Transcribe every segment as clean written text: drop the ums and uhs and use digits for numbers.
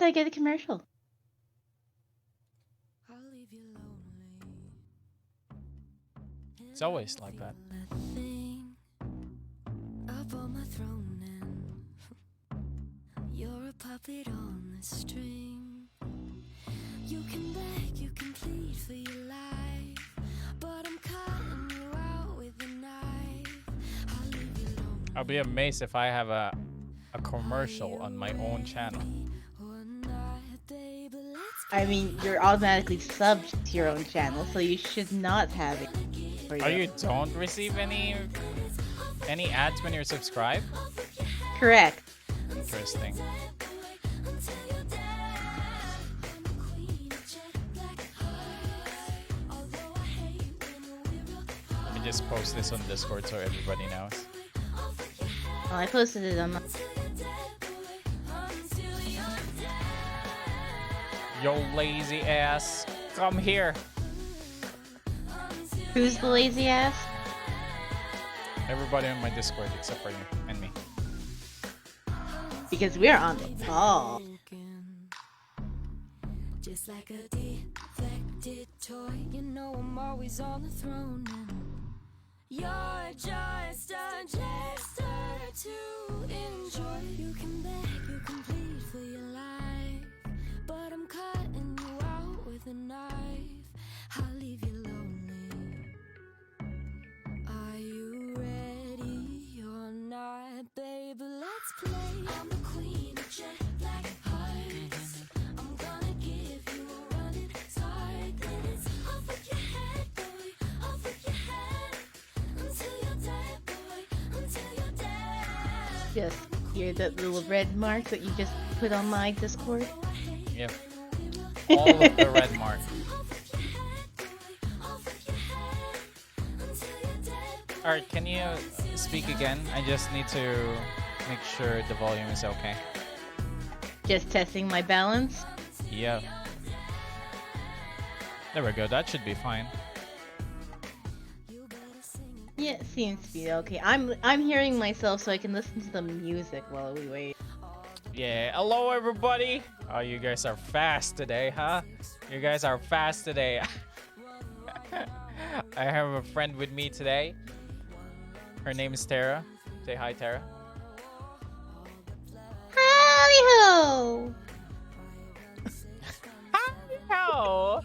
didn't I get a commercial? It's always like that. Up on my throne and you're a puppet on the string. You can beg, you can plead for your life, but I'm cutting you out with a knife. I'll leave you alone. I'll be amazed if I have a commercial on my own channel. I mean, you're automatically subbed to your own channel, so you should not have it. Oh, you don't receive any ads when you're subscribed? Correct. Interesting. Let me just post this on Discord so everybody knows. Oh, I posted it on my... Yo, lazy ass, come here. Who's the lazy ass? Everybody on my Discord except for you and me. Because we're on the ball. Just like a deflected toy, you know I'm always on the throne. And you're just a jester to enjoy. You can beg, you can plead for your life, but I'm cutting you out with a knife. I'll leave you lonely. Are you ready or not, baby? Let's play. I'm the queen of jet black hearts. I'm gonna give you a running start. Then it's off with your head, boy, off with your head, until you're dead, boy, until you're dead. Just hear that little red mark that you just put on my Discord? Yep. All of the red mark. Alright, can you speak again? I just need to make sure the volume is okay. Just testing my balance? Yeah. There we go, that should be fine. Yeah, it seems to be okay. I'm hearing myself so I can listen to the music while we wait. Yeah, hello everybody! Oh, you guys are fast today, huh? You guys are fast today. I have a friend with me today. Her name is Terra. Say hi, Terra. Howdy-ho! Hi-ho!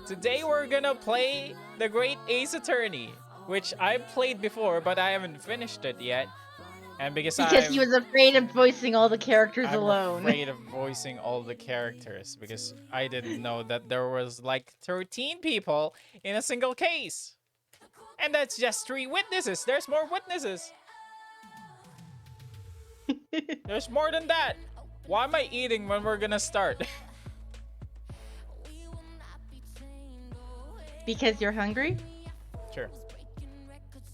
Today we're gonna play The Great Ace Attorney, which I played before, but I haven't finished it yet. And because he was afraid of voicing all the characters alone. I'm afraid of voicing all the characters because I didn't know that there was like 13 people in a single case. And that's just 3 witnesses. There's more witnesses. There's more than that. Why am I eating when we're gonna start? Because you're hungry? Sure.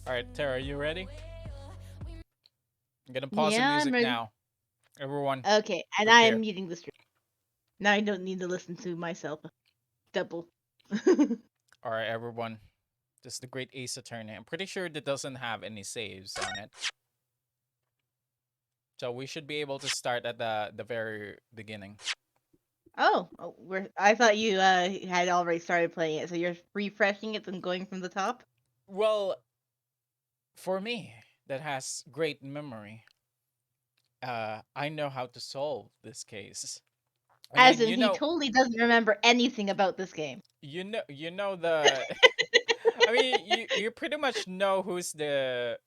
Alright, Tara, are you ready? I'm gonna pause the I'm music ready. now. Everyone. Okay, and I am muting the stream. Now I don't need to listen to myself. Double. Alright, everyone. This is The Great Ace Attorney. I'm pretty sure that doesn't have any saves on it. So we should be able to start at the very beginning. Oh, I thought you had already started playing it, so you're refreshing it and going from the top? Well, for me, that has great memory. I know how to solve this case. As in, he totally doesn't remember anything about this game. You know the. I mean, you pretty much know who's the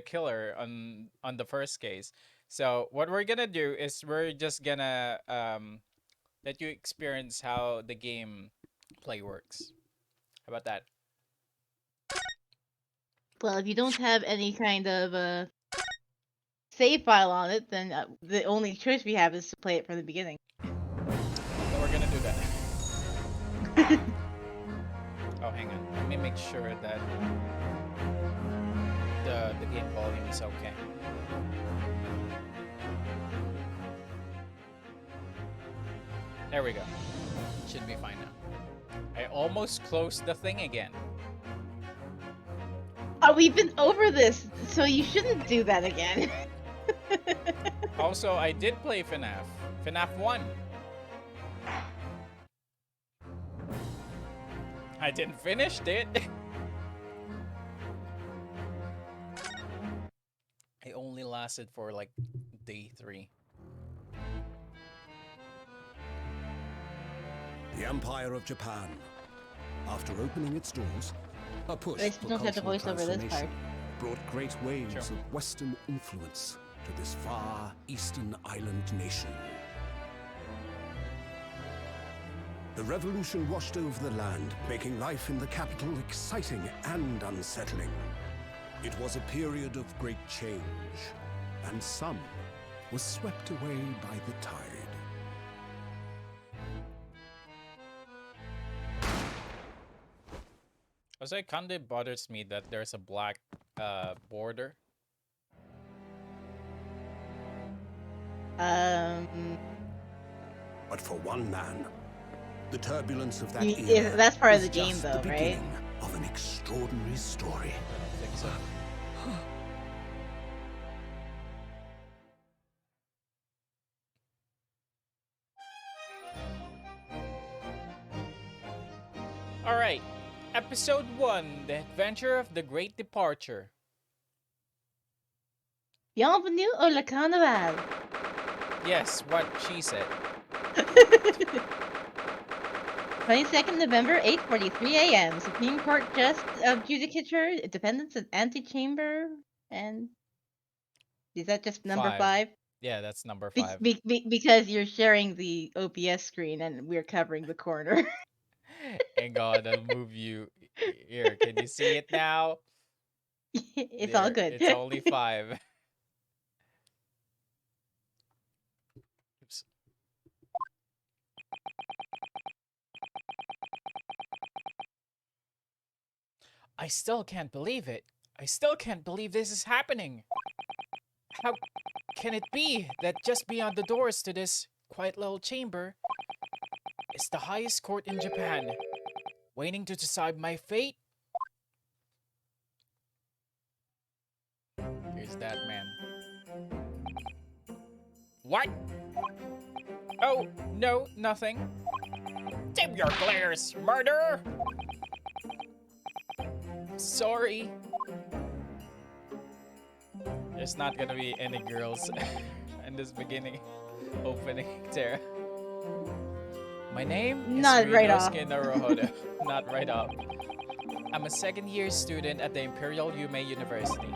killer on the first case. So what we're gonna do is we're just gonna let you experience how the game play works. How about that? Well, if you don't have any kind of save file on it, then the only choice we have is to play it from the beginning. So we're gonna do that. Oh, hang on. Let me make sure that the game volume is okay. There we go. Should be fine now. I almost closed the thing again. Oh, we've been over this, so you shouldn't do that again. Also, I did play FNAF. FNAF 1. I didn't finish it. It only lasted for like day 3. The Empire of Japan. After opening its doors, a push I for don't have to cultural voice over this part. transformation brought great waves Sure. of Western influence to this far eastern island nation. The revolution washed over the land, making life in the capital exciting and unsettling. It was a period of great change, and some was swept away by the tide. Also, it kind of bothers me that there's a black border. But for one man, the turbulence of that Yeah, era that's part of was the game, just though, the right? beginning of an extraordinary story. I don't think so. Alright, episode 1, The Adventure of the Great Departure. Bienvenue au Le Carnaval. Yes, what she said. 22nd November, 8:43 a.m. Supreme Court Judicature, Independence and Antechamber, and is that just number 5? Yeah, that's number 5. Because you're sharing the OBS screen and we're covering the corner. And God, I'll move you here. Can you see it now? It's There, all good. It's only 5. Oops. I still can't believe it. I still can't believe this is happening. How can it be that just beyond the doors to this quiet little chamber is the highest court in Japan, waiting to decide my fate? Here's that man. What? Oh, no, nothing. Dim your glares, murderer! Sorry. There's not gonna be any girls in this beginning opening, Terra. My name is Not right off. Ryunosuke Naruhodo. Not right off. I'm a second-year student at the Imperial Yume University.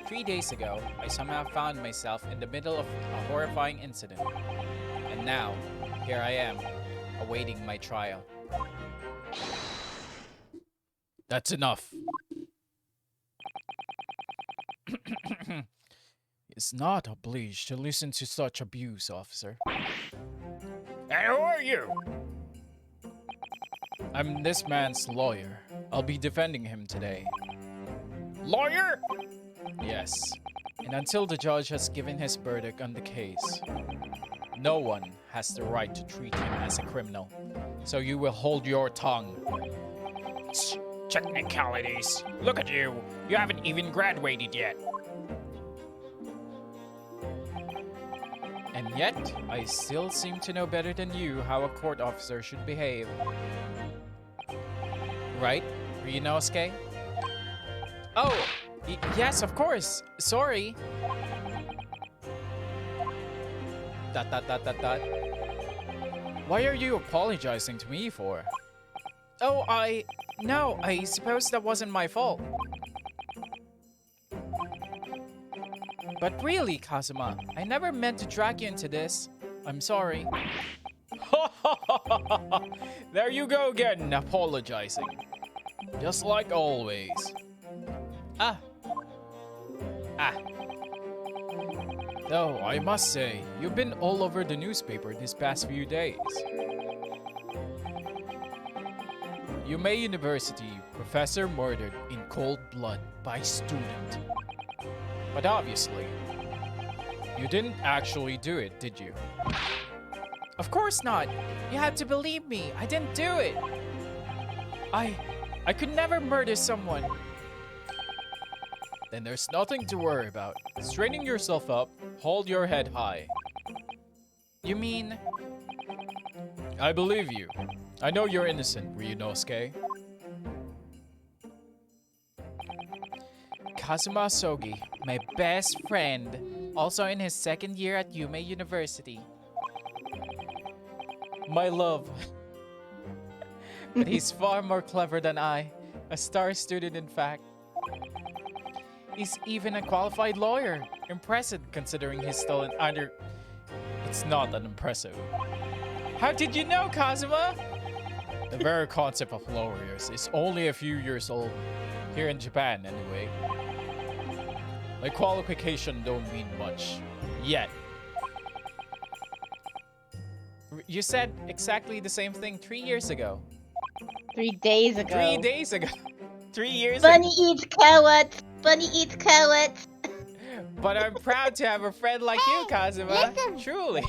3 days ago, I somehow found myself in the middle of a horrifying incident. And now, here I am, awaiting my trial. That's enough. It's not obliged to listen to such abuse, officer. And who are you? I'm this man's lawyer. I'll be defending him today. Lawyer? Yes. And until the judge has given his verdict on the case, no one has the right to treat him as a criminal. So you will hold your tongue. Technicalities. Look at you. You haven't even graduated yet. And yet, I still seem to know better than you how a court officer should behave. Right, Ryunosuke? Oh, yes, of course. Sorry. ... Why are you apologizing to me for? Oh, No, I suppose that wasn't my fault. But really, Kazuma, I never meant to drag you into this. I'm sorry. There you go again, apologizing. Just like always. Though, I must say, you've been all over the newspaper these past few days. Yume University, professor murdered in cold blood by student. But obviously, you didn't actually do it, did you? Of course not! You have to believe me, I didn't do it! I could never murder someone. Then there's nothing to worry about. Straighten yourself up, hold your head high. You mean... I believe you. I know you're innocent, Ryunosuke. Kazuma Sogi, my best friend, also in his second year at Yume University. My love. But he's far more clever than I. A star student, in fact. He's even a qualified lawyer. Impressive considering he's still an under... It's not that impressive. How did you know, Kazuma? The very concept of lawyers is only a few years old. Here in Japan, anyway. My qualification don't mean much. Yet. You said exactly the same thing 3 years ago. 3 days ago. 3 days ago. 3 years Bunny ago. eats carrots. Bunny eats carrots. But I'm proud to have a friend like you, Kazuma. Truly.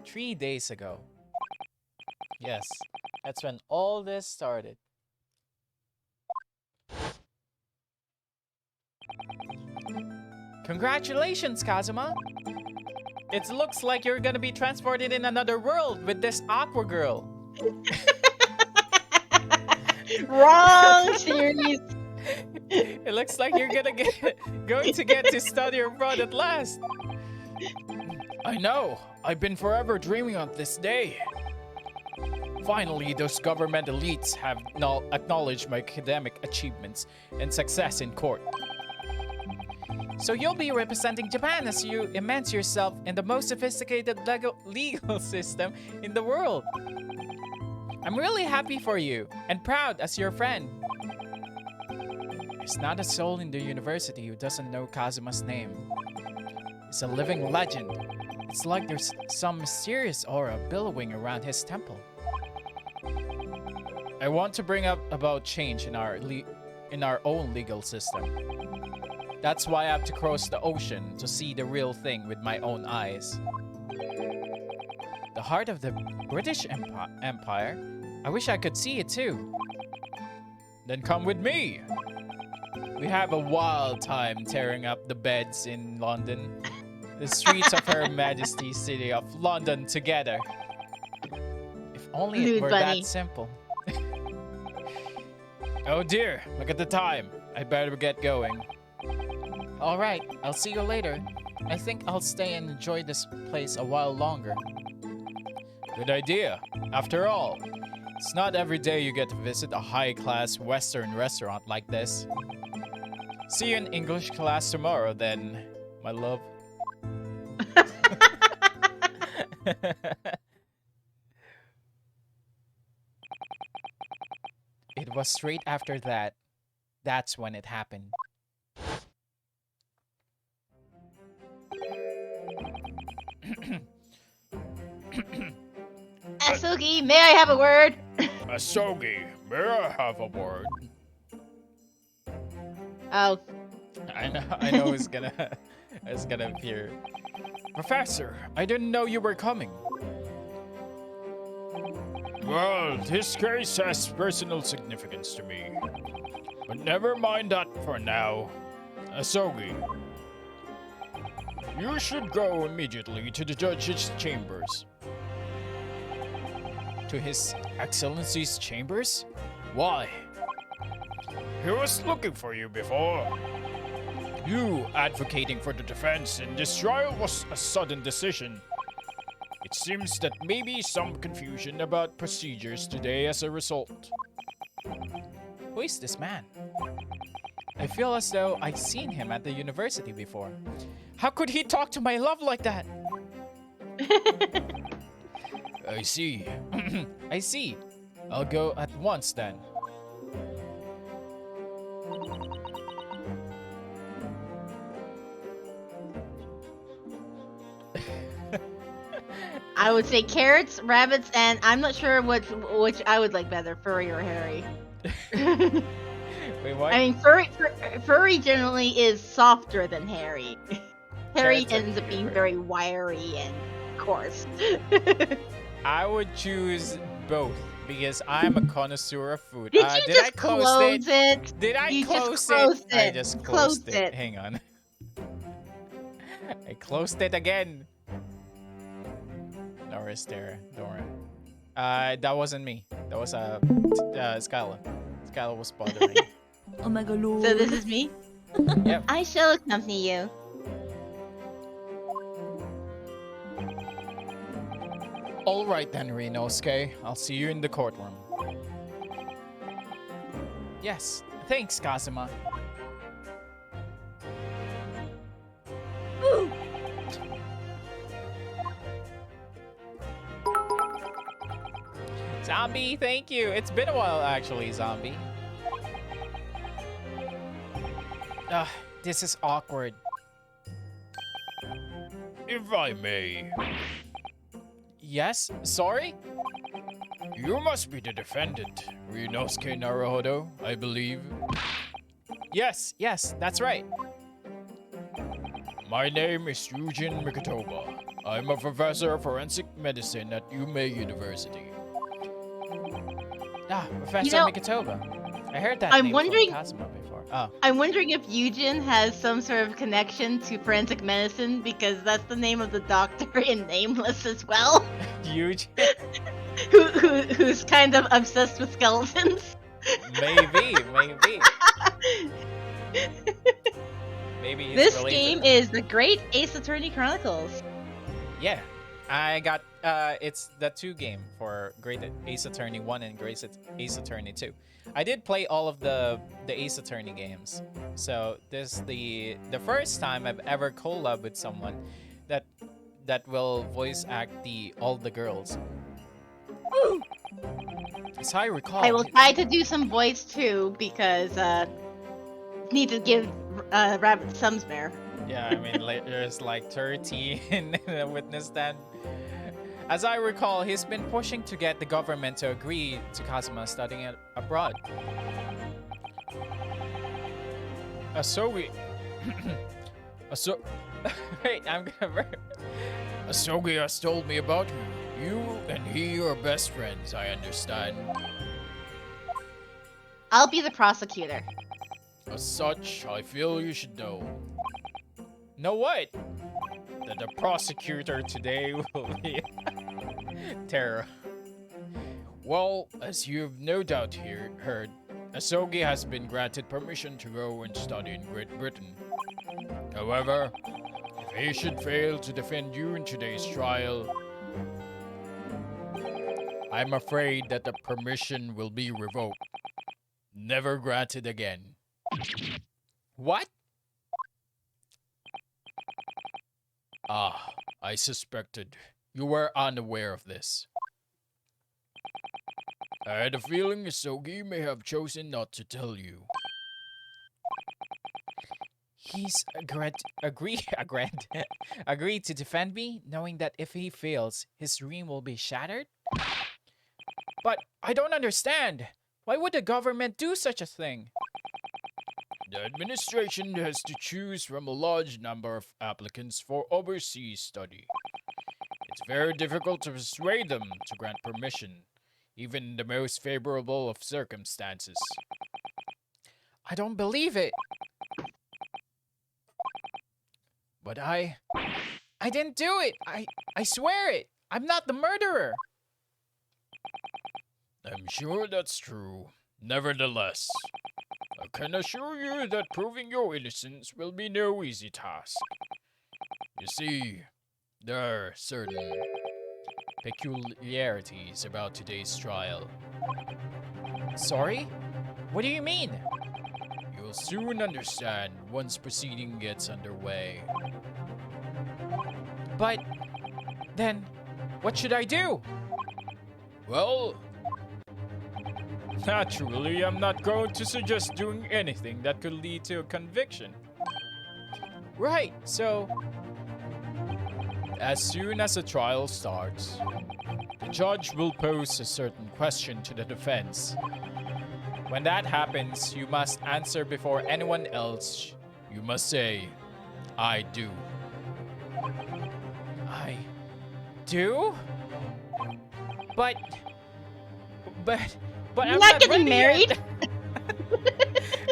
3 days ago. Yes, that's when all this started. Congratulations, Kazuma. It looks like you're gonna be transported in another world with this aqua girl. Wrong series. It looks like you're going to get to study abroad at last. I know. I've been forever dreaming of this day. Finally, those government elites have acknowledged my academic achievements and success in court. So you'll be representing Japan as you immerse yourself in the most sophisticated legal system in the world. I'm really happy for you and proud as your friend. There's not a soul in the university who doesn't know Kazuma's name. He's a living legend. It's like there's some mysterious aura billowing around his temple. I want to bring up about change in our own legal system. That's why I have to cross the ocean to see the real thing with my own eyes. The heart of the British Empire? I wish I could see it too. Then come with me. We have a wild time tearing up the beds in London. The streets of Her Majesty's City of London together. If only it were that simple. Oh dear, look at the time. I better get going. Alright, I'll see you later. I think I'll stay and enjoy this place a while longer. Good idea. After all, it's not every day you get to visit a high-class Western restaurant like this. See you in English class tomorrow then, my love. It was straight after that. That's when it happened. Asugi, may I have a word? Asogi, may I have a word? Oh. I know it's gonna appear. Professor, I didn't know you were coming. Well, this case has personal significance to me. But never mind that for now. Asogi, you should go immediately to the judge's chambers. To His Excellency's chambers? Why? He was looking for you before. You advocating for the defense in this trial was a sudden decision. It seems that maybe some confusion about procedures today as a result. Who is this man? I feel as though I've seen him at the university before. How could he talk to my love like that? I see. I see. I'll go at once then. I would say carrots, rabbits, and I'm not sure which I would like better, furry or hairy. Wait, what? I mean, furry generally is softer than hairy. Hairy Carrots ends are up being cuter. very wiry and coarse. I would choose both. because I'm a connoisseur of food. Did you Did I just close it? close it? Did I You just close it? closed I it. just You closed closed it. it. Hang on. I closed it again. No worries, Terra. Don't worry. That wasn't me. That was Skyla. Skyla was bothering. Oh my god, lord. So this is me. Yep. I shall accompany you. All right then, Rinosuke. I'll see you in the courtroom. Yes. Thanks, Kazuma. Zombie, thank you. It's been a while, actually, Zombie. This is awkward. If I may, Yes? Sorry? you must be the defendant, Ryunosuke Naruhodo, I believe. Yes, that's right. My name is Yujin Mikotoba. I'm a professor of forensic medicine at Yume University. Professor know, Mikotoba. I heard that I'm name wondering- from Kazuma before. Oh. I'm wondering if Eugen has some sort of connection to forensic medicine because that's the name of the doctor in Nameless as well, Huge. who's kind of obsessed with skeletons. Maybe. Maybe he's This related. game is the Great Ace Attorney Chronicles. Yeah. I got it's the 2 game for Great Ace Attorney 1 and Great Ace Attorney 2. I did play all of the Ace Attorney games. So this is the first time I've ever collabed with someone that will voice act all the girls. As I recall, I will try to do some voice too because need to give Rabbit some spare. Yeah, I mean, there's like 13 in the witness stand. As I recall, he's been pushing to get the government to agree to Kazuma studying abroad. Asogi... Wait, I'm gonna... Asogi has told me about you. You and he are best friends, I understand. I'll be the prosecutor. As such, I feel you should know Know what? That the prosecutor today will be... Terra. Well, as you've no doubt heard, Asogi has been granted permission to go and study in Great Britain. However, if he should fail to defend you in today's trial, I'm afraid that the permission will be revoked. Never granted again. What? Ah, I suspected. You were unaware of this. I had a feeling Asogi may have chosen not to tell you. He's agreed to defend me, knowing that if he fails, his dream will be shattered? But I don't understand. Why would the government do such a thing? The administration has to choose from a large number of applicants for overseas study. It's very difficult to persuade them to grant permission, even in the most favorable of circumstances. I don't believe it. But I didn't do it. I swear it. I'm not the murderer. am sure that's true. Nevertheless, I can assure you that proving your innocence will be no easy task. You see, there are certain peculiarities about today's trial. Sorry? What do you mean? You'll soon understand once proceeding gets underway. But then, what should I do? Well, Naturally, I'm not going to suggest doing anything that could lead to a conviction. Right, so as soon as the trial starts, the judge will pose a certain question to the defense. when that happens, you must answer before anyone else. You must say, I do. I do? But but You're I'm not not getting ready married. yet.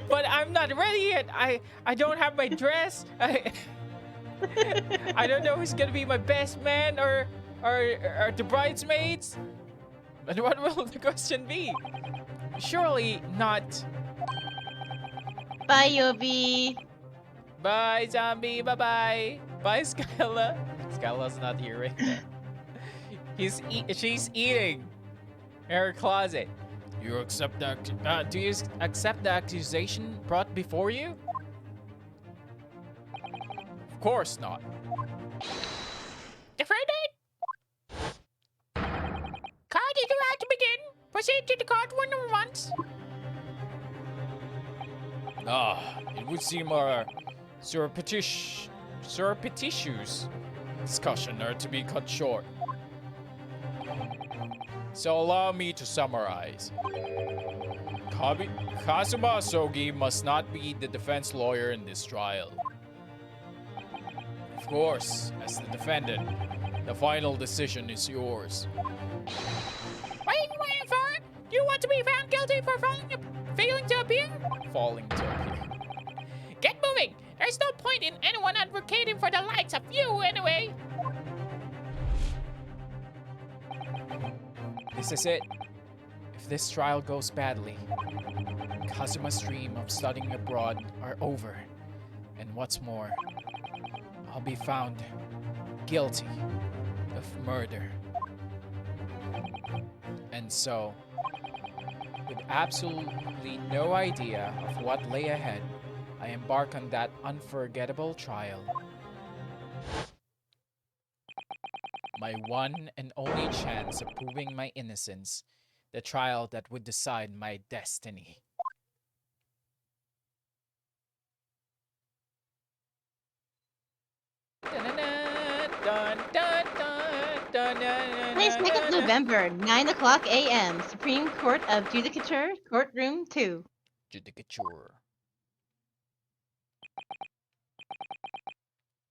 But I'm not ready yet. I don't have my dress. I don't know who's gonna be my best man or the bridesmaids. But what will the question be? Surely not. Bye, Yobi. Bye, zombie. Bye bye. Bye, Skyla. Skyla's not here right now. She's eating in her closet. You accept that? Do you accept the accusation brought before you? Of course not. Defendant! Card is allowed to begin. Proceed to the courtroom at once. It would seem our surreptitious discussion are to be cut short. So allow me to summarize. Kazuma Sogi must not be the defense lawyer in this trial. Of course, as the defendant, the final decision is yours. What are you waiting for? Do you want to be found guilty for failing to appear? Falling to appear. Get moving! There's no point in anyone advocating for the likes of you anyway. This is it. If this trial goes badly, Kazuma's dream of studying abroad are over. And what's more, I'll be found guilty of murder. And so, with absolutely no idea of what lay ahead, I embark on that unforgettable trial. My one and only chance of proving my innocence, the trial that would decide my destiny. Dun, dun, dun, dun, dun, dun, 22nd November, 9 o'clock a.m. Supreme Court of Judicature, Courtroom 2. Judicature.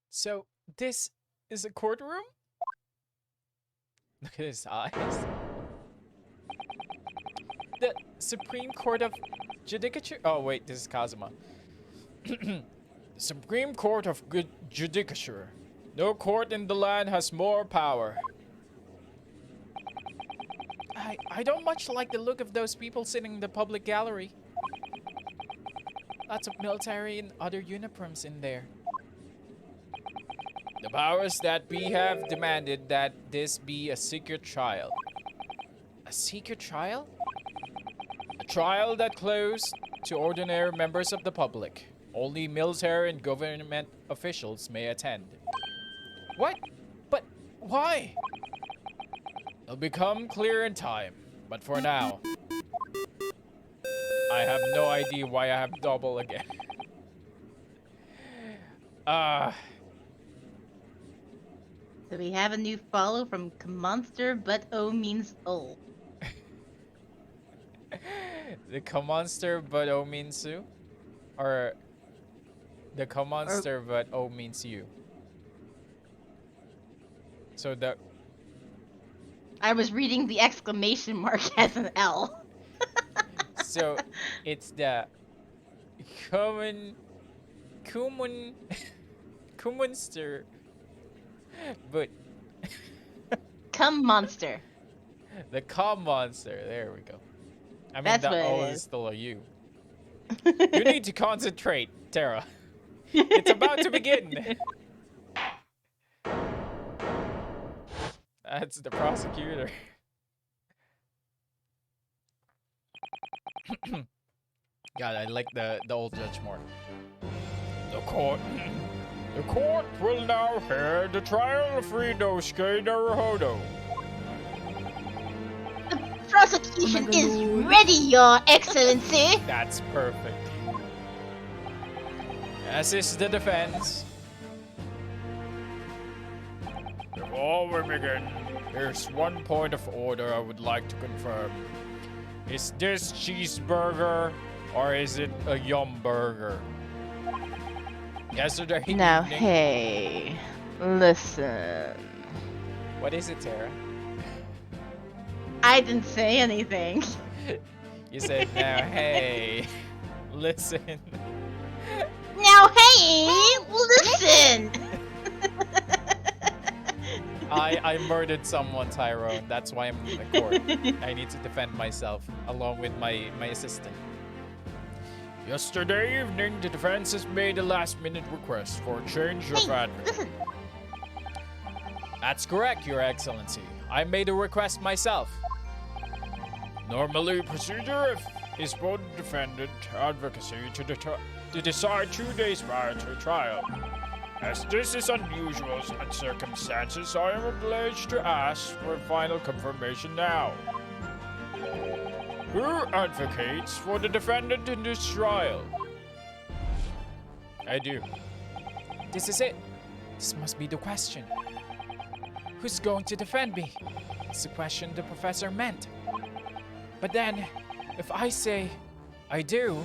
So, this is a courtroom? Look at his eyes. The Supreme Court of Judicature? Oh, wait, this is Kazuma. The Supreme Court of Judicature. No court in the land has more power. I don't much like the look of those people sitting in the public gallery. Lots of military and other uniforms in there. The powers that be have demanded that this be a secret trial. A secret trial? A trial that closed to ordinary members of the public. Only military and government officials may attend. What? But why? It'll become clear in time. But for now, I have no idea why I have double again. So we have a new follow from Monster, but O means O. The Monster but O means you? Or the Monster but O means you? So the... I was reading the exclamation mark as an L. So it's the Monster but Come Monster. the Monster. There we go. I mean, That's the what it O is. is still a U. You need to concentrate, Terra. It's about to begin. That's the prosecutor. God, I like the old judge more. The court will now hear the trial of Rinosuke Naruhodo. The prosecution is ready, Your Excellency. That's perfect. As is the defense. Before we begin, there's one point of order I would like to confirm. Is this cheeseburger or is it a yum burger? Yesterday Now, evening- hey, listen. What is it, Terra? I didn't say anything. You said, now, hey, listen. Now, hey, listen. I murdered someone, Tyrone. That's why I'm in the court. I need to defend myself along with my assistant. Yesterday evening, the defense has made a last-minute request for a change of Hey, advocate. listen. That's correct, Your Excellency. I made a request myself. Normally, procedure is for the defendant advocacy to decide 2 days prior to trial. As this is unusual circumstances, I am obliged to ask for final confirmation now. Who advocates for the defendant in this trial? I do. This is it. This must be the question. Who's going to defend me? It's the question the professor meant. But then, if I say I do,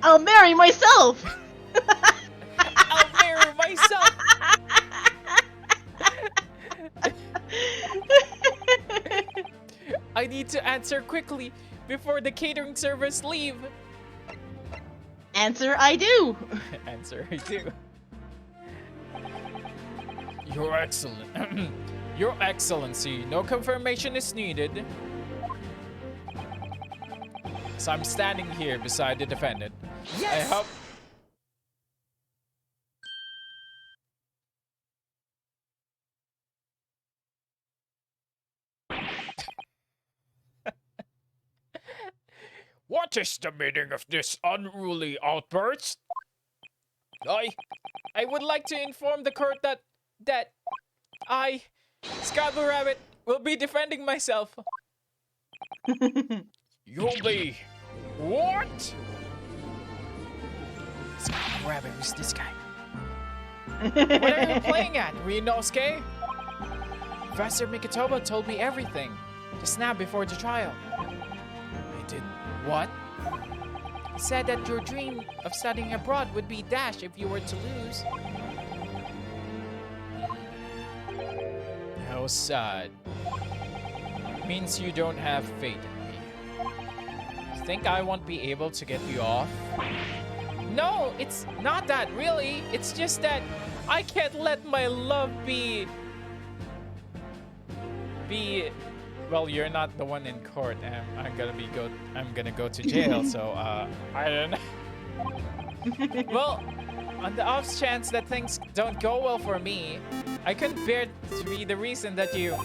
I'll marry myself. I'll marry myself. I need to answer quickly before the catering service leave. Answer, I do. Answer, I do. Your Excellent. Your Excellency, no confirmation is needed. So I'm standing here beside the defendant. Yes! I hope. What is the meaning of this unruly outburst? I would like to inform the court that I, Scabble Rabbit, will be defending myself. You'll be... What? Scabble Rabbit, who's this guy? What are you playing at, Ryunosuke? Professor Mikitoba told me everything just now before the trial. He did. What? He said that your dream of studying abroad would be dashed if you were to lose. How sad. Means you don't have faith in me. You think I won't be able to get you off? No, it's not that really. It's just that I can't let my love be... Well, you're not the one in court, and I'm gonna go to jail. So I don't know. Well, on the off chance that things don't go well for me, I couldn't bear to be the reason that you...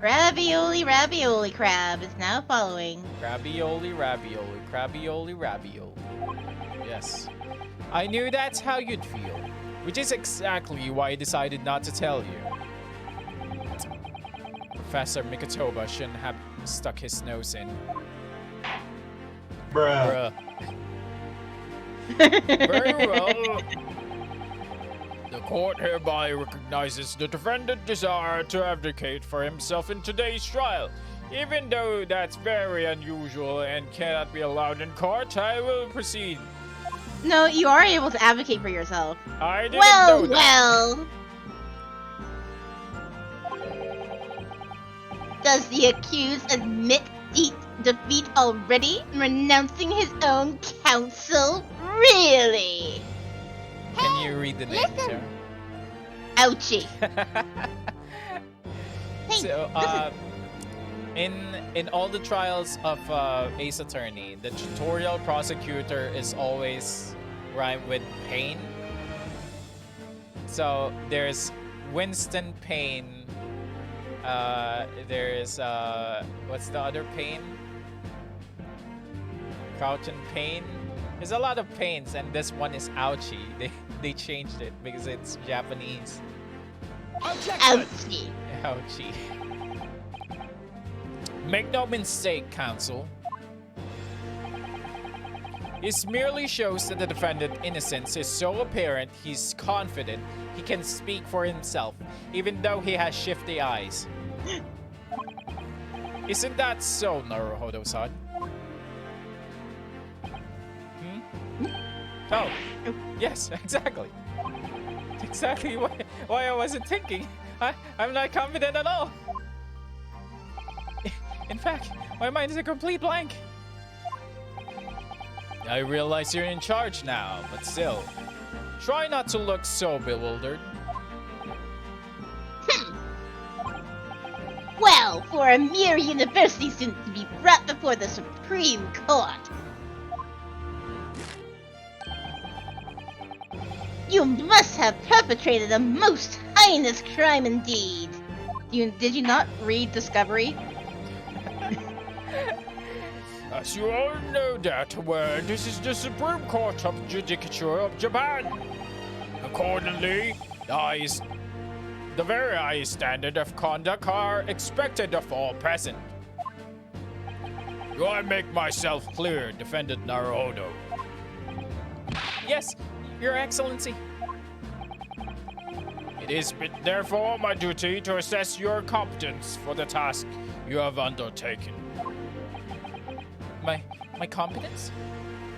Ravioli, ravioli, crab is now following. Ravioli, ravioli, crabioli, ravioli. Yes. I knew that's how you'd feel. Which is exactly why I decided not to tell you. Professor Mikitoba shouldn't have stuck his nose in. Bruh. Very well. The court hereby recognizes the defendant's desire to advocate for himself in today's trial. Even though that's very unusual and cannot be allowed in court, I will proceed. No, you are able to advocate for yourself. I didn't Well, know that. well. Does the accused admit defeat already, renouncing his own counsel? Really? Can you read the name, Terra? Ouchie. Hey, So, listen. in all the trials of Ace Attorney, the tutorial prosecutor is always rhymed with Payne. So there's Winston Payne. There's what's the other Payne? Crouch and Payne. There's a lot of Paynes, and this one is Ouchie. They changed it because it's Japanese. Ouchie. Ouchie. Make no mistake, counsel. This merely shows that the defendant's innocence is so apparent he's confident he can speak for himself, even though he has shifty eyes. Isn't that so, Naruhodo-san? Oh, yes, exactly. Exactly why I wasn't thinking. I'm not confident at all. In fact, my mind is a complete blank. I realize you're in charge now, but still, try not to look so bewildered. Well, for a mere university student to be brought before the Supreme Court, you must have perpetrated a most heinous crime indeed. Did you not read Discovery? As you all know that, well, this is the Supreme Court of Judicature of Japan. Accordingly, the very highest standard of conduct are expected of all present. Do I make myself clear, Defendant Naruhodo? Yes, Your Excellency. It is therefore my duty to assess your competence for the task you have undertaken. My competence?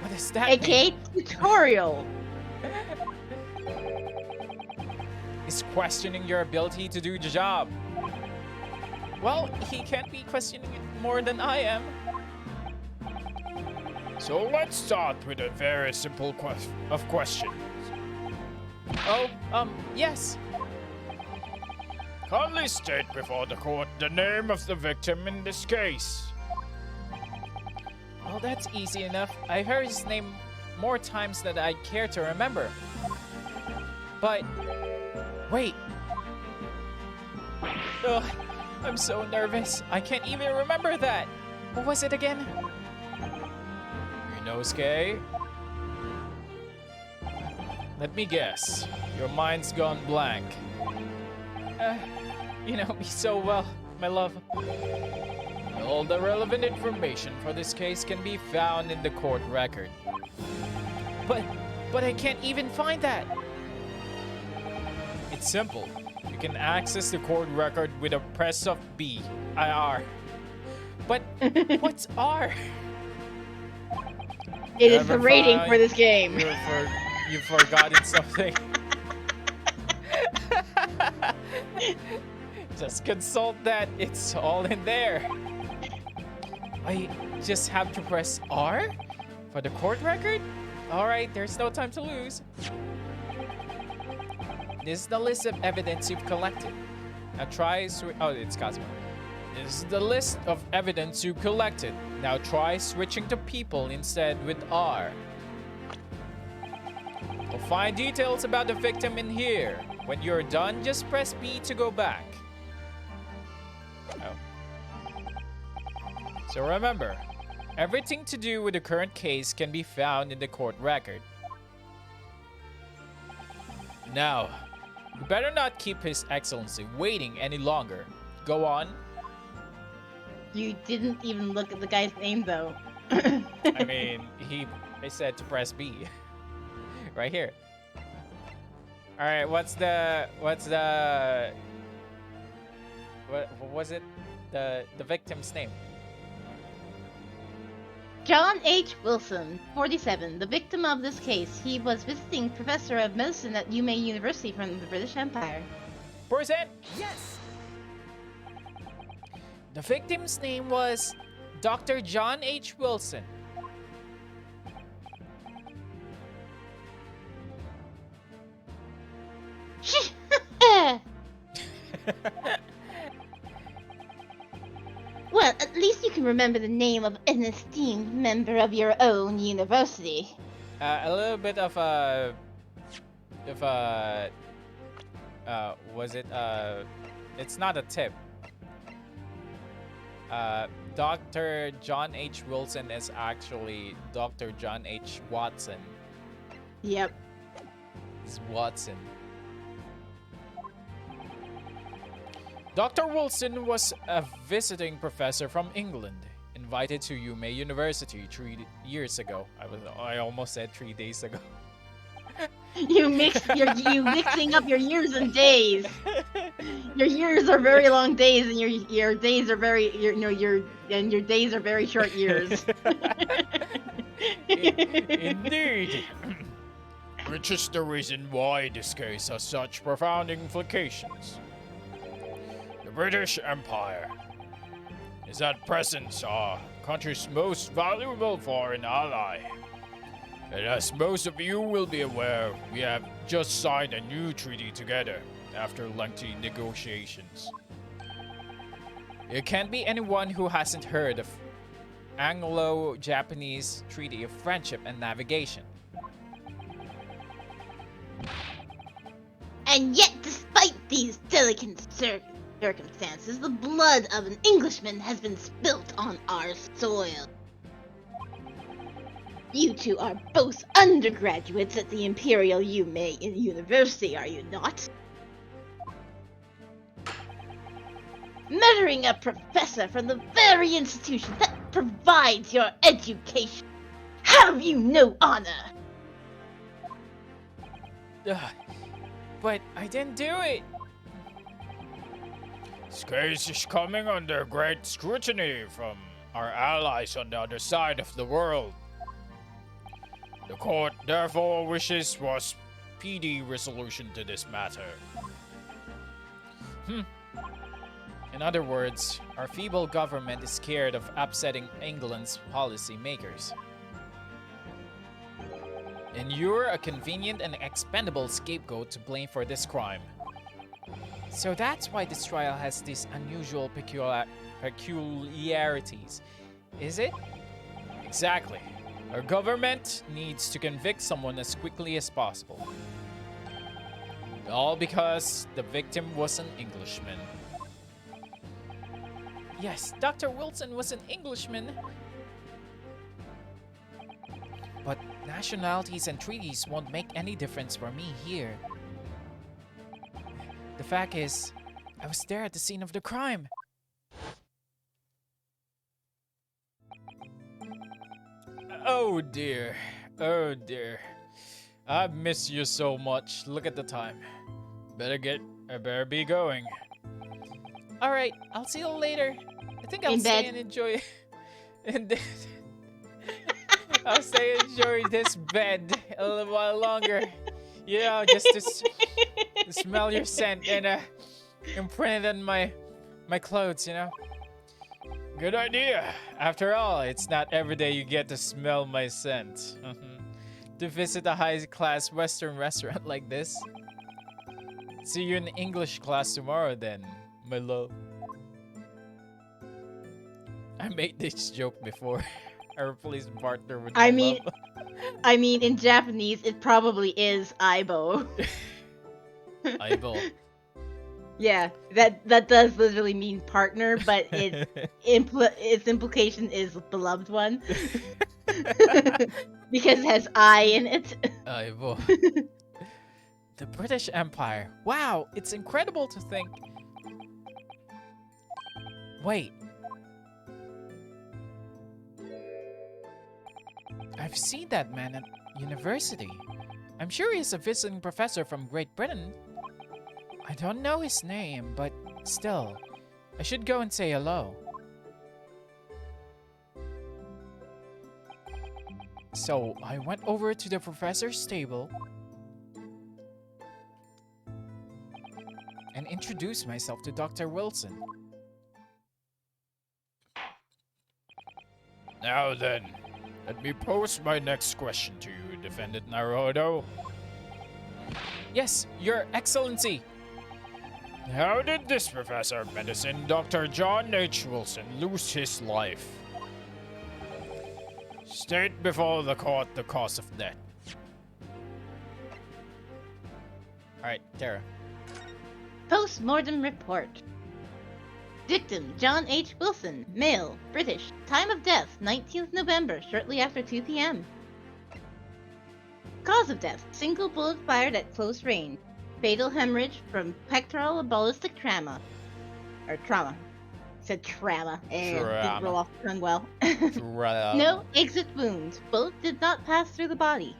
What does that AKA tutorial. Is questioning your ability to do the job. Well, he can't be questioning it more than I am. So let's start with a very simple question. Oh, yes. Kindly state before the court the name of the victim in this case. Well, that's easy enough. I heard his name more times than I care to remember. But, wait. Ugh, I'm so nervous. I can't even remember that. What was it again? Inosuke? Let me guess. Your mind's gone blank. You know me so well, my love. All the relevant information for this case can be found in the court record. But I can't even find that. It's simple. You can access the court record with a press of B, IR. But what's R? It is the rating Never for this game. You've forgotten something. Just consult that. It's all in there. I just have to press R for the court record? Alright, there's no time to lose. This is the list of evidence you've collected. Now try oh, it's Cosmo. This is the list of evidence you collected. Now try switching to people instead with R. You'll find details about the victim in here. When you're done, just press B to go back. Oh. So remember, everything to do with the current case can be found in the court record. Now, you better not keep His Excellency waiting any longer. Go on. You didn't even look at the guy's name, though. I mean, I said to press B. Right here. All right, what was it? The victim's name? John H. Wilson, 47, the victim of this case. He was visiting professor of medicine at UMA University from the British Empire. Present. Yes. The victim's name was Dr. John H. Wilson. Well, at least you can remember the name of an esteemed member of your own university. A little bit of was it it's not a tip. Dr. John H. Wilson is actually Dr. John H. Watson. Yep. It's Watson. Dr. Wilson was a visiting professor from England, invited to UMA University 3 years ago. I almost said 3 days ago. You mixing up your years and days. Your years are very long days, and your days are very your days are very short years. Indeed. Which is the reason why this case has such profound implications. British Empire is at present our country's most valuable foreign ally. And as most of you will be aware, we have just signed a new treaty together after lengthy negotiations. It can't be anyone who hasn't heard of Anglo-Japanese Treaty of Friendship and Navigation. And yet, despite these delicate circumstances, the blood of an Englishman has been spilt on our soil. You two are both undergraduates at the Imperial University, are you not? Murdering a professor from the very institution that provides your education. Have you no honor? But I didn't do it. This case is coming under great scrutiny from our allies on the other side of the world. The court therefore wishes for a speedy resolution to this matter. In other words, our feeble government is scared of upsetting England's policy makers. And you're a convenient and expendable scapegoat to blame for this crime. So that's why this trial has these unusual peculiarities, is it? Exactly. Our government needs to convict someone as quickly as possible. All because the victim was an Englishman. Yes, Dr. Wilson was an Englishman. But nationalities and treaties won't make any difference for me here. The fact is, I was there at the scene of the crime. Oh dear. Oh dear. I miss you so much. Look at the time. I better be going. Alright, I'll see you later. I think I'll In stay bed. and enjoy I'll stay and enjoy this bed a little while longer. You know, just to smell your scent and imprint it on my clothes, you know. Good idea. After all, it's not every day you get to smell my scent. To visit a high-class Western restaurant like this. See you in English class tomorrow then, my love. I made this joke before. I replaced partner with I my mean- love. I mean, in Japanese, it probably is Aibo. Eyeball. Yeah, that does literally mean partner, but its implication is beloved one. Because it has I in it. Eyeball. The British Empire. Wow, it's incredible to think. Wait. I've seen that man at university. I'm sure he's a visiting professor from Great Britain. I don't know his name, but still, I should go and say hello. So, I went over to the professor's table and introduced myself to Dr. Wilson. Now then, let me pose my next question to you, Defendant Naruto. Yes, Your Excellency. How did this professor of medicine, Dr. John H. Wilson, lose his life? State before the court the cause of death. Alright, Terra. Post-mortem report. Victim, John H. Wilson, male, British. Time of death, 19th November, shortly after 2 p.m. Cause of death, single bullet fired at close range. Fatal hemorrhage from pectoral ballistic trauma. Or trauma. Said trauma. Didn't roll off the tongue well. No exit wounds. Bullet did not pass through the body.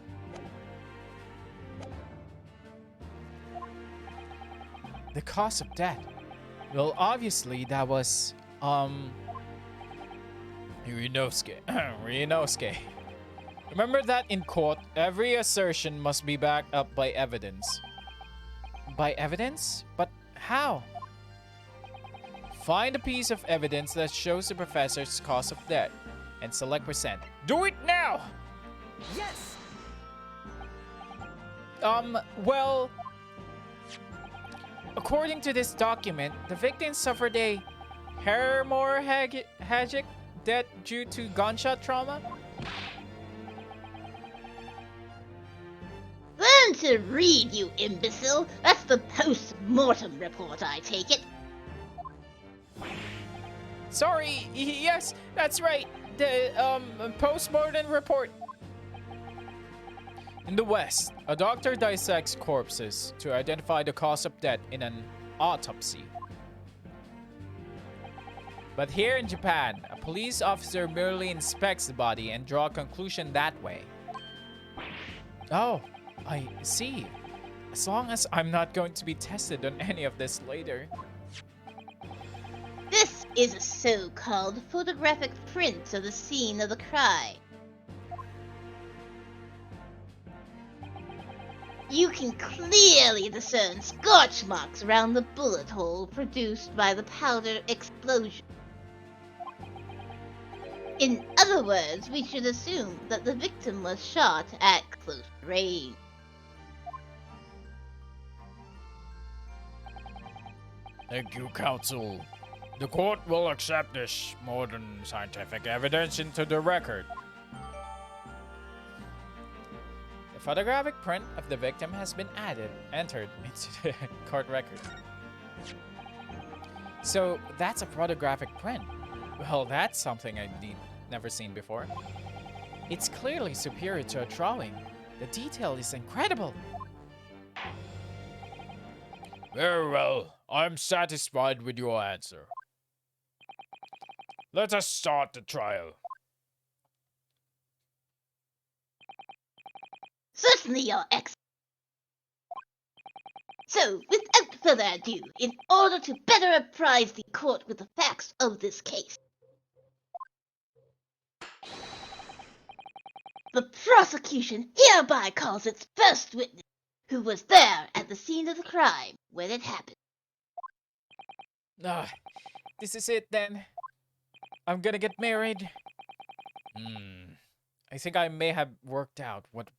The cause of death. Well, obviously that was, Ryunosuke. Ryunosuke. Remember that in court, every assertion must be backed up by evidence. By evidence? But how? Find a piece of evidence that shows the professor's cause of death and select percent. Do it now! Yes! Well, according to this document, the victim suffered a hemorrhagic death due to gunshot trauma. Learn to read, you imbecile. That's the post-mortem report, I take it. Sorry, yes, that's right. The post-mortem report. In the West, a doctor dissects corpses to identify the cause of death in an autopsy. But here in Japan, a police officer merely inspects the body and draws a conclusion that way. Oh, I see. As long as I'm not going to be tested on any of this later. This is a so-called photographic print of the scene of the crime. You can clearly discern scorch marks around the bullet hole produced by the powder explosion. In other words, we should assume that the victim was shot at close range. Thank you, counsel. The court will accept this modern scientific evidence into the record. The photographic print of the victim has been entered into the court record. So that's a photographic print. Well, that's something I've never seen before. It's clearly superior to a drawing. The detail is incredible. Very well. I'm satisfied with your answer. Let us start the trial. Certainly, Your Excellency. So, without further ado, in order to better apprise the court with the facts of this case, the prosecution hereby calls its first witness, who was there at the scene of the crime when it happened. Ah, this is it then. I'm gonna get married. I think I may have worked out what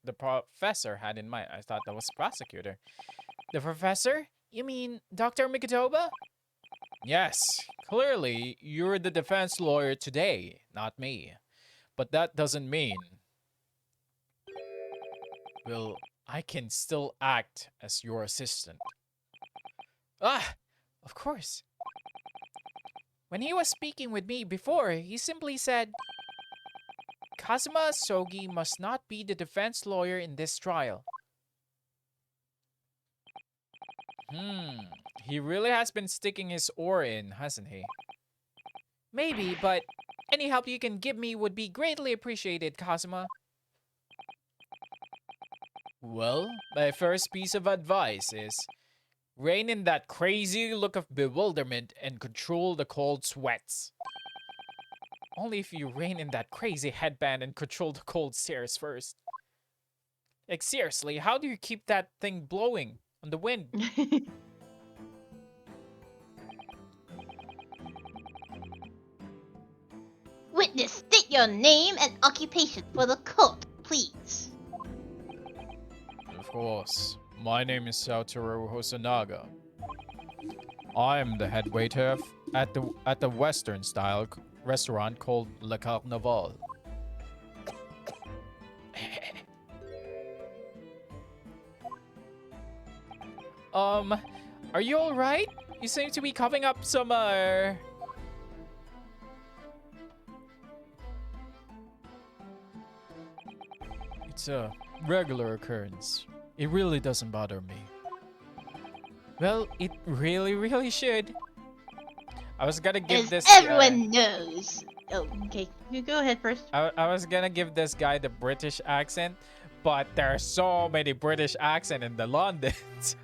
the professor had in mind. I thought that was prosecutor. The professor? You mean Dr. Mikotoba? Yes, clearly you're the defense lawyer today, not me. But that doesn't mean... Well, I can still act as your assistant. Ah, of course. When he was speaking with me before, he simply said, Kazuma Sogi must not be the defense lawyer in this trial. He really has been sticking his oar in, hasn't he? Maybe, but any help you can give me would be greatly appreciated, Kazuma. Well, my first piece of advice is rein in that crazy look of bewilderment and control the cold sweats. Only if you rein in that crazy headband and control the cold stares first. Like, seriously, how do you keep that thing blowing on the wind? Witness, state your name and occupation for the court, please. Of course. My name is Satoru Hosonaga. I am the head waiter at the Western style restaurant called Le Carnaval. Are you alright? You seem to be coughing up some, It's a regular occurrence. It really doesn't bother me. Well, it really should. I was gonna give As this... everyone knows. Oh, okay. You go ahead first. I was gonna give this guy the British accent, but there are so many British accents in the Londons.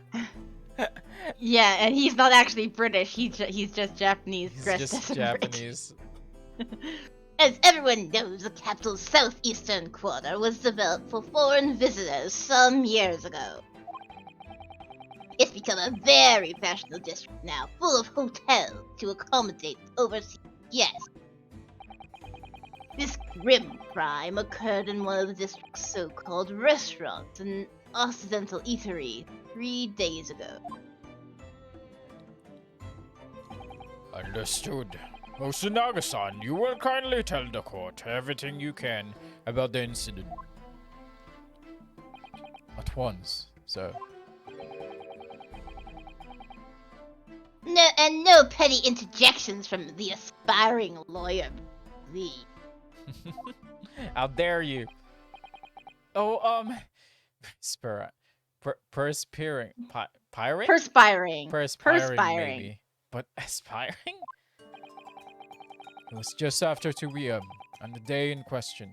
Yeah, and he's not actually British. He's just Japanese. He's dressed just as a Japanese. As everyone knows, the capital's southeastern quarter was developed for foreign visitors some years ago. It's become a very fashionable district now, full of hotels to accommodate overseas guests. This grim crime occurred in one of the district's so-called restaurants, an occidental eatery, 3 days ago. Understood. Osinaga-san, you will kindly tell the court everything you can about the incident. At once, sir. No petty interjections from the aspiring lawyer, please. How dare you? Oh, perspiring, pirate? Perspiring. Perspiring, maybe. But aspiring? It was just after 2 p.m. on the day in question.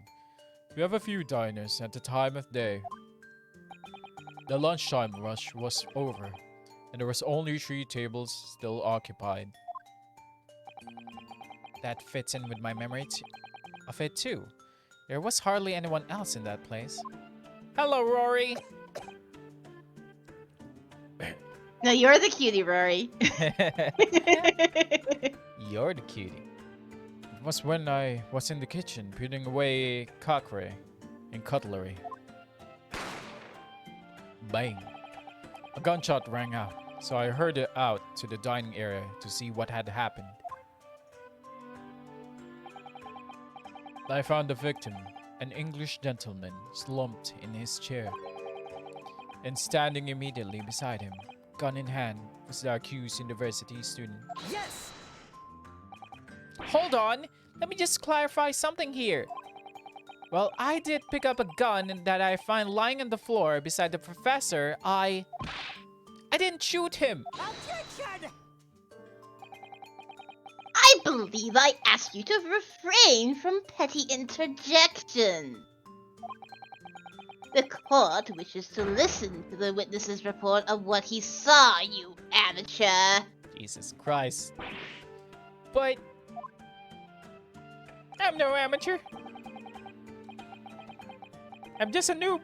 We have a few diners at the time of day. The lunchtime rush was over, and there was only 3 tables still occupied. That fits in with my memory of it too. There was hardly anyone else in that place. Hello, Rory! No, you're the cutie, Rory. You're the cutie. It was when I was in the kitchen putting away cookery and cutlery. Bang! A gunshot rang out, so I hurried out to the dining area to see what had happened. I found the victim, an English gentleman, slumped in his chair. And standing immediately beside him, gun in hand, was the accused university student. Yes! Hold on! Let me just clarify something here. Well, I did pick up a gun that I find lying on the floor beside the professor. I didn't shoot him. Objection! I believe I asked you to refrain from petty interjection. The court wishes to listen to the witness's report of what he saw, you amateur. Jesus Christ. But I'm no amateur. I'm just a noob.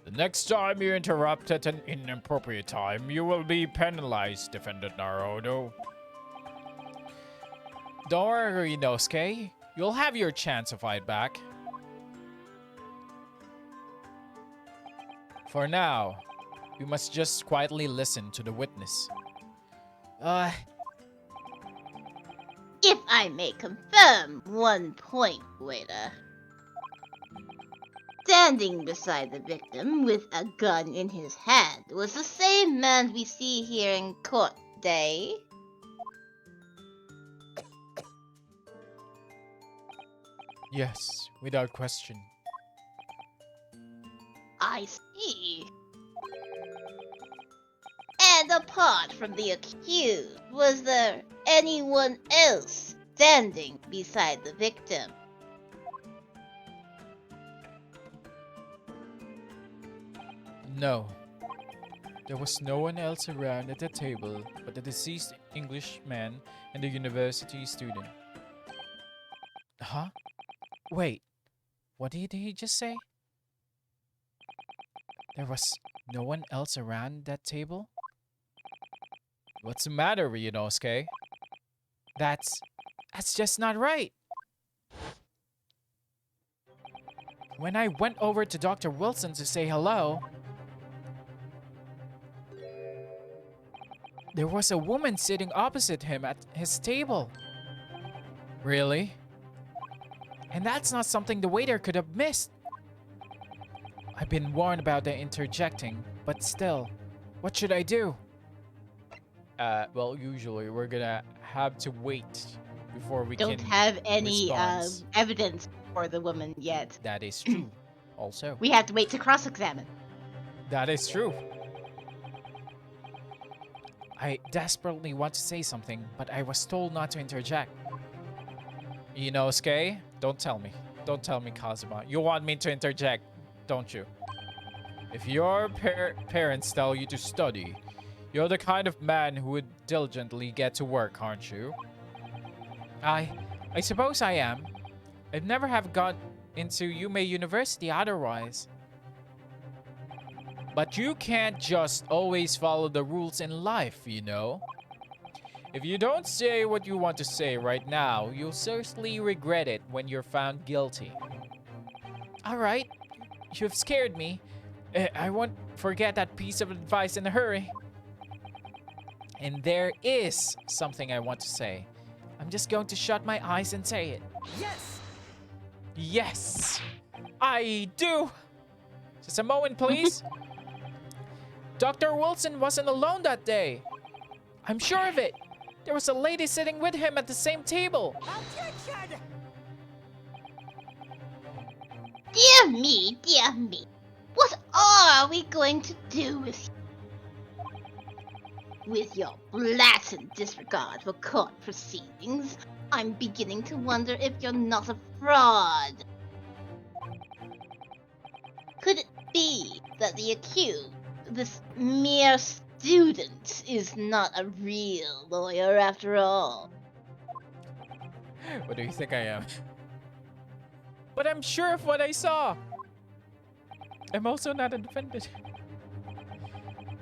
The next time you interrupt at an inappropriate time, you will be penalized, Defendant Naruto. Don't worry, Inosuke. You'll have your chance to fight back. For now, we must just quietly listen to the witness. If I may confirm one point, waiter. Standing beside the victim with a gun in his hand was the same man we see here in court today. Yes, without question. I see. And apart from the accused, was there anyone else standing beside the victim? No. There was no one else around at the table but the deceased Englishman and the university student. Huh? Wait. What did he just say? There was no one else around that table? What's the matter, Ryunosuke? That's just not right. When I went over to Dr. Wilson to say hello, there was a woman sitting opposite him at his table. Really? And that's not something the waiter could have missed. I've been warned about the interjecting, but still, what should I do? Well, usually we're gonna have to wait before we Don't can have any response. evidence for the woman yet. That is true. Also, We have to wait to cross-examine. that is true. I desperately want to say something, but I was told not to interject. Inosuke, don't tell me. Don't tell me, Kazuma. You want me to interject, don't you? If your parents tell you to study, you're the kind of man who would diligently get to work, aren't you? I suppose I am. I'd never have got into Yume University otherwise. But you can't just always follow the rules in life, you know? If you don't say what you want to say right now, you'll certainly regret it when you're found guilty. Alright, you've scared me. I won't forget that piece of advice in a hurry. And there is something I want to say. I'm just going to shut my eyes and say it. Yes! Yes! I do! Just a moment, please. Dr. Wilson wasn't alone that day. I'm sure of it. There was a lady sitting with him at the same table. Objection! Dear me, dear me. What are we going to do with you? With your blatant disregard for court proceedings, I'm beginning to wonder if you're not a fraud. Could it be that the accused, this mere student, is not a real lawyer after all? What do you think I am? But I'm sure of what I saw. I'm also not a defendant.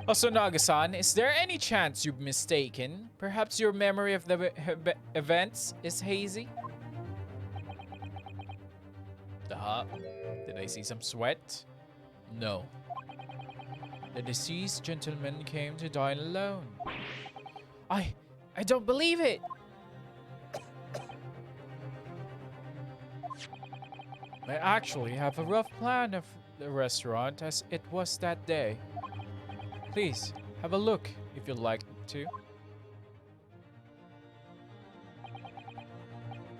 Also, Naga-san, is there any chance you've mistaken? Perhaps your memory of the events is hazy? Did I see some sweat? No. The deceased gentleman came to dine alone. I don't believe it! I actually have a rough plan of the restaurant as it was that day. Please, have a look if you'd like to.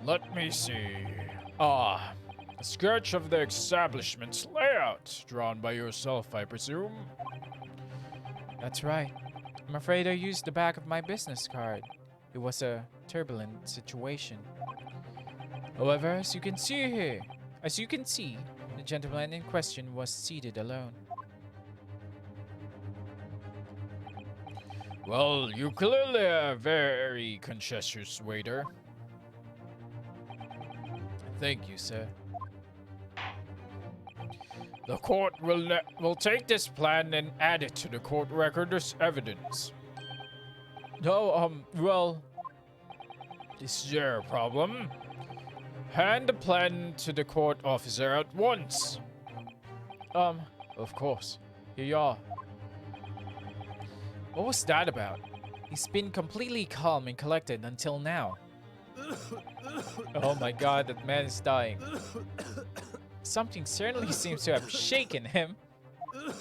Let me see. A sketch of the establishment's layout, drawn by yourself, I presume? That's right. I'm afraid I used the back of my business card. It was a turbulent situation. However, as you can see, the gentleman in question was seated alone. Well, you clearly are a very conscientious waiter. Thank you, sir. The court will take this plan and add it to the court record as evidence. No, well, This is your problem. Hand the plan to the court officer at once. of course. Here you are. What was that about? He's been completely calm and collected until now. Oh my god, that man is dying. Something certainly seems to have shaken him.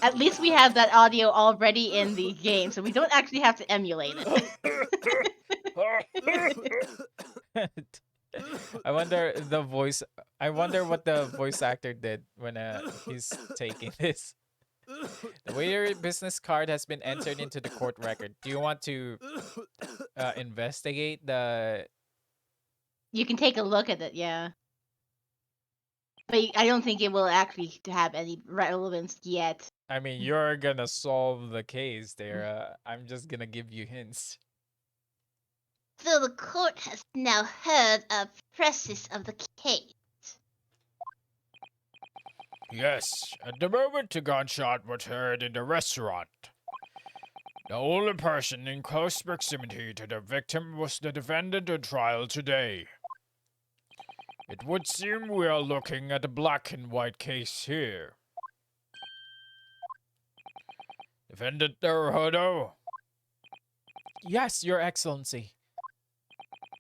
At least we have that audio already in the game, so we don't actually have to emulate it. I wonder what the voice actor did when he's taking this. The waiter business card has been entered into the court record. Do you want to investigate the... You can take a look at it, yeah. But I don't think it will actually have any relevance yet. I mean, you're gonna solve the case there. I'm just gonna give you hints. So the court has now heard a process of the case. Yes, at the moment the gunshot was heard in the restaurant. The only person in close proximity to the victim was the defendant on trial today. It would seem we are looking at a black and white case here. Defendant Naruhodo, Yes, Your Excellency.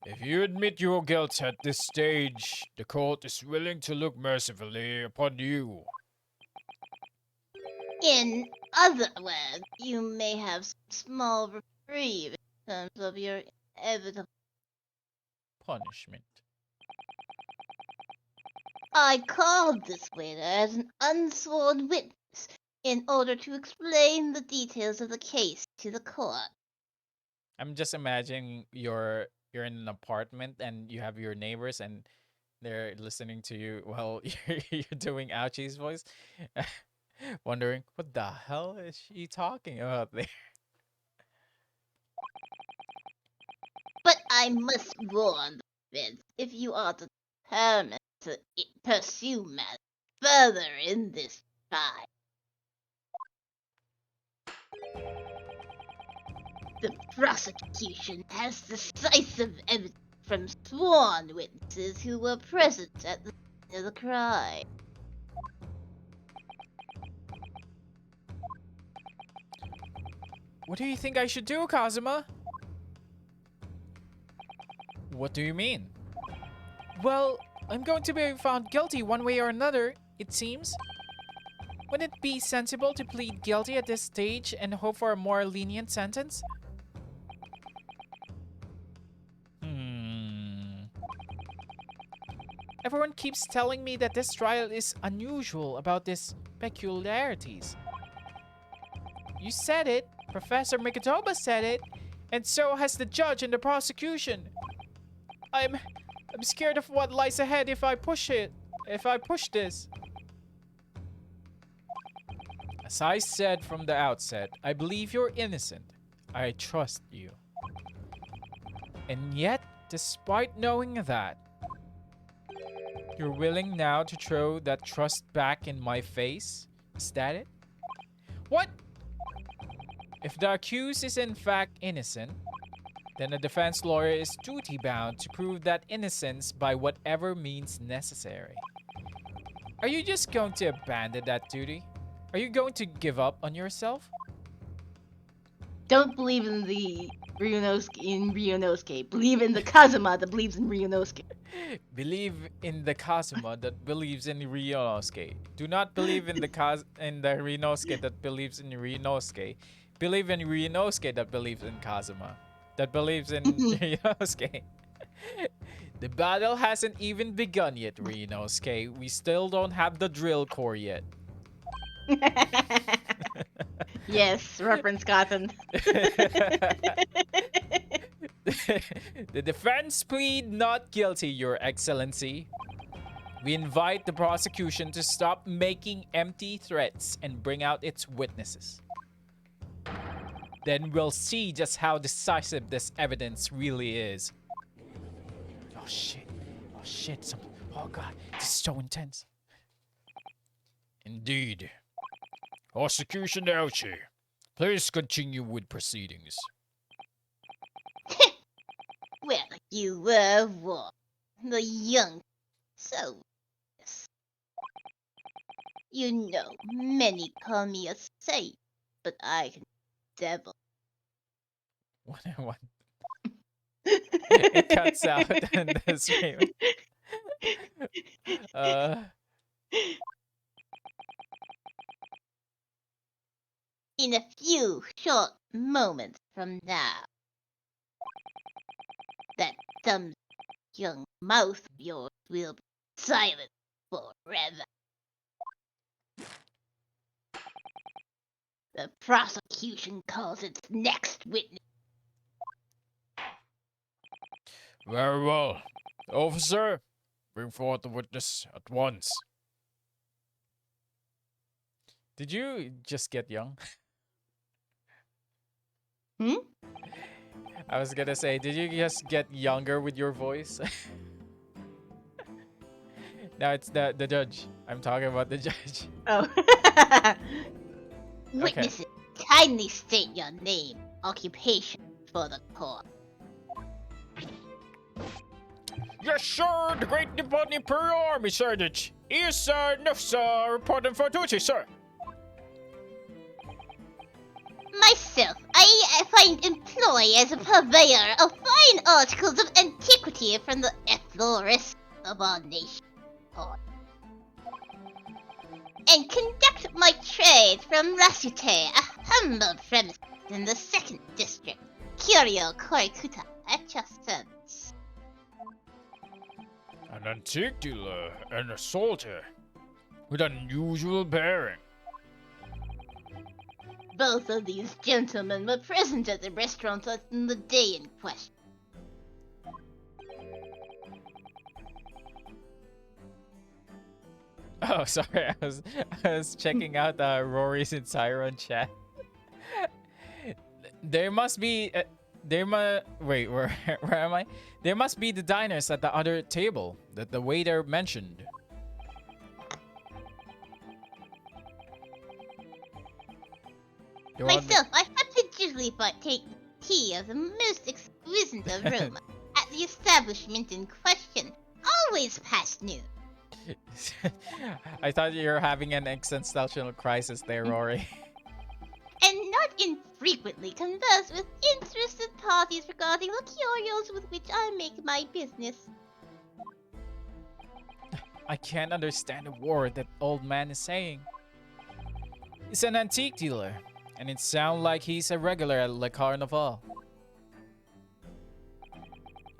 if you admit your guilt at this stage, the court is willing to look mercifully upon you. In other words, you may have some small reprieve in terms of your inevitable. Punishment. I called this waiter as an unsworn witness in order to explain the details of the case to the court. I'm just imagining you're in an apartment and you have your neighbors and they're listening to you while you're doing Ouchie's voice, wondering what the hell is she talking about there. But I must warn the defense, if you are determined to pursue matters further in this trial, The prosecution has decisive evidence from sworn witnesses who were present at the scene of the crime. What do you think I should do, Kazuma? What do you mean? Well, I'm going to be found guilty one way or another, it seems. Wouldn't it be sensible to plead guilty at this stage and hope for a more lenient sentence? Everyone keeps telling me that this trial is unusual about its peculiarities. You said it, Professor Mikotoba said it, and so has the judge and the prosecution. I'm scared of what lies ahead if I push this. As I said from the outset, I believe you're innocent. I trust you. And yet, despite knowing that, you're willing now to throw that trust back in my face? Is that it? What? If the accused is in fact innocent, then a defense lawyer is duty-bound to prove that innocence by whatever means necessary. Are you just going to abandon that duty? Are you going to give up on yourself? Don't believe in the Ryunosuke. Believe in the Kazuma that believes in Ryunosuke. Believe in the Kazuma that believes in Ryunosuke. Do not believe in the Ryunosuke that believes in Ryunosuke. Believe in Ryunosuke that believes in Kazuma. That believes in Ryunosuke. The battle hasn't even begun yet, Ryunosuke. We still don't have the drill core yet. Yes, reference gotten. The defense plead not guilty, Your Excellency. We invite the prosecution to stop making empty threats and bring out its witnesses. Then we'll see just how decisive this evidence really is. Oh shit. Oh shit. Oh god. This is so intense. Indeed. Prosecution Elchi, please continue with proceedings. Well, you were one. The young. So. Yes. You know, many call me a saint, but I can devil. What? It cuts out and the scream. In a few short moments from now, that dumb young mouth of yours will be silent forever. The prosecution calls its next witness. Very well. Officer, bring forth the witness at once. Did you just get young? Hmm? I was gonna say, did you just get younger with your voice? No, it's the judge. I'm talking about the judge. Oh. Witnesses, kindly state your name, occupation for the court. Yes, sir, the Great Nippon Imperial Army Sergeant. Is Nufsa reporting for duty, sir? Myself, I find employ as a purveyor of fine articles of antiquity from the ethnorist of our nation. And conduct my trade from Rasute, a humble premise in the 2nd District. Curio Korikuta at your service. An antique dealer and a soldier with unusual bearing. Both of these gentlemen were present at the restaurant on the day in question. Oh, sorry. I was checking out Rory's and Siren chat. There must be wait, where am I? There must be the diners at the other table that the waiter mentioned. Myself, I have to usually take tea of the most exquisite aroma at the establishment in question, always past noon. I thought you were having an existential crisis there, Rory. And not infrequently converse with interested parties regarding the curios with which I make my business. I can't understand a word that old man is saying. He's an antique dealer, and it sounds like he's a regular at Le Carnival.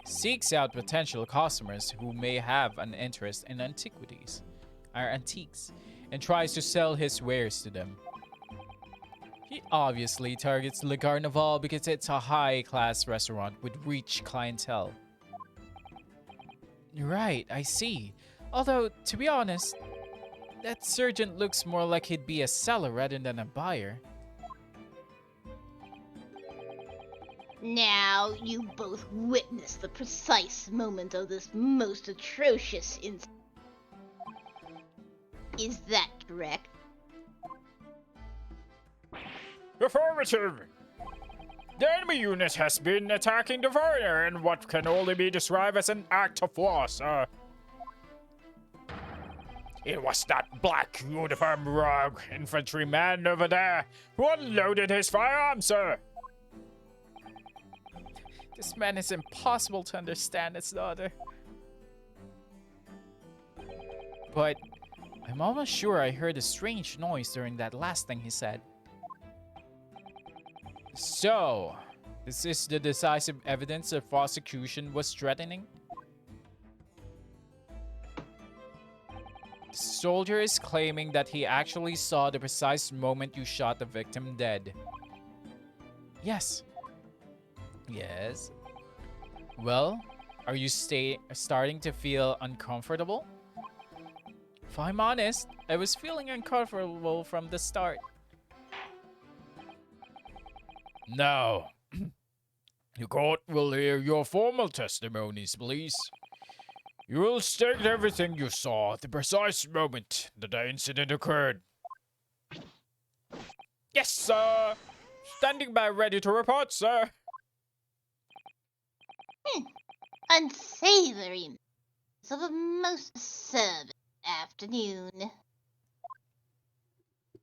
Seeks out potential customers who may have an interest in antiquities, or antiques, and tries to sell his wares to them. He obviously targets Le Carnival because it's a high-class restaurant with rich clientele. Right, I see. Although, to be honest, that sergeant looks more like he'd be a seller rather than a buyer. Now, you both witnessed the precise moment of this most atrocious incident. Is that correct? Affirmative! The enemy unit has been attacking the foreigner in what can only be described as an act of war, sir. It was that black uniform rogue infantryman over there who unloaded his firearm, sir. This man is impossible to understand, its daughter. But I'm almost sure I heard a strange noise during that last thing he said. So, is this the decisive evidence the prosecution was threatening? The soldier is claiming that he actually saw the precise moment you shot the victim dead. Yes. Yes. Well, are you starting to feel uncomfortable? If I'm honest, I was feeling uncomfortable from the start. Now, the court will hear your formal testimonies, please. You will state everything you saw at the precise moment that the incident occurred. Yes, sir! Standing by ready to report, sir! Unsavory moments of a most acerbic afternoon.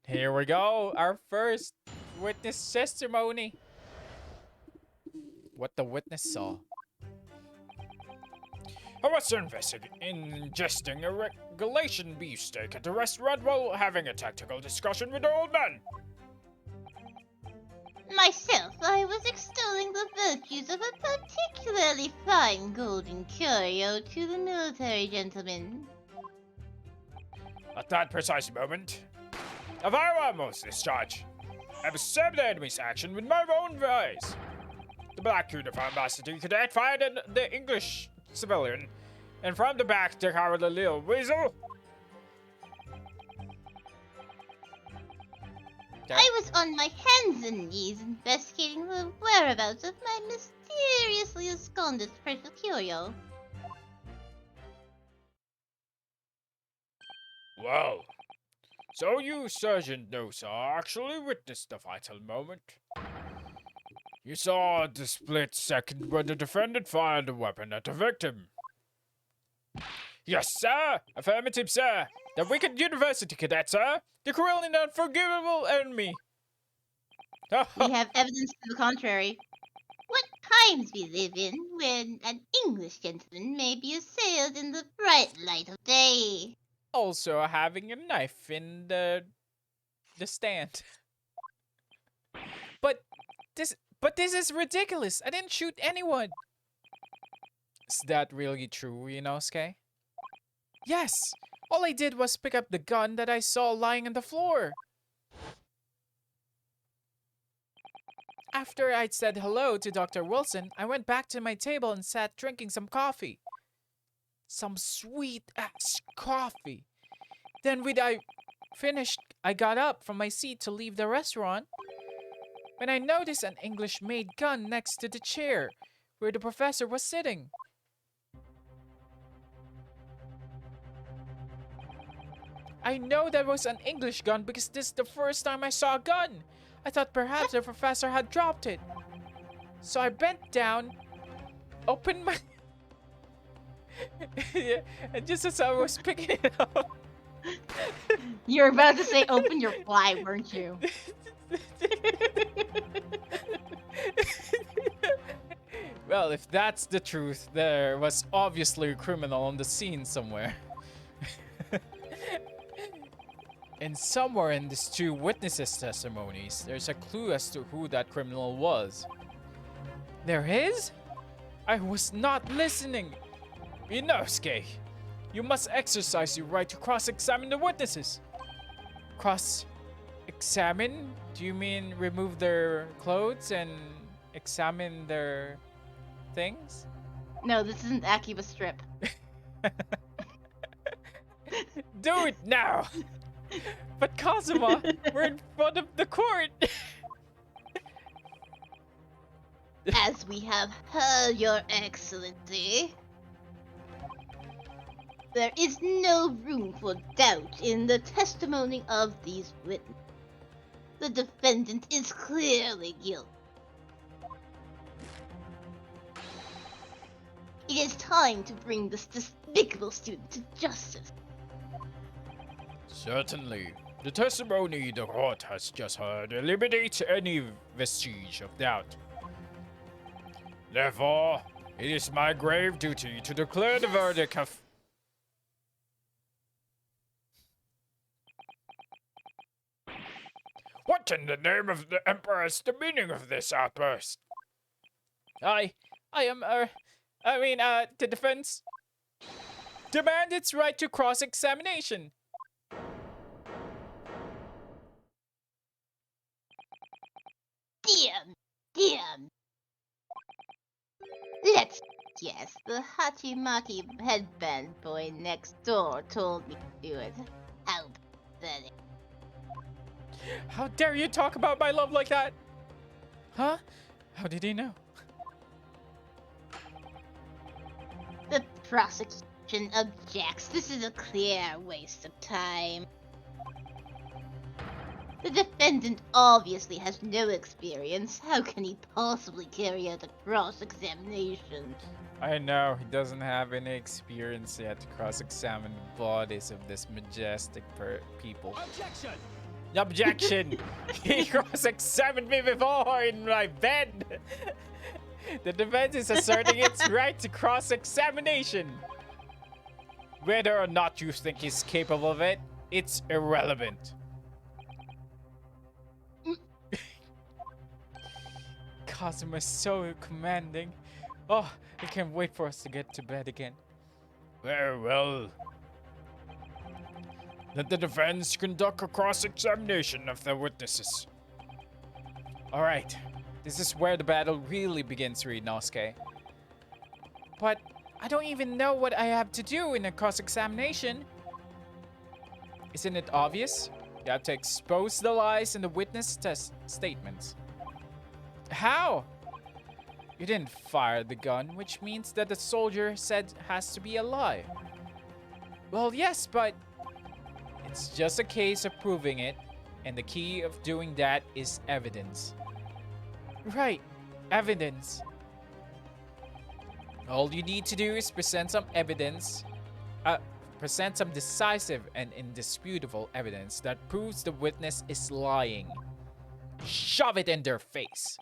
Here we go, our first witness testimony. What the witness saw. I was ingesting a regulation beefsteak at the restaurant while having a tactical discussion with the old man. Myself, I was extolling the virtues of a particularly fine golden curio to the military gentleman. At that precise moment, a firearm was discharged. I observed the enemy's action with my own eyes. The black uniformed varsity cadet fired at the English civilian, and from the back, the cowardly little weasel. I was on my hands and knees investigating the whereabouts of my mysteriously absconded precious curio. Well, so you, Sergeant Nosa, actually witnessed the vital moment. You saw the split second when the defendant fired the weapon at the victim. Yes, sir! Affirmative, sir! The wicked university cadet, sir! The cruel and unforgivable enemy! We have evidence to the contrary. What times we live in when an English gentleman may be assailed in the bright light of day. Also having a knife in the stand. But this is ridiculous. I didn't shoot anyone. Is that really true, Inosuke? Yes. All I did was pick up the gun that I saw lying on the floor. After I'd said hello to Dr. Wilson, I went back to my table and sat drinking some coffee. Some sweet-ass coffee. Then when I finished, I got up from my seat to leave the restaurant when I noticed an English-made gun next to the chair where the professor was sitting. I know that was an English gun because this is the first time I saw a gun. I thought perhaps the professor had dropped it. So I bent down, opened my... Yeah, and just as I was picking it up... You were about to say open your fly, weren't you? Well, if that's the truth, there was obviously a criminal on the scene somewhere. And somewhere in these two witnesses' testimonies, there's a clue as to who that criminal was. There is? I was not listening. Inosuke, you must exercise your right to cross-examine the witnesses. Cross-examine? Do you mean remove their clothes and examine their things? No, this isn't Akiba Strip. Do it now! But Kazuma, we're in front of the court! As we have heard, Your Excellency, there is no room for doubt in the testimony of these witnesses. The defendant is clearly guilty. It is time to bring this despicable student to justice. Certainly. The testimony the court has just heard eliminates any vestige of doubt. Therefore, it is my grave duty to declare the verdict of... What in the name of the Emperor is the meaning of this outburst? I am, the defense demand its right to cross-examination. Damn. Let's guess, the Hachimaki headband boy next door told me to do it. How pathetic. How dare you talk about my love like that? Huh? How did he know? The prosecution objects. This is a clear waste of time. The defendant obviously has no experience. How can he possibly carry out a cross-examination? I know, he doesn't have any experience yet to cross-examine the bodies of this majestic people. Objection! Objection! He cross-examined me before in my bed! The defense is asserting its right to cross-examination. Whether or not you think he's capable of it, it's irrelevant. Kazuma is so commanding. Oh, I can't wait for us to get to bed again. Very well. Let the defense conduct a cross-examination of the witnesses. Alright, this is where the battle really begins, Inosuke. But I don't even know what I have to do in a cross-examination. Isn't it obvious? You have to expose the lies in the witness statements. How? You didn't fire the gun, which means that the soldier said has to be a lie. Well, yes, but it's just a case of proving it, and the key of doing that is evidence. Right, evidence. All you need to do is present some evidence, present some decisive and indisputable evidence that proves the witness is lying. Shove it in their face.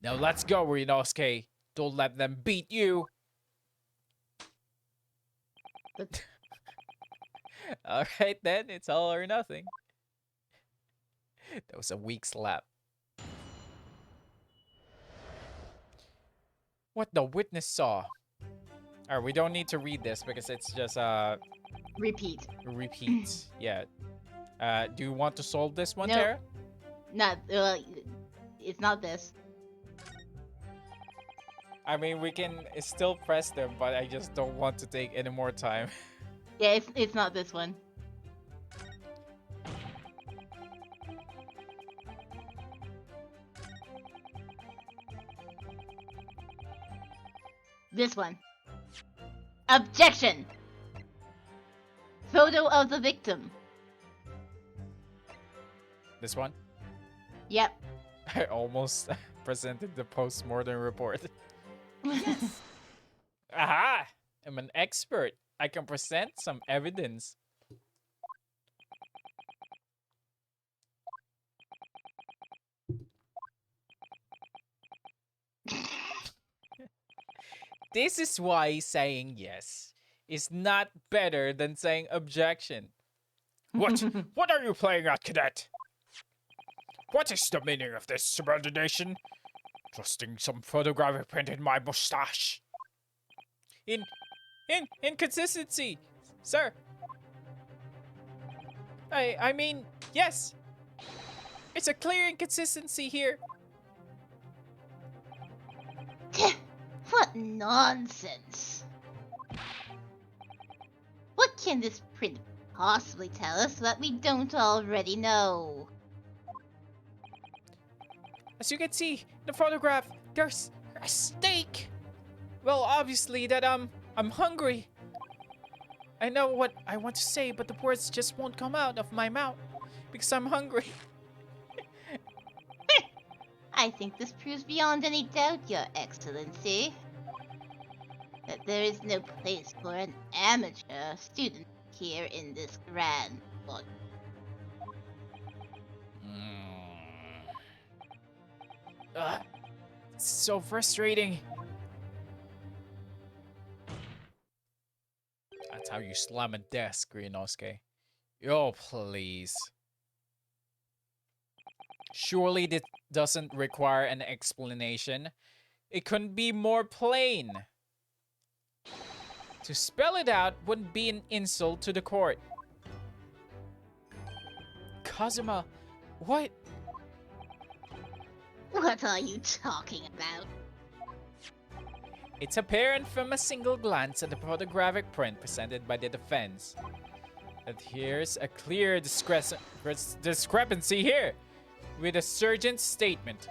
Now let's go, Inosuke. Don't let them beat you. Alright then, it's all or nothing. That was a weak slap. What the witness saw. Alright, we don't need to read this because it's just Repeat. repeat. Yeah. Do you want to solve this one, No. Terra? Not, it's not this. I mean, we can still press them, but I just don't want to take any more time. Yeah, it's not this one. This one. Objection! Photo of the victim. This one? Yep. I almost presented the post-mortem report. Yes. Aha! I'm an expert. I can present some evidence. This is why saying yes is not better than saying objection. What? What are you playing at, cadet? What is the meaning of this subordination? Trusting some photographic print in my mustache. Inconsistency, sir. I mean, yes. It's a clear inconsistency here. What nonsense! What can this print possibly tell us that we don't already know? As you can see in the photograph, there's a steak. Well, obviously that I'm hungry. I know what I want to say, but the words just won't come out of my mouth because I'm hungry. I think this proves beyond any doubt, Your Excellency, that there is no place for an amateur student here in this grand body. It's so frustrating. That's how you slam a desk, Ryunosuke. Oh, please. Surely this doesn't require an explanation. It couldn't be more plain. To spell it out wouldn't be an insult to the court. Kazuma, what? What are you talking about? It's apparent from a single glance at the photographic print presented by the defense that here's a clear discrepancy here with the sergeant's statement.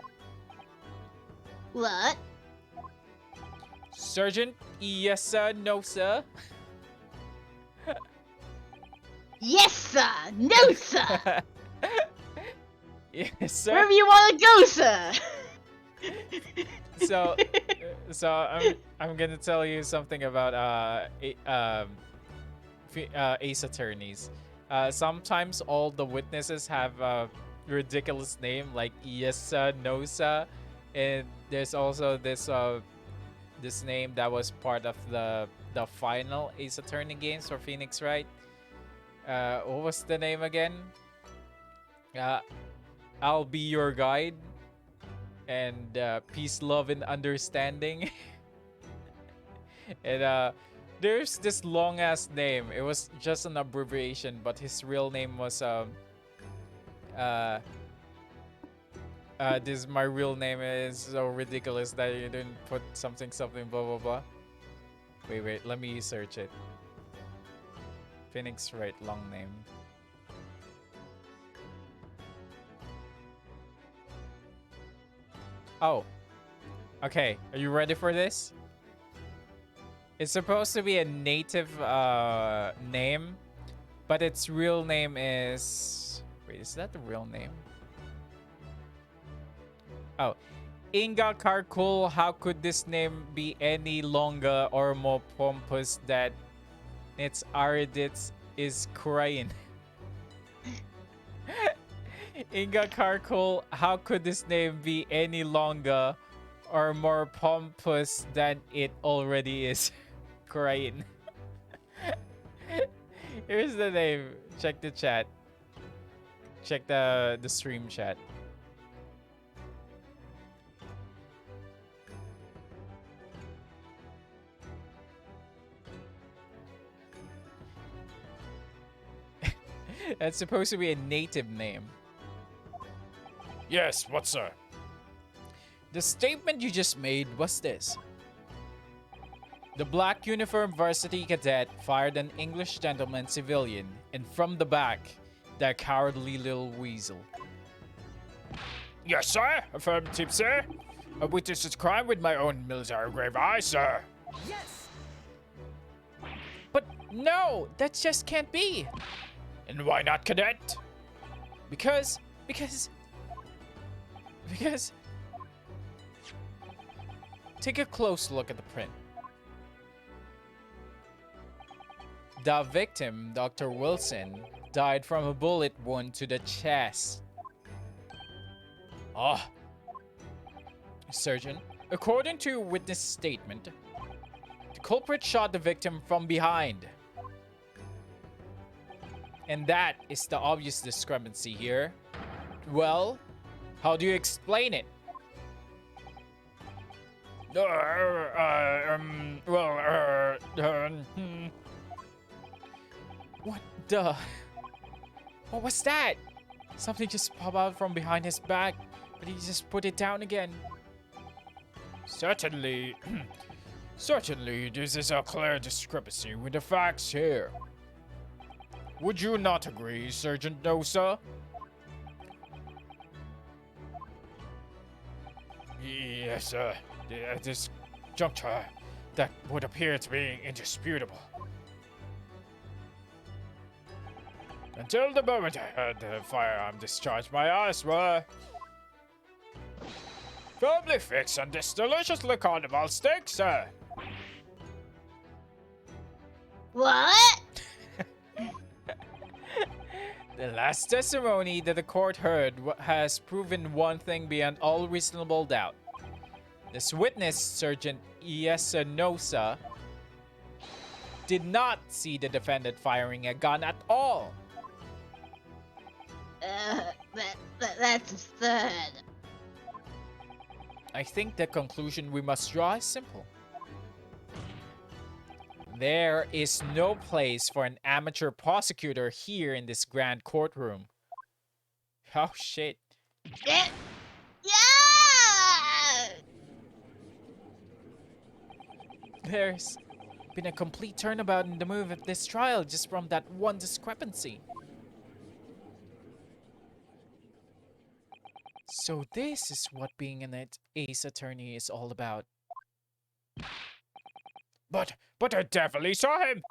What? Sergeant, yes sir, no sir. Yes, sir! No, sir! Yes sir. Wherever you want to go, sir! So I'm gonna tell you something about Ace Attorneys. Sometimes all the witnesses have a ridiculous name like yes sir, no sir, and there's also this name that was part of the final Ace Attorney games for Phoenix, right? What was the name again? I'll be your guide, and peace, love, and understanding. And there's this long ass name. It was just an abbreviation, but his real name was this my real name is so ridiculous that you didn't put something blah blah blah. Wait, let me search it. Phoenix Wright long name. Oh. Okay, are you ready for this? It's supposed to be a native name, but its real name is... Wait, is that the real name? Oh. Inga Karkul, how could this name be any longer or more pompous that its Aridits is Korean? Inga Karkul, how could this name be any longer or more pompous than it already is? Korean. Here's the name. Check the chat. Check the stream chat. That's supposed to be a native name. Yes, what, sir? The statement you just made was this. The black uniformed varsity cadet fired an English gentleman civilian, and from the back, that cowardly little weasel. Yes, sir. Affirmative, sir. I witnessed this crime with my own military-grade eye, sir. Yes. But no, that just can't be. And why not, cadet? Because take a close look at the print. The victim, Dr. Wilson, died from a bullet wound to the chest. Ah, Surgeon, according to witness statement, the culprit shot the victim from behind. And that is the obvious discrepancy here. Well, how do you explain it? What the? What was that? Something just popped out from behind his back, but he just put it down again. certainly, certainly, this is a clear discrepancy with the facts here. Would you not agree, Sergeant Nosa? Yes, sir. At this juncture, that would appear to be indisputable. Until the moment I heard the firearm discharge, my eyes were firmly fixed on this deliciously carnival steak, sir. What? The last testimony that the court heard has proven one thing beyond all reasonable doubt. This witness, Sergeant Iesanosa, did not see the defendant firing a gun at all. That's absurd. I think the conclusion we must draw is simple. There is no place for an amateur prosecutor here in this grand courtroom. Oh shit. Yeah! There's been a complete turnabout in the move of this trial just from that one discrepancy. So this is what being an ace attorney is all about. But I definitely saw him!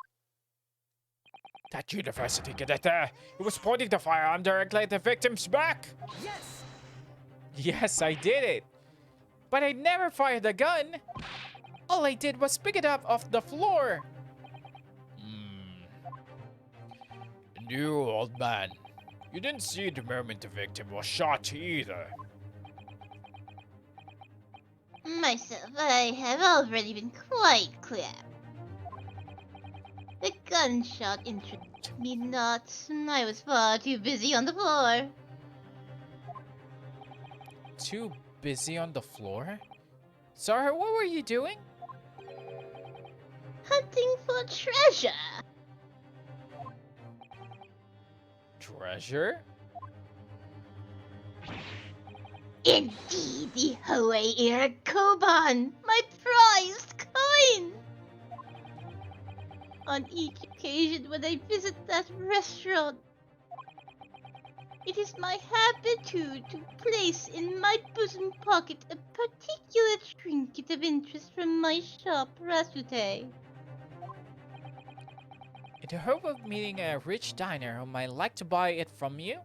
That university cadet there, he was pointing the firearm directly at the victim's back! Yes, I did it. But I never fired a gun. All I did was pick it up off the floor. And you, old man, you didn't see the moment the victim was shot either. Myself, I have already been quite clear. The gunshot interested me not. I was far too busy on the floor. Too busy on the floor? Sarah, what were you doing? Hunting for treasure. Treasure? Indeed, the Hoei era Koban, my prized coin. On each occasion when I visit that restaurant, it is my habitude to place in my bosom pocket a particular trinket of interest from my shop, Rasute. In the hope of meeting a rich diner who might like to buy it from you?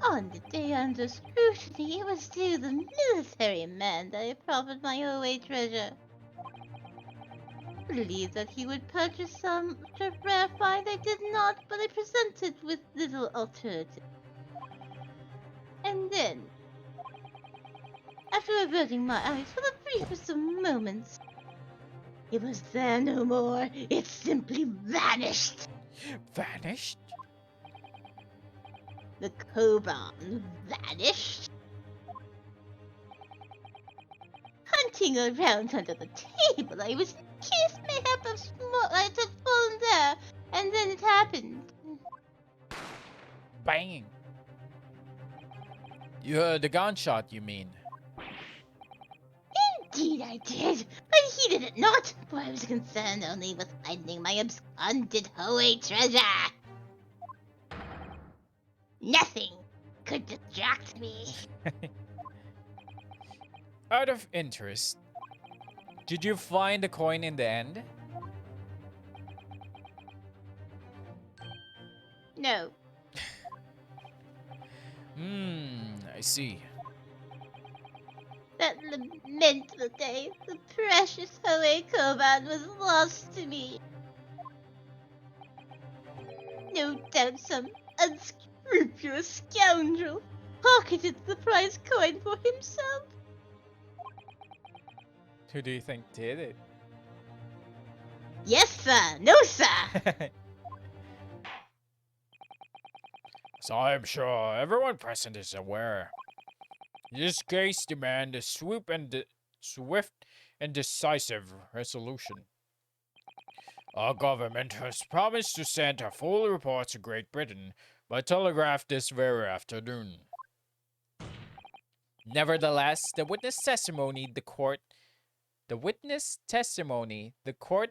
On the day under scrutiny, it was to the military man that I proffered my Hoei treasure. Believed that he would purchase some rare find I did not, but I presented with little alternative. And then, after averting my eyes for the briefest of moments, it was there no more. It simply vanished. Vanished? The Koban vanished. Hunting around under the table, I was case mayhap of smoke. I had fallen there, and then it happened. Bang! You heard the gunshot, you mean? Indeed I did. I heeded it not, for I was concerned only with finding my absconded Hoei treasure. Nothing could distract me. Out of interest, did you find the coin in the end? No. I see. That lament the day the precious Hoekoban was lost to me. No doubt some unscrupulous scoundrel pocketed the prize coin for himself. Who do you think did it? Yes, sir. No, sir. So I'm sure everyone present is aware. This case demands a swift and decisive resolution. Our government has promised to send a full report to Great Britain by telegraph this very afternoon. Nevertheless, the witness testimony the court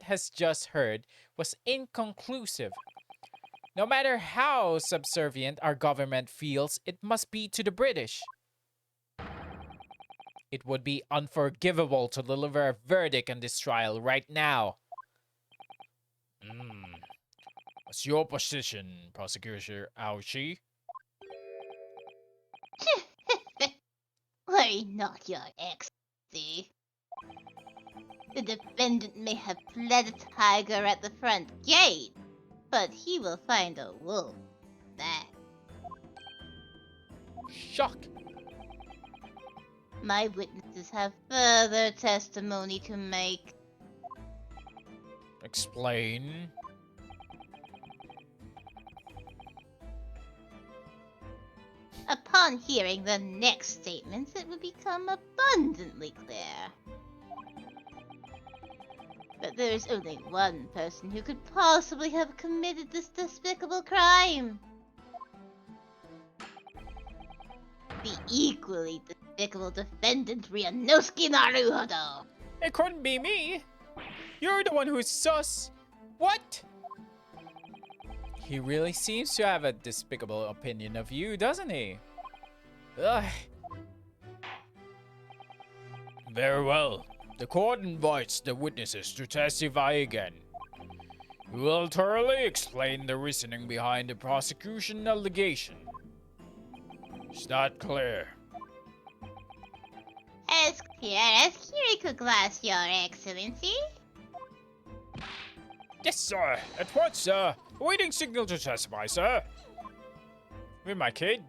has just heard was inconclusive. No matter how subservient our government feels it must be to the British, it would be unforgivable to deliver a verdict on this trial right now. What's your position, Prosecutor Aoshi? Worry not, Your Excellency. The defendant may have fled a tiger at the front gate, but he will find a wolf there. Shock! My witnesses have further testimony to make. Explain. Upon hearing the next statements, it will become abundantly clear. But there is only one person who could possibly have committed this despicable crime. The equally despicable defendant Ryunosuke Naruhodo. It couldn't be me! You're the one who's sus! What? He really seems to have a despicable opinion of you, doesn't he? Ugh. Very well. The court invites the witnesses to testify again. We will thoroughly explain the reasoning behind the prosecution allegation. Is that clear? As clear as Kiriko glass, Your Excellency. Yes, sir. At once, sir. Awaiting signal to testify, sir. With my kid?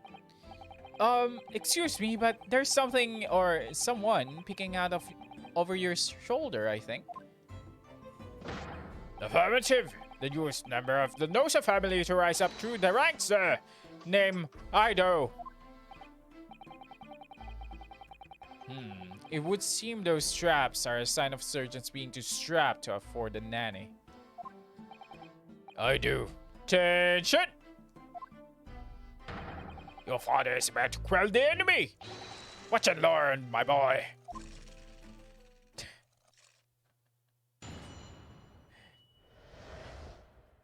Excuse me, but there's something or someone peeking out of over your shoulder, I think. Affirmative. The newest member of the Nosa family to rise up through the ranks, sir. Name Ido. It would seem those straps are a sign of surgeons being too strapped to afford a nanny. I do. Attention! Your father is about to quell the enemy. Watch and learn, my boy.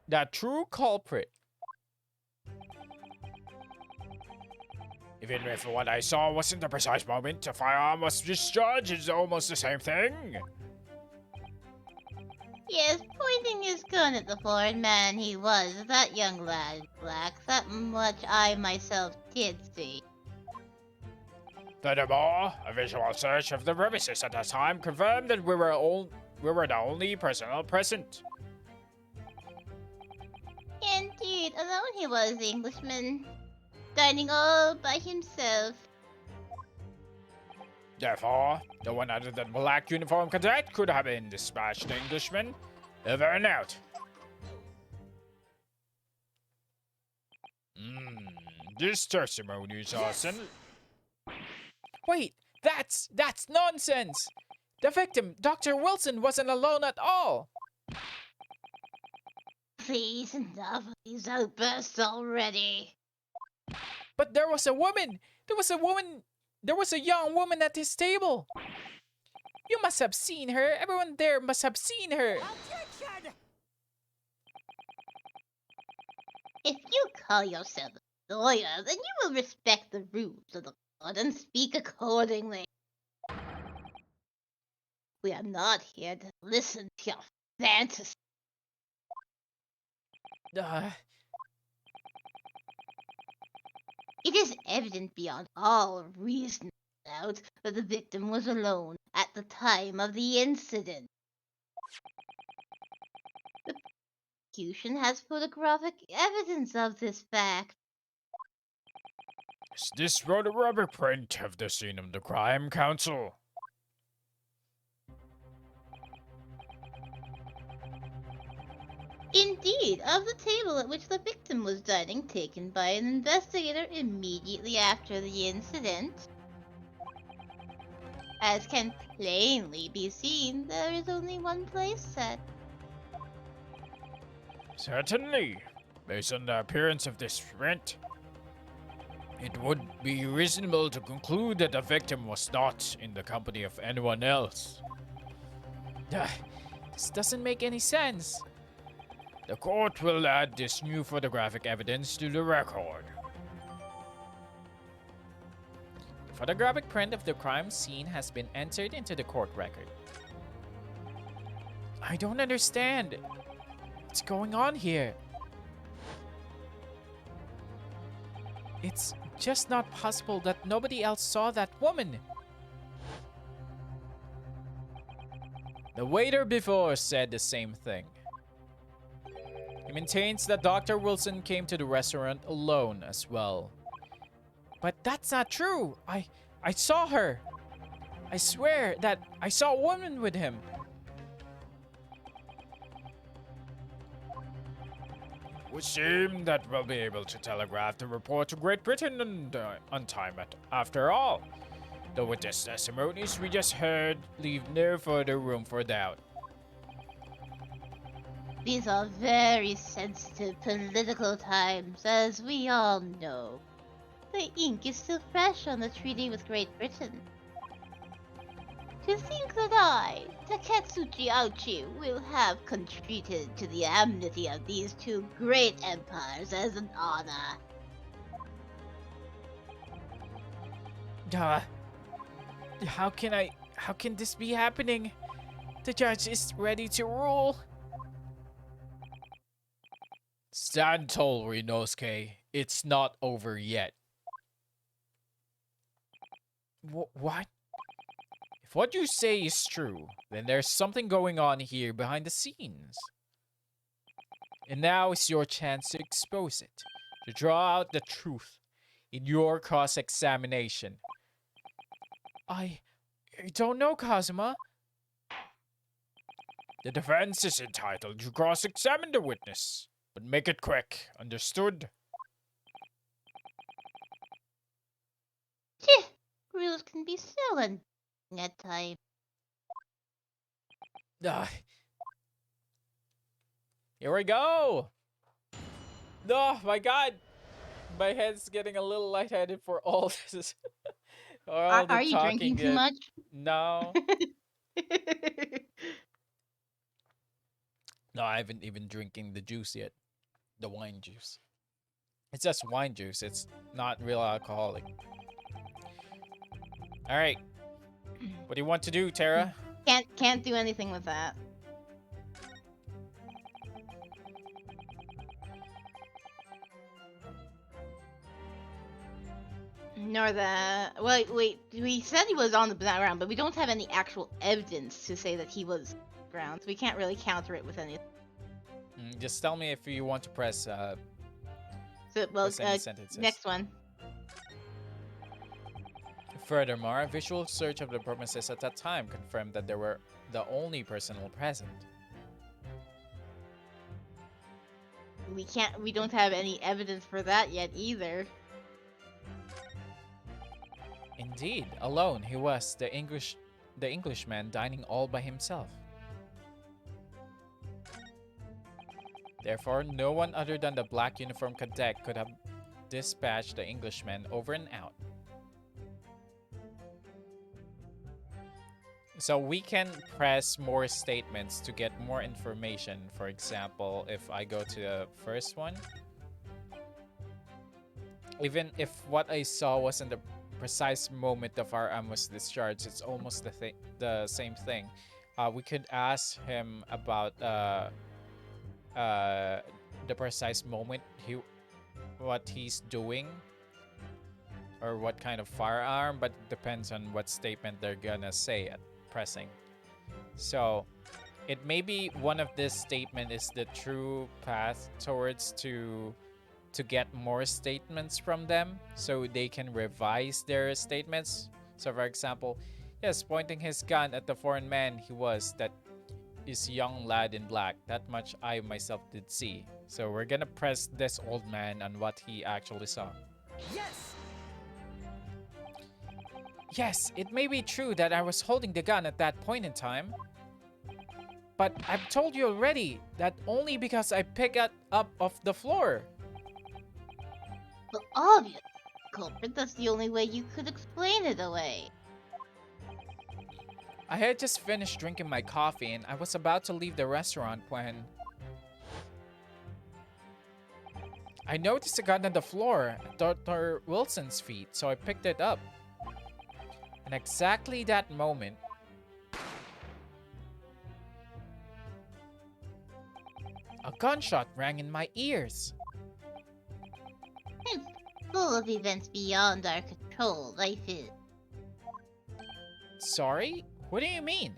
The true culprit. Even if what I saw wasn't the precise moment a firearm was discharged, it's almost the same thing. Yes, pointing his gun at the foreign man he was, that young lad, Black, that much I myself did see. Furthermore, a visual search of the premises at that time confirmed that we were the only personnel present. Indeed, alone he was, the Englishman, dining all by himself. Therefore, no one other than black uniform cadet could have been dispatched Englishman. Over and out. This testimony is awesome. Wait, that's nonsense! The victim, Dr. Wilson, wasn't alone at all! Please, enough of these outbursts already. But there was a woman! There was a young woman at his table! You must have seen her! Everyone there must have seen her! If you call yourself a lawyer, then you will respect the rules of the court and speak accordingly. We are not here to listen to your fantasy. It is evident beyond all reasonable doubt out that the victim was alone at the time of the incident. The prosecution has photographic evidence of this fact. Is this photographic print of the scene of the crime, Counsel? Indeed, of the table at which the victim was dining, taken by an investigator immediately after the incident. As can plainly be seen, there is only one place set. Certainly. Based on the appearance of this print, it would be reasonable to conclude that the victim was not in the company of anyone else. This doesn't make any sense. The court will add this new photographic evidence to the record. The photographic print of the crime scene has been entered into the court record. I don't understand. What's going on here? It's just not possible that nobody else saw that woman. The waiter before said the same thing. He maintains that Dr. Wilson came to the restaurant alone as well. But that's not true. I saw her. I swear that I saw a woman with him. It would seem that we'll be able to telegraph the report to Great Britain on time after all. Though with the testimonies we just heard leave no further room for doubt. These are very sensitive political times, as we all know. The ink is still fresh on the treaty with Great Britain. To think that I, Taketsuchi Auchi, will have contributed to the amity of these two great empires as an honor. How can this be happening? The judge is ready to rule. Stand tall, Rinosuke. It's not over yet. What? If what you say is true, then there's something going on here behind the scenes. And now is your chance to expose it, to draw out the truth in your cross-examination. I don't know, Kazuma. The defense is entitled to cross-examine the witness, but make it quick, understood? Tch, rules can be so annoying at times. Here we go. Oh my god. My head's getting a little lightheaded for all this. All the Are you drinking talking too much? No. No, I haven't even drinking the juice yet. The wine juice. It's just wine juice. It's not real alcoholic. All right. What do you want to do, Terra? Can't do anything with that. Nor the wait. We said he was on the ground, but we don't have any actual evidence to say that he was ground. So we can't really counter it with anything. Just tell me if you want to press So well, press any sentences. next one. Furthermore, a visual search of the premises at that time confirmed that they were the only personnel present. We don't have any evidence for that yet either. Indeed, alone he was the Englishman dining all by himself. Therefore, no one other than the black uniformed cadet could have dispatched the Englishman over and out. So we can press more statements to get more information. For example, if I go to the first one, even if what I saw wasn't the precise moment the firearm was discharged, it's almost the same thing. We could ask him about the precise moment what he's doing or what kind of firearm, but it depends on what statement they're gonna say at pressing. So it may be one of this statement is the true path towards to get more statements from them so they can revise their statements. So for example, yes, pointing his gun at the foreign man he was, that is young lad in black. That much I myself did see. So we're gonna press this old man on what he actually saw. Yes! Yes, it may be true that I was holding the gun at that point in time. But I've told you already that only because I picked it up off the floor. Well, obviously, culprit, that's the only way you could explain it away. I had just finished drinking my coffee and I was about to leave the restaurant when I noticed a gun on the floor at Dr. Wilson's feet, so I picked it up. And exactly that moment, a gunshot rang in my ears. It's full of events beyond our control, life is. Sorry? What do you mean?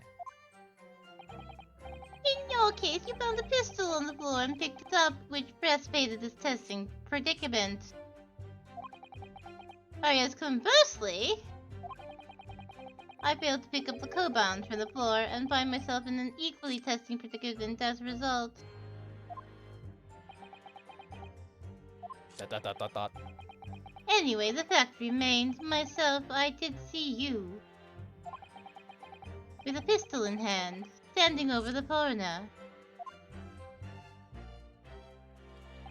In your case, you found a pistol on the floor and picked it up, which precipitated this testing predicament. Whereas conversely, I failed to pick up the cobans from the floor and find myself in an equally testing predicament as a result. Dot, dot, dot, dot, dot. Anyway, the fact remains, myself, I did see you. With a pistol in hand, standing over the foreigner.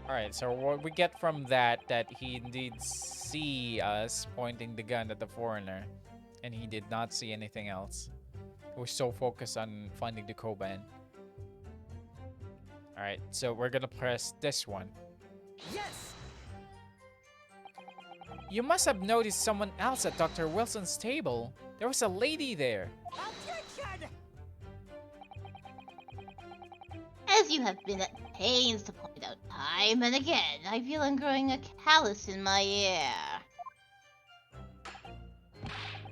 Alright, so what we get from that he indeed see us pointing the gun at the foreigner. And he did not see anything else. He was so focused on finding the Koban. Alright, so we're gonna press this one. Yes! You must have noticed someone else at Dr. Wilson's table. There was a lady there. Objection! As you have been at pains to point out time and again, I feel I'm growing a callus in my ear.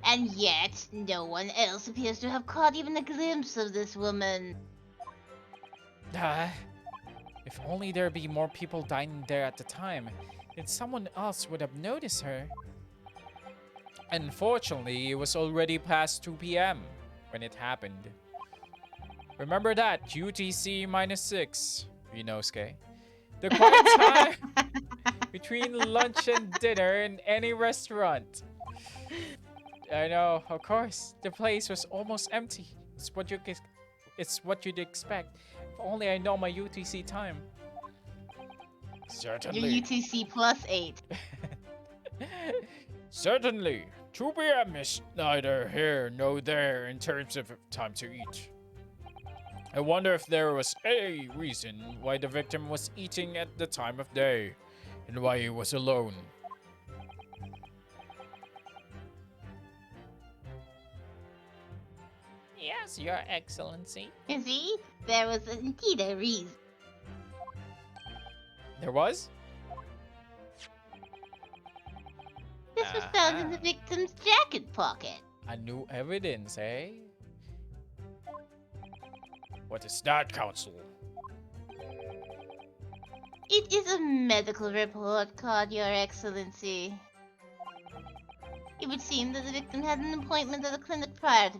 And yet, no one else appears to have caught even a glimpse of this woman. If only there be more people dining there at the time, then someone else would have noticed her. Unfortunately, it was already past 2 p.m. when it happened. Remember that, UTC -6, Rinosuke. The quiet time between lunch and dinner in any restaurant. I know, of course, the place was almost empty. It's what you'd expect. If only I know my UTC time. Your Certainly. UTC +8. Certainly. 2 p.m. is neither here nor there in terms of time to eat. I wonder if there was a reason why the victim was eating at the time of day and why he was alone. Yes, Your Excellency. You see, there was indeed a reason. There was? This was found in the victim's jacket pocket. A new evidence, eh? What is that, Counsel? It is a medical report card, Your Excellency. It would seem that the victim had an appointment at a clinic prior to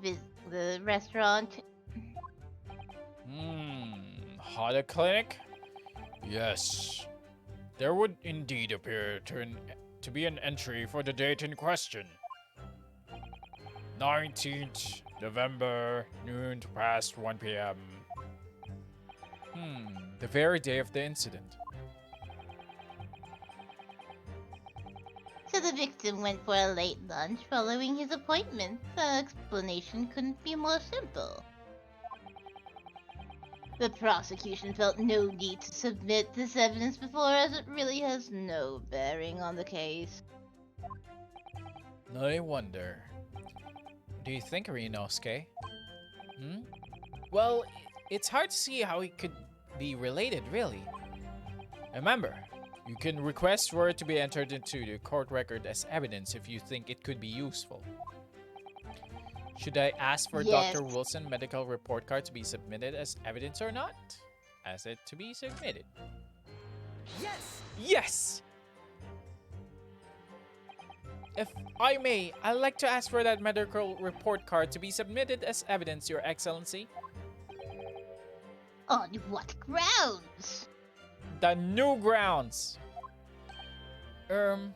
the restaurant. Had a clinic? Yes. There would indeed appear to be an entry for the date in question. 19th November, noon to past 1 p.m. The very day of the incident. So the victim went for a late lunch following his appointment. The explanation couldn't be more simple. The prosecution felt no need to submit this evidence before, as it really has no bearing on the case. I wonder. Do you think, Rinosuke? Well, it's hard to see how it could be related, really. Remember, You can request for it to be entered into the court record as evidence if you think it could be useful. Should I ask for Yes. Dr. Wilson medical report card to be submitted as evidence or not? Ask it to be submitted. Yes! Yes! If I may, I'd like to ask for that medical report card to be submitted as evidence, Your Excellency. On what grounds? The new grounds. The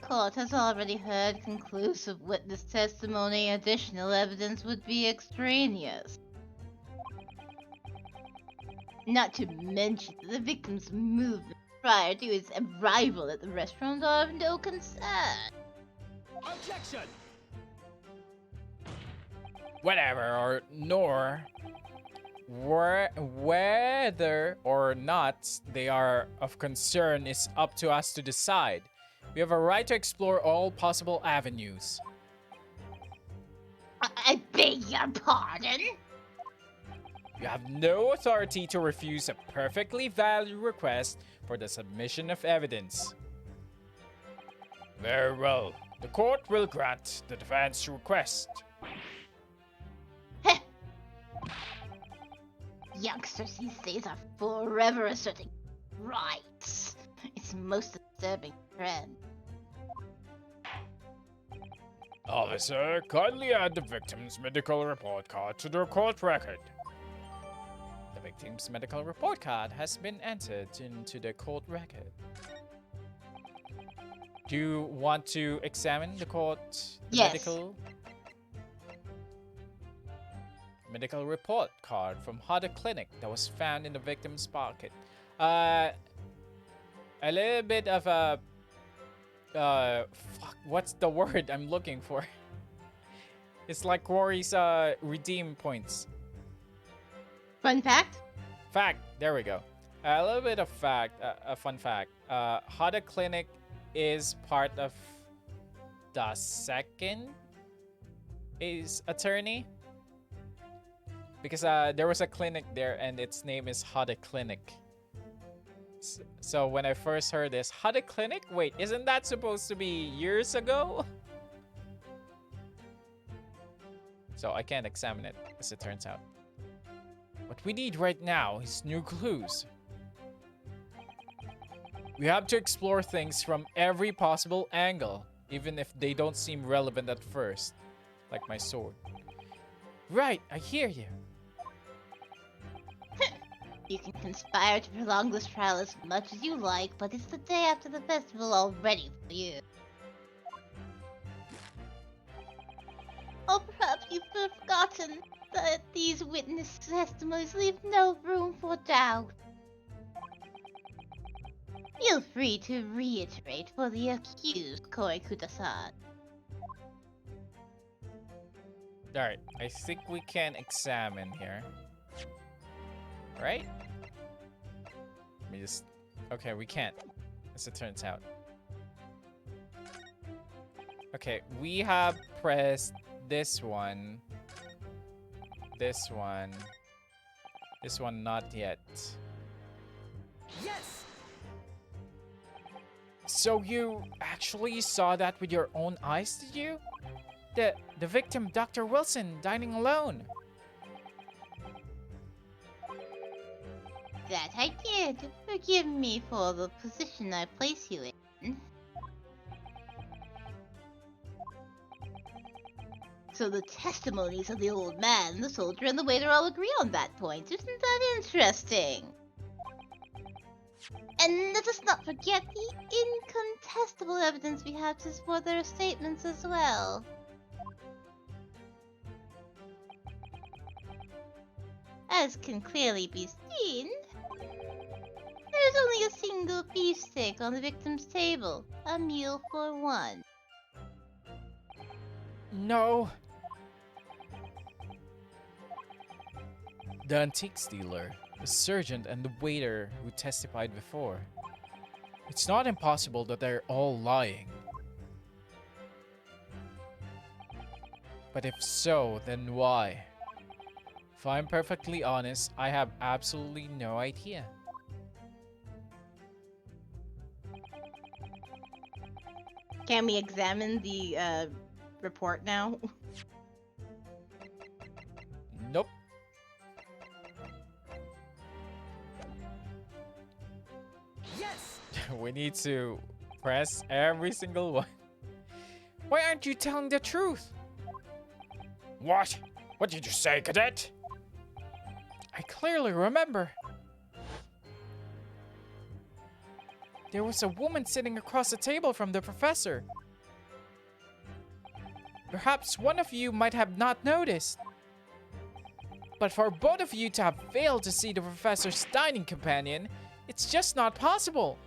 court has already heard conclusive witness testimony. Additional evidence would be extraneous. Not to mention that the victim's movement prior to his arrival at the restaurant are of no concern. Objection! Whatever, or nor whether or not they are of concern is up to us to decide. We have a right to explore all possible avenues. I beg your pardon? You have no authority to refuse a perfectly valid request for the submission of evidence. Very well. The court will grant the defense request. Youngsters these days are forever asserting rights. It's most disturbing trend. Officer, kindly add the victim's medical report card to the court record. The victim's medical report card has been entered into the court record. Do you want to examine the Yes. medical report card from Hodder Clinic that was found in the victim's pocket? A little bit of a fuck, what's the word I'm looking for? It's like Rory's redeem points. Fun fact? Fact, there we go. A little bit of fact, a fun fact. Hodder Clinic is part of the second is attorney. Because there was a clinic there and its name is Hodder Clinic. So when I first heard this, Hodder Clinic? Wait, isn't that supposed to be years ago? So I can't examine it, as it turns out. What we need right now is new clues. We have to explore things from every possible angle, even if they don't seem relevant at first. Like my sword. Right, I hear you. You can conspire to prolong this trial as much as you like, but it's the day after the festival already for you. Or perhaps you've forgotten that these witness testimonies leave no room for doubt. Feel free to reiterate for the accused, Koi Kuta-san. Alright, I think we can examine here. Right? Let me just... Okay, we can't, as it turns out. Okay, we have pressed this one. This one. This one not yet. Yes! So you actually saw that with your own eyes, did you? The victim, Dr. Wilson, dining alone. That I did. Forgive me for the position I place you in. So the testimonies of the old man, the soldier, and the waiter all agree on that point. Isn't that interesting? And let us not forget the incontestable evidence we have to support their statements as well. As can clearly be seen, there's only a single beefsteak on the victim's table. A meal for one. No. The antiques dealer, the surgeon, and the waiter who testified before. It's not impossible that they're all lying. But if so, then why? If I'm perfectly honest, I have absolutely no idea. Can we examine the report now? Nope. Yes! We need to press every single one. Why aren't you telling the truth? What? What did you say, cadet? I clearly remember. There was a woman sitting across the table from the professor. Perhaps one of you might have not noticed. But for both of you to have failed to see the professor's dining companion, it's just not possible.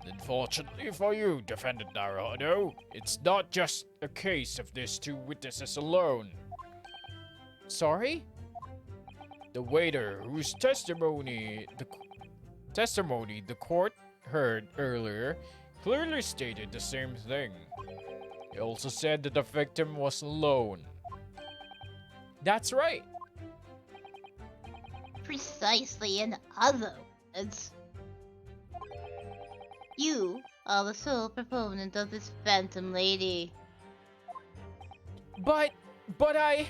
Unfortunately for you, Defendant Naruhodo, it's not just a case of these two witnesses alone. Sorry? The waiter whose testimony the court heard earlier clearly stated the same thing. He also said that the victim was alone. That's right. Precisely, in other words, you are the sole proponent of this phantom lady. But I...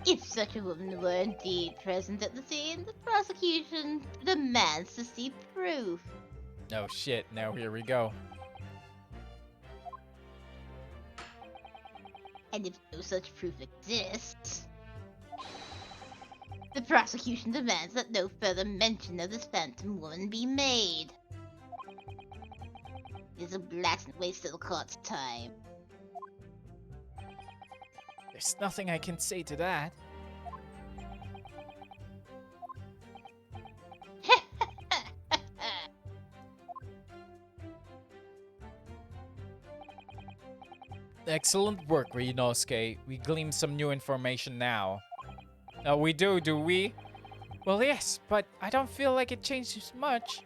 If such a woman were indeed present at the scene, the prosecution demands to see proof. Oh shit, now here we go. And if no such proof exists, the prosecution demands that no further mention of this phantom woman be made. It is a blatant waste of the court's time. There's nothing I can say to that. Excellent work, Ryunosuke. We gleaned some new information now. We do we? Well, yes, but I don't feel like it changes much.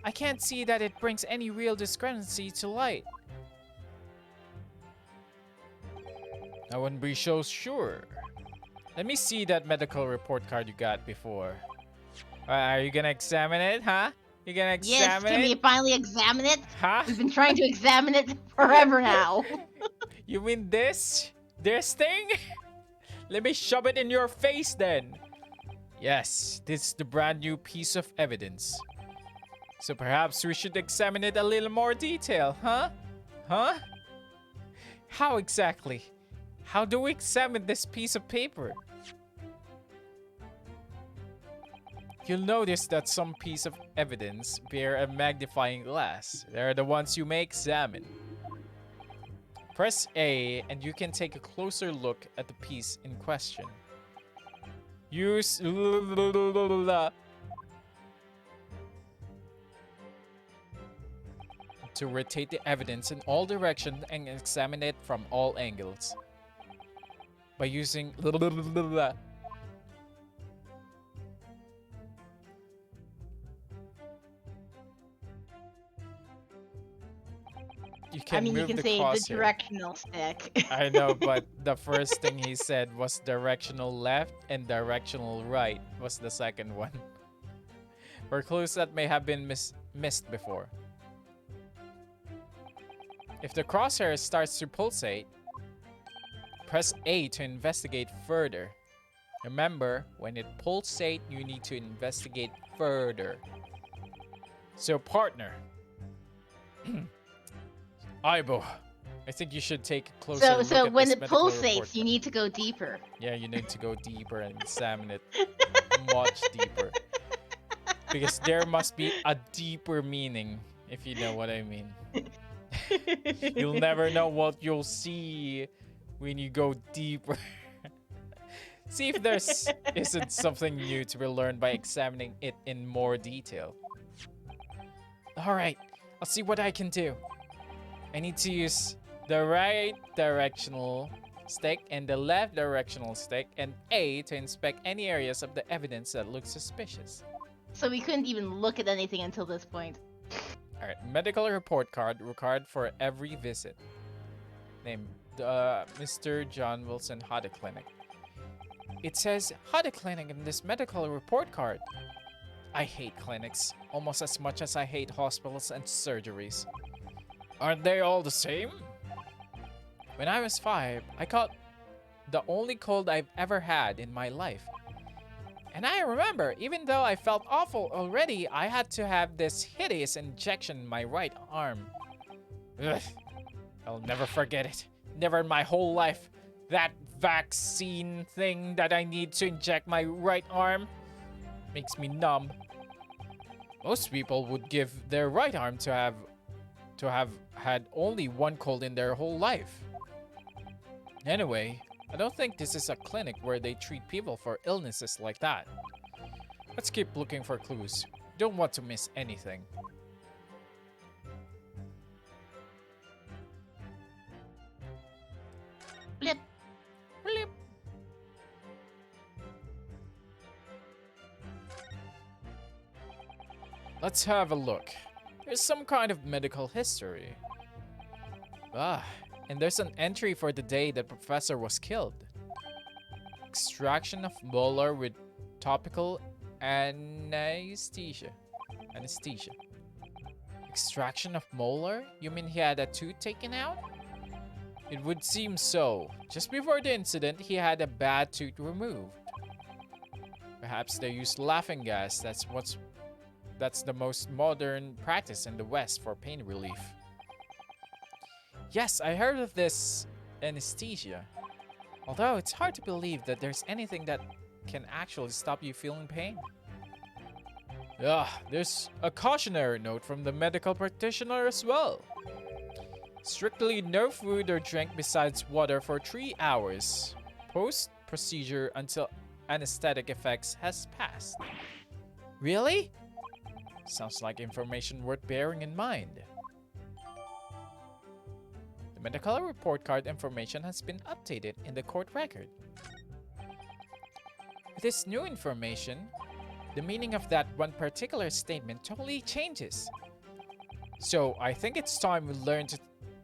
I can't see that it brings any real discrepancy to light. I wouldn't be so sure. Let me see that medical report card you got before. Are you gonna examine it, huh? You gonna Yes, examine can we it? finally examine it? Huh? We've been trying to examine it forever now. You mean this? This thing? Let me shove it in your face then. Yes, this is the brand new piece of evidence. So perhaps we should examine it a little more detail, huh? Huh? How exactly? How do we examine this piece of paper? You'll notice that some piece of evidence bear a magnifying glass. They're the ones you may examine. Press A and you can take a closer look at the piece in question. Use to rotate the evidence in all directions and examine it from all angles. By using you can I mean, you move can the say the crosshair. directional stick. I know, but the first thing he said was directional left and directional right was the second one. For clues that may have been missed before. If the crosshair starts to pulsate, press A to investigate further. Remember, when it pulsates, you need to investigate further. So, partner. Aibo, I think you should take a closer look So at when this it medical report pulsates, you card. need to go deeper. Yeah, you need to go deeper and examine it much deeper. Because there must be a deeper meaning, if you know what I mean. You'll never know what you'll see when you go deeper. See if there's isn't something new to be learned by examining it in more detail. Alright, I'll see what I can do. I need to use the right directional stick and the left directional stick and A to inspect any areas of the evidence that look suspicious. So we couldn't even look at anything until this point. Alright, medical report card required for every visit. Name the Mr. John Wilson Hada Clinic. It says Hada Clinic in this medical report card. I hate clinics almost as much as I hate hospitals and surgeries. Aren't they all the same? When I was 5, I caught the only cold I've ever had in my life. And I remember, even though I felt awful already, I had to have this hideous injection in my right arm. Ugh. I'll never forget it. Never in my whole life. That vaccine thing that I need to inject my right arm makes me numb. Most people would give their right arm to have had only one cold in their whole life. Anyway, I don't think this is a clinic where they treat people for illnesses like that. Let's keep looking for clues. Don't want to miss anything. Blip. Blip. Let's have a look. There's some kind of medical history. Ah, and there's an entry for the day the professor was killed. Extraction of molar with topical anesthesia. Anesthesia. Extraction of molar? You mean he had a tooth taken out? It would seem so. Just before the incident, he had a bad tooth removed. Perhaps they used laughing gas. That's the most modern practice in the West for pain relief. Yes, I heard of this anesthesia. Although it's hard to believe that there's anything that can actually stop you feeling pain. There's a cautionary note from the medical practitioner as well. Strictly no food or drink besides water for 3 hours. Post-procedure until anesthetic effects has passed. Really? Sounds like information worth bearing in mind. The medical report card information has been updated in the court record. With this new information, the meaning of that one particular statement totally changes. So I think it's time we learn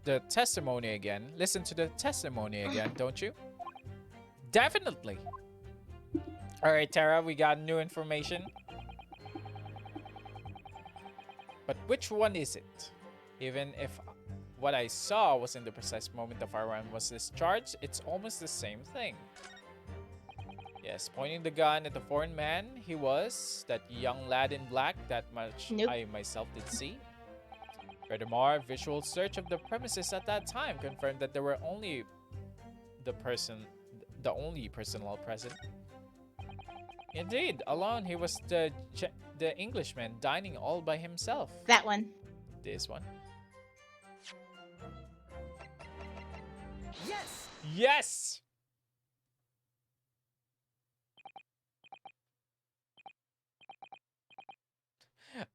the testimony again. Listen to the testimony again, don't you? Definitely. Alright, Terra, we got new information. But which one is it? Even if what I saw was in the precise moment the firearm was discharged, it's almost the same thing. Yes, pointing the gun at the foreign man, he was that young lad in black, that much Nope. I myself did see. Furthermore, visual search of the premises at that time confirmed that there were only the only personnel present. Indeed, alone he was the Englishman dining all by himself. That one. This one. Yes! Yes!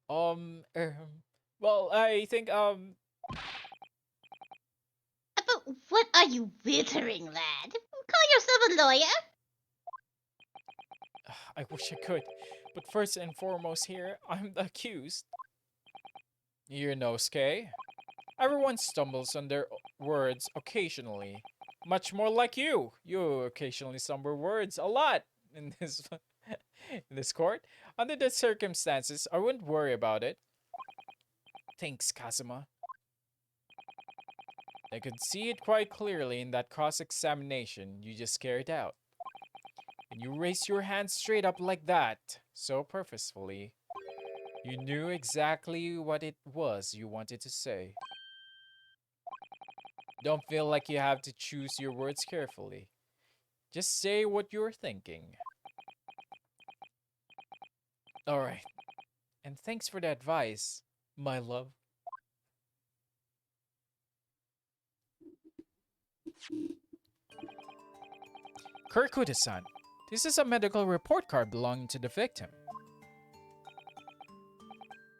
Well, I think, But what are you wittering, lad? Call yourself a lawyer? I wish I could. But first and foremost here, I'm the accused. You know, Skay. Everyone stumbles on their words occasionally. Much more like you. You occasionally stumble words a lot in this in this court. Under the circumstances, I wouldn't worry about it. Thanks, Kazuma. I could see it quite clearly in that cross-examination you just carried out. And you raised your hand straight up like that, so purposefully. You knew exactly what it was you wanted to say. Don't feel like you have to choose your words carefully. Just say what you're thinking. Alright. And thanks for the advice, my love. Kirkuda-san, this is a medical report card belonging to the victim.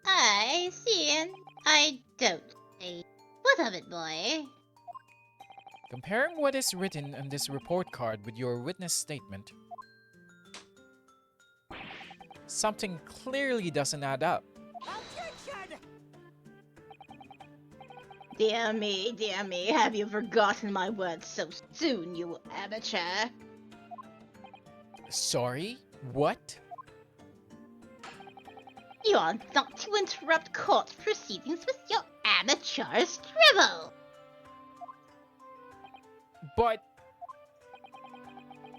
I see, and I don't see. What of it, boy? Comparing what is written on this report card with your witness statement, something clearly doesn't add up. Dear me, have you forgotten my words so soon, you amateur? Sorry? What? You are not to interrupt court proceedings with your amateur's drivel. But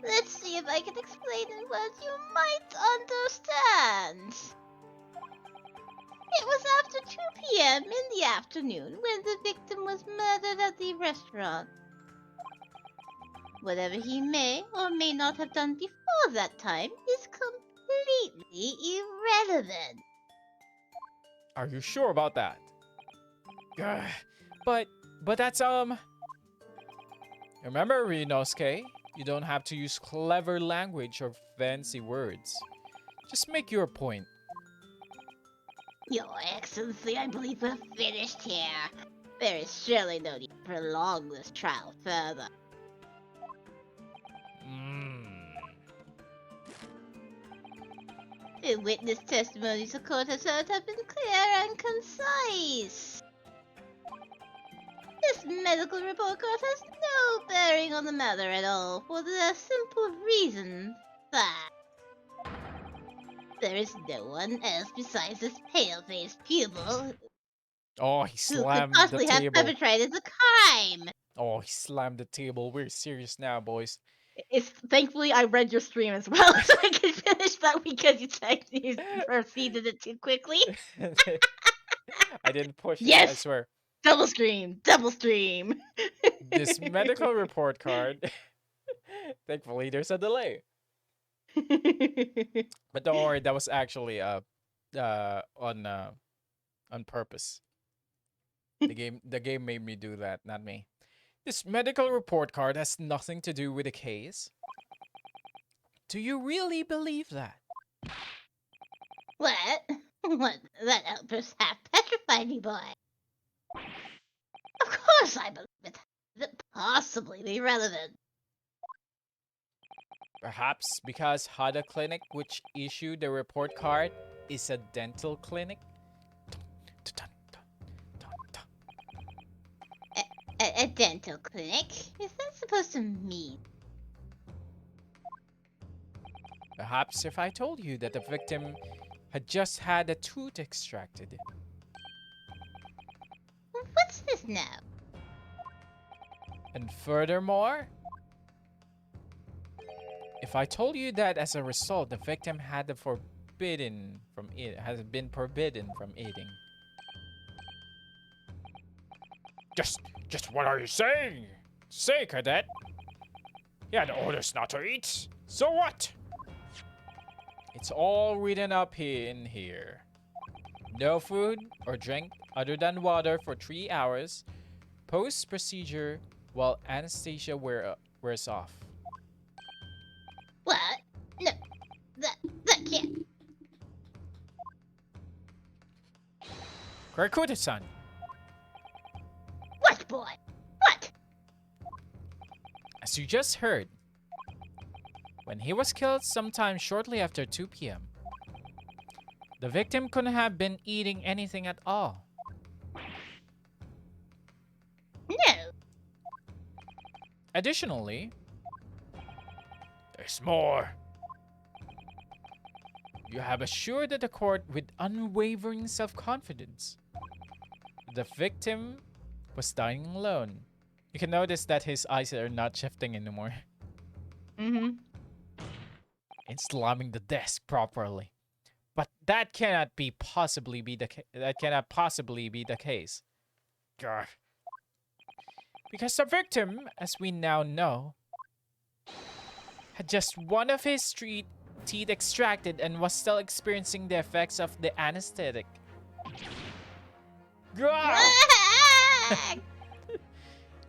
Let's see if I can explain in words you might understand. It was after 2 p.m. in the afternoon when the victim was murdered at the restaurant. Whatever he may or may not have done before that time is completely irrelevant. are you sure about that? Ugh, but that's remember, Rinosuke, you don't have to use clever language or fancy words. Just make your point. Your Excellency, I believe we're finished here. There is surely no need to prolong this trial further. The witness testimonies the court has heard have been clear and concise. This medical report card has no bearing on the matter at all, for the simple reason that there is no one else besides this pale-faced pupil Oh, he who could slammed the possibly have table. perpetrated the crime. Oh, he slammed the table. We're serious now, boys. It's thankfully I read your stream as well, so I can finish that because you proceeded it too quickly. I didn't push it, I Yes! swear. Double stream! Double stream! This medical report card. Thankfully, there's a delay. But don't worry, that was actually on purpose. The game made me do that, not me. This medical report card has nothing to do with the case. Do you really believe that? What? What? That outburst half petrified me, boy. Of course I believe it. Could it possibly be relevant? Perhaps because Hada Clinic, which issued the report card, is a dental clinic? A dental clinic? Is that supposed to mean? Perhaps if I told you that the victim had just had a tooth extracted. What's this now? And furthermore, if I told you that as a result the victim had has been forbidden from eating. Just what are you saying? Say, cadet. He had orders not to eat. So what? It's all written up in here. No food or drink other than water for 3 hours post-procedure while anesthesia wears off. What? No, that can't. Kurakuta-san, What, boy? What? as you just heard, when he was killed sometime shortly after 2 p.m., the victim couldn't have been eating anything at all. No. Additionally, There's more. you have assured the court with unwavering self-confidence the victim was dining alone. You can notice that his eyes are not shifting anymore. Mm-hmm. And slamming the desk properly. But that cannot possibly be the case. God. Because the victim, as we now know, had just one of his teeth extracted and was still experiencing the effects of the anesthetic. Gah!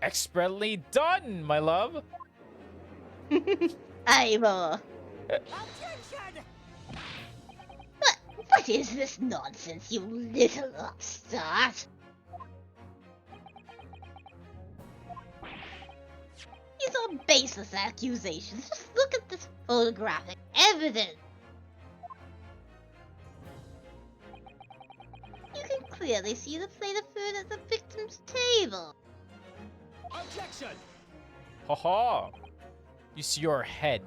Expertly done, my love. Ivor. What is this nonsense, you little upstart? These are baseless accusations. Just look at this photographic evidence. You can clearly see the plate of food at the victim's table. Objection! Haha! Use your head.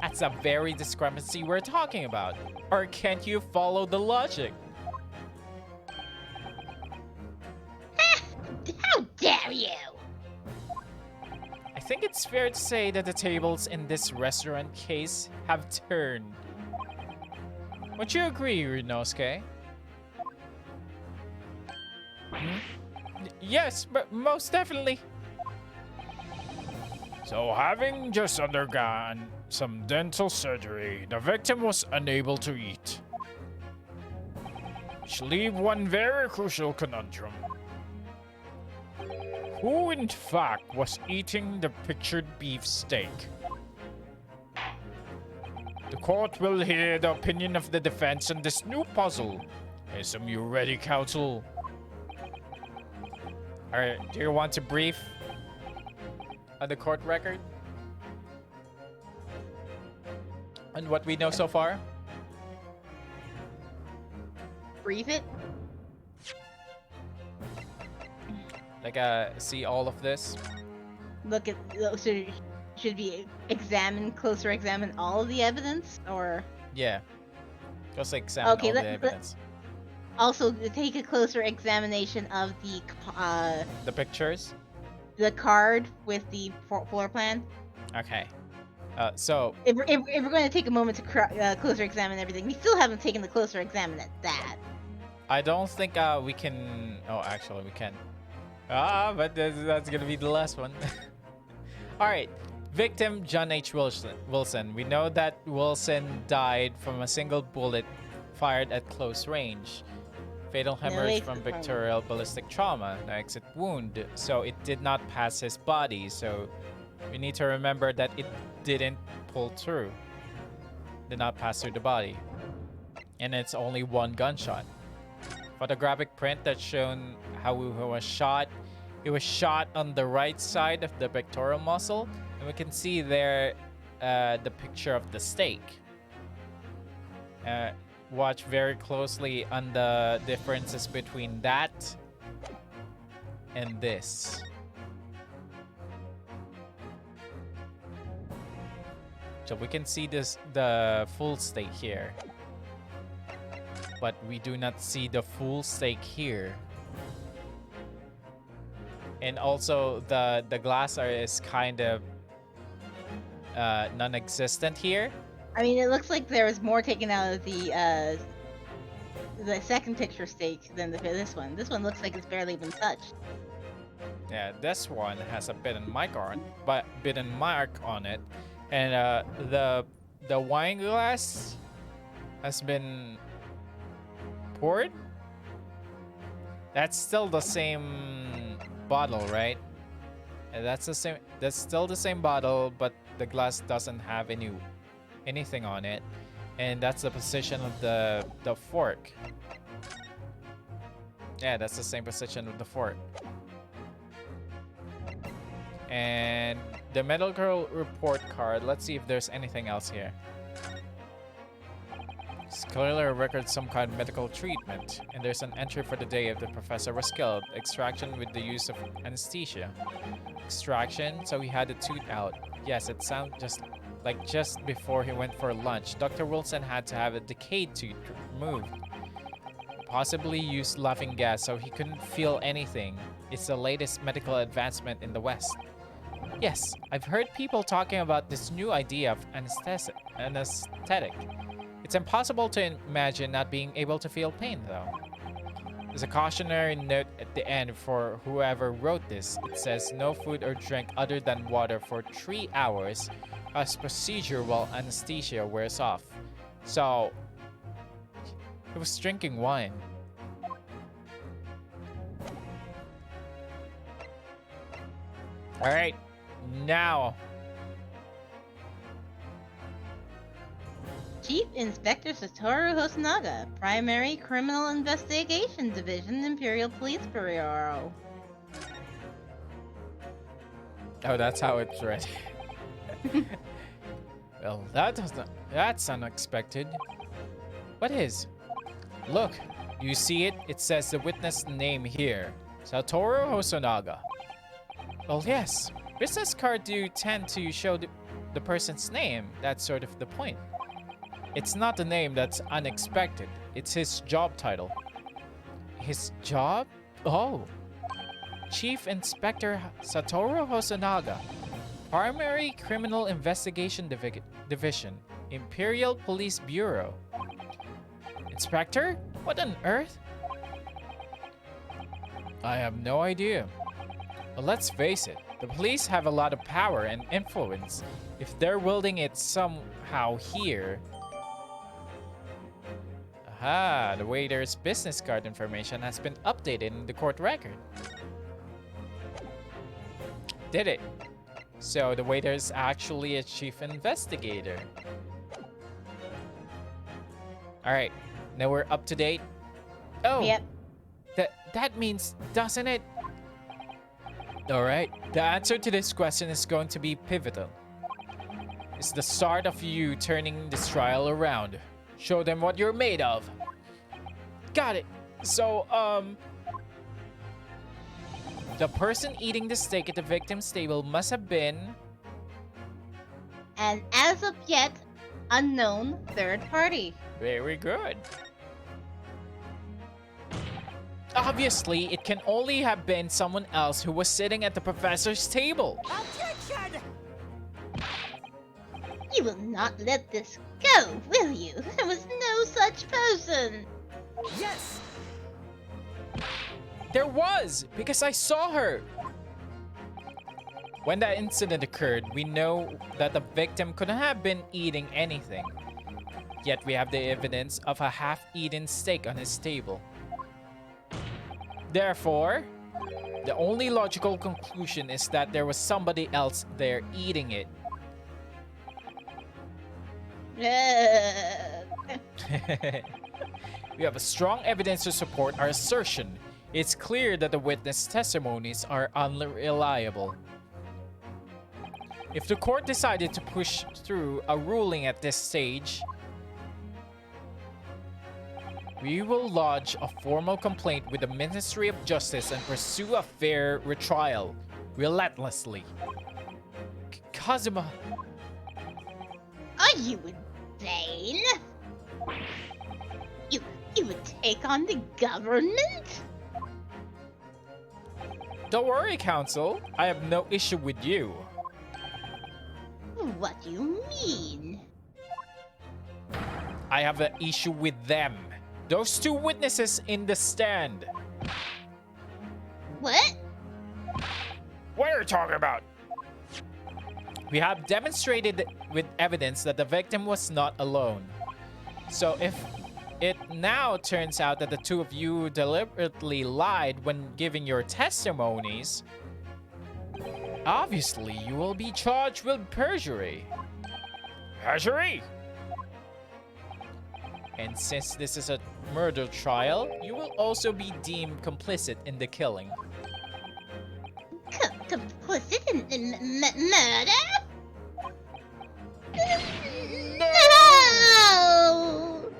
That's a very discrepancy we're talking about. Or can't you follow the logic? How dare you! I think it's fair to say that the tables in this restaurant case have turned. Would you agree, Ryunosuke? Yes, but most definitely. So, having just undergone some dental surgery, the victim was unable to eat. Which leave one very crucial conundrum. Who, in fact, was eating the pictured beef steak? The court will hear the opinion of the defense on this new puzzle. I assume you're ready, counsel. Alright, do you want to brief on the court record? And what we know so far? Brief it. Like, see all of this? Look at. Should we closer examine all of the evidence, or Yeah. Just like examine Okay, all the let- evidence. also take a closer examination of The pictures? the card with the floor plan? Okay. So, If we're going to take a moment to closer examine everything, we still haven't taken the closer examine at that. I don't think we can... Oh, actually, we can. But that's gonna be the last one. Alright. Victim, John H. Wilson. We know that Wilson died from a single bullet fired at close range. Fatal hemorrhage exit from wound. bacterial ballistic trauma. No exit wound. So it did not pass his body. So we need to remember that it didn't pull through. Did not pass through the body. And it's only one gunshot. Photographic print that's shown how he was shot. He was shot on the right side of the pectoral muscle. And we can see there the picture of the steak. Watch very closely on the differences between that and this. So we can see the full steak here. But we do not see the full steak here. And also the glass area is kind of non-existent here. I mean, it looks like there was more taken out of the second picture steak than this one. This one looks like it's barely been touched. Yeah, this one has a bitten mark on it, and the wine glass has been poured. That's still the same bottle, right? And that's the same. That's still the same bottle, but the glass doesn't have anything on it, and that's the position of the fork. Yeah, that's the same position of the fork. And the medical report card. Let's see if there's anything else here. It's clearly a record of some kind of medical treatment, and there's an entry for the day of the professor was killed. Extraction with the use of anesthesia. Extraction, so he had the tooth out. Yes, it sounds just before he went for lunch. Dr. Wilson had to have a decayed tooth removed. Possibly used laughing gas so he couldn't feel anything. It's the latest medical advancement in the West. Yes, I've heard people talking about this new idea of anesthetic. It's impossible to imagine not being able to feel pain, though. There's a cautionary note at the end for whoever wrote this. It says no food or drink other than water for 3 hours as procedure while anesthesia wears off. So, he was drinking wine. Alright, now. Chief Inspector Satoru Hosonaga, Primary Criminal Investigation Division, Imperial Police Bureau. Oh, that's how it's read. Well, that's unexpected. What is? Look, you see it? It says the witness name here. Satoru Hosonaga. Well, yes. Business cards do tend to show the person's name. That's sort of the point. It's not the name that's unexpected. It's his job title. His job? Oh. Chief Inspector Satoru Hosonaga. Primary Criminal Investigation Division. Imperial Police Bureau. Inspector? What on earth? I have no idea. But let's face it, the police have a lot of power and influence. If they're wielding it somehow here... Aha, the waiter's business card information has been updated in the court record. Did it? So the waiter is actually a chief investigator. Alright, now we're up to date. Oh! Yep. That means, doesn't it? Alright, the answer to this question is going to be pivotal. It's the start of you turning this trial around. Show them what you're made of. Got it. So, the person eating the steak at the victim's table must have been... And as of yet, unknown third party. Very good. Obviously, it can only have been someone else who was sitting at the professor's table. Objection! You will not let this go, will you? There was no such person. Yes! There was, because I saw her. When that incident occurred, we know that the victim couldn't have been eating anything. Yet we have the evidence of a half-eaten steak on his table. Therefore, the only logical conclusion is that there was somebody else there eating it. We have a strong evidence to support our assertion. It's clear that the witness testimonies are unreliable. If the court decided to push through a ruling at this stage, we will lodge a formal complaint with the Ministry of Justice and pursue a fair retrial, relentlessly. Kazuma... Are you insane? You would take on the government? Don't worry, Counsel. I have no issue with you. What do you mean? I have an issue with them. Those two witnesses in the stand. What? What are you talking about? We have demonstrated with evidence that the victim was not alone. So if it now turns out that the two of you deliberately lied when giving your testimonies, obviously you will be charged with perjury. Perjury? And since this is a murder trial, you will also be deemed complicit in the killing. Complicit in murder? No!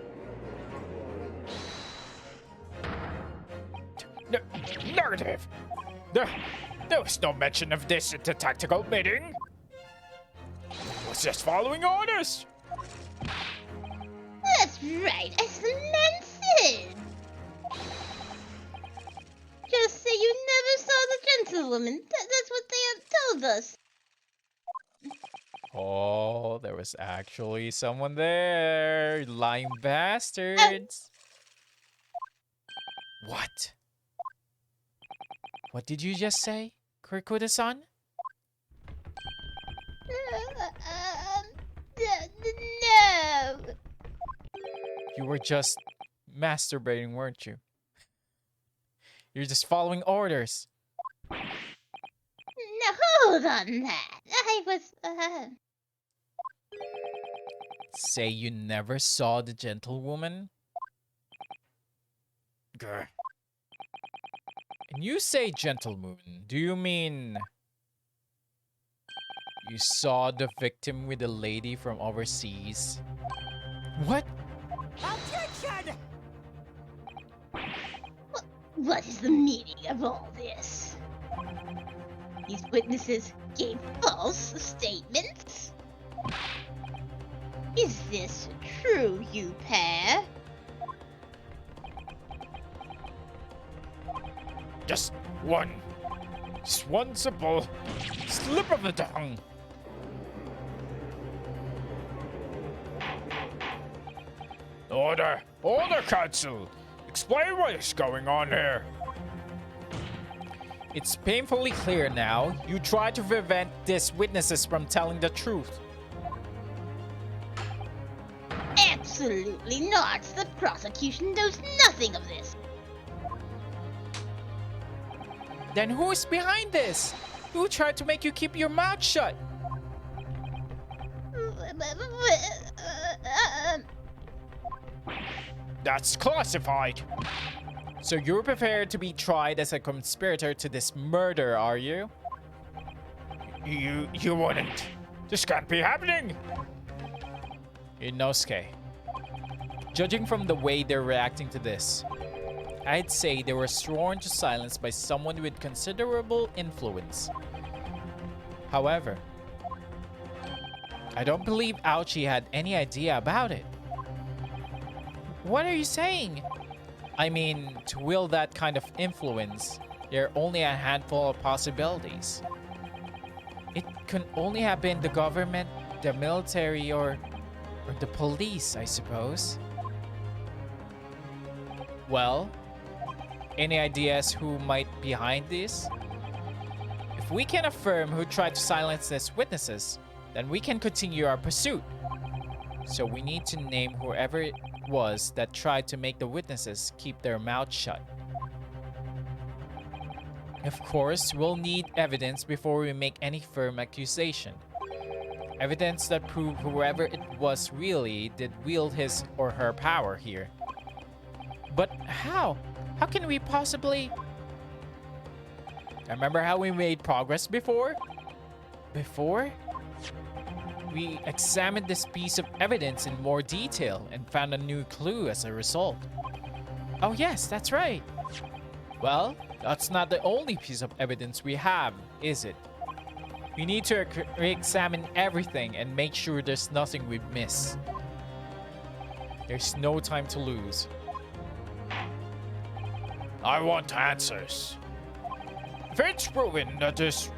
Negative. There was no mention of this at the tactical meeting. I was just following orders. That's right, as mentioned. Just say you never saw the gentlewoman. That's what they have told us. Oh, there was actually someone there. Lying bastards. What? What did you just say, Kirikuda-san? No. You were just masturbating, weren't you? You're just following orders. No, hold on that. I was, Say you never saw the gentlewoman? Grr. And you say gentlewoman, do you mean you saw the victim with the lady from overseas? What? Objection! What is the meaning of all this? These witnesses gave false statements? Is this true, you pair? Just one simple slip of the tongue. Order, counsel. Explain what is going on here. It's painfully clear now. You try to prevent these witnesses from telling the truth. Absolutely not. The prosecution knows nothing of this. Then who is behind this? Who tried to make you keep your mouth shut? That's classified. So you're prepared to be tried as a conspirator to this murder, are you? You wouldn't. This can't be happening. Inosuke, judging from the way they're reacting to this, I'd say they were sworn to silence by someone with considerable influence. However, I don't believe Aochi had any idea about it. What are you saying? I mean, to wield that kind of influence, there are only a handful of possibilities. It can only have been the government, the military, or the police, I suppose. Well, any ideas who might be behind this? If we can affirm who tried to silence these witnesses, then we can continue our pursuit. So we need to name whoever it was that tried to make the witnesses keep their mouths shut. Of course, we'll need evidence before we make any firm accusation. Evidence that prove whoever it was really did wield his or her power here. But how? How can we possibly... Remember how we made progress before? We examined this piece of evidence in more detail and found a new clue as a result. Oh yes, that's right. Well, that's not the only piece of evidence we have, is it? We need to re-examine everything and make sure there's nothing we miss. There's no time to lose. I want answers. If it's proven that these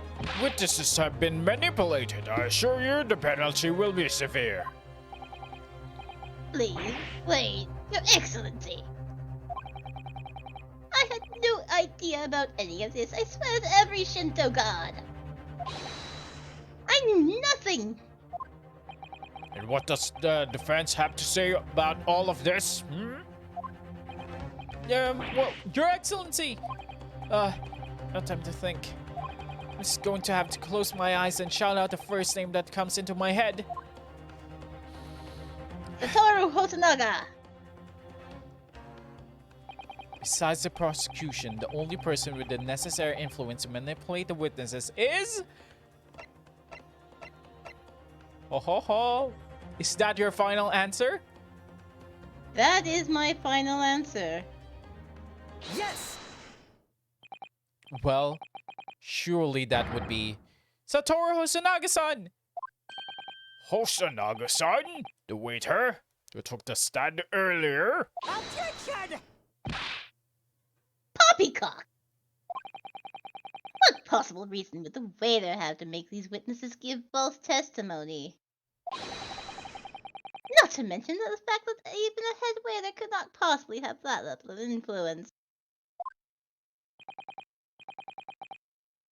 witnesses have been manipulated, I assure you the penalty will be severe. Please, wait, Your Excellency. I had no idea about any of this. I swear to every Shinto god. I knew nothing. And what does the defense have to say about all of this? Well, Your Excellency! No time to think. I'm just going to have to close my eyes and shout out the first name that comes into my head. Satoru Hosonaga. Besides the prosecution, the only person with the necessary influence to manipulate the witnesses is... Ho ho ho! Is that your final answer? That is my final answer. Yes! Well, surely that would be Satoru Hosonaga-san! Hosonaga-san, the waiter who took the stand earlier. Objection! Poppycock! What possible reason would the waiter have to make these witnesses give false testimony? Not to mention the fact that even a head waiter could not possibly have that level of influence.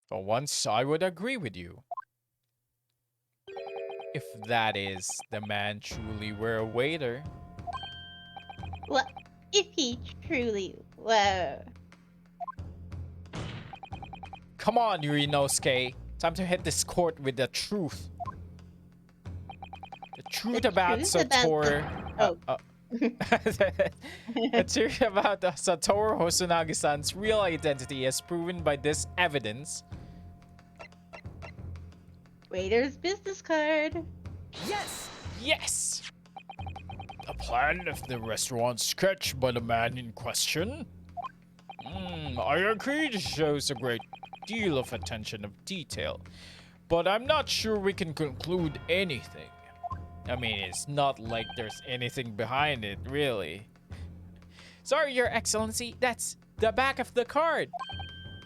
For once, I would agree with you. If that is, the man truly were a waiter. What if he truly were? Come on, Inosuke. Time to hit this court with the truth. The truth about Satoru... The truth about Satoru Hosonaga-san's real identity as proven by this evidence. Waiter's business card. Yes! Yes! The plan of the restaurant sketched by the man in question. I agree this shows a great deal of attention of detail, but I'm not sure we can conclude anything. I mean, it's not like there's anything behind it, really. Sorry, Your Excellency, that's the back of the card.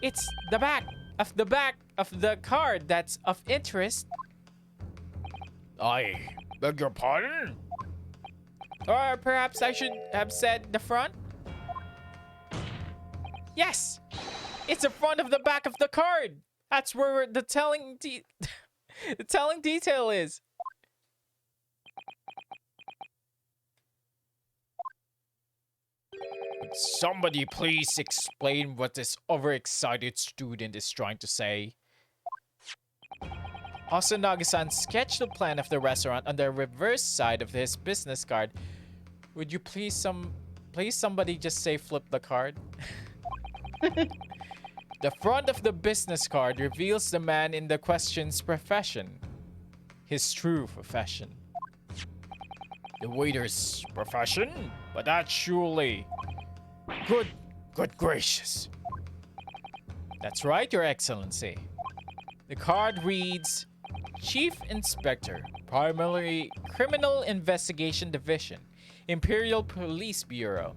It's the back of the card that's of interest. I beg your pardon? Or perhaps I should have said the front? Yes! It's the front of the back of the card! That's where the telling the telling detail is. Would somebody please explain what this overexcited student is trying to say? Hosonaga-san sketched the plan of the restaurant on the reverse side of his business card. Would you please somebody just say flip the card? The front of the business card reveals the man in the question's profession. His true profession. The waiter's profession? But that's surely... Good gracious. That's right, Your Excellency. The card reads, Chief Inspector, Primary Criminal Investigation Division, Imperial Police Bureau.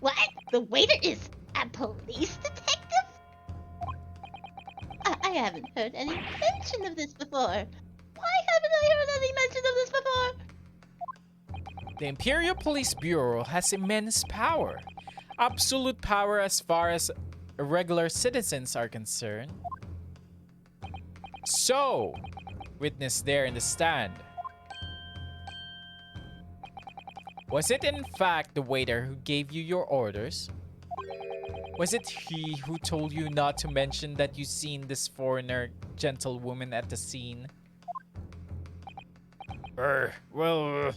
What? The waiter is a police detective? I haven't heard any mention of this before. Why haven't I heard any mention of this before? The Imperial Police Bureau has immense power. Absolute power as far as regular citizens are concerned. So, witness there in the stand. Was it in fact the waiter who gave you your orders? Was it he who told you not to mention that you seen this foreigner gentlewoman at the scene? Well...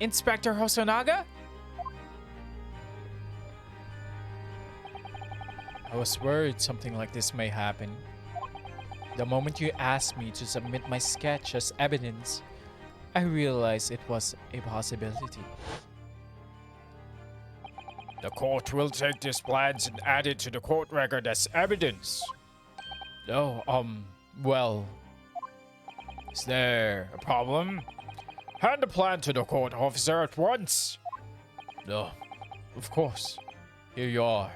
Inspector Hosonaga? I was worried something like this may happen. The moment you asked me to submit my sketch as evidence, I realized it was a possibility. The court will take these plans and add it to the court record as evidence. Well, Is there a problem? Hand the plan to the court officer at once. no, of course. Here you are.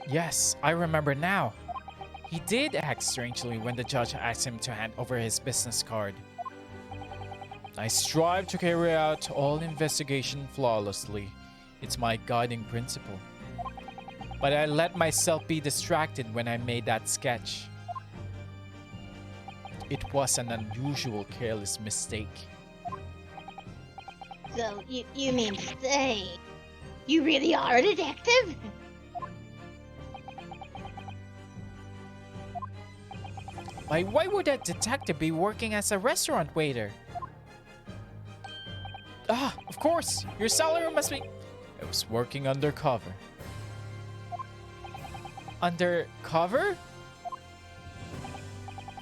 Yes, I remember now. He did act strangely when the judge asked him to hand over his business card. I strive to carry out all investigation flawlessly. It's my guiding principle. But I let myself be distracted when I made that sketch. It was an unusual careless mistake. So, you mean to say, you really are a detective? Why would a detective be working as a restaurant waiter? Ah, of course! Your salary must be... I was working undercover. Undercover?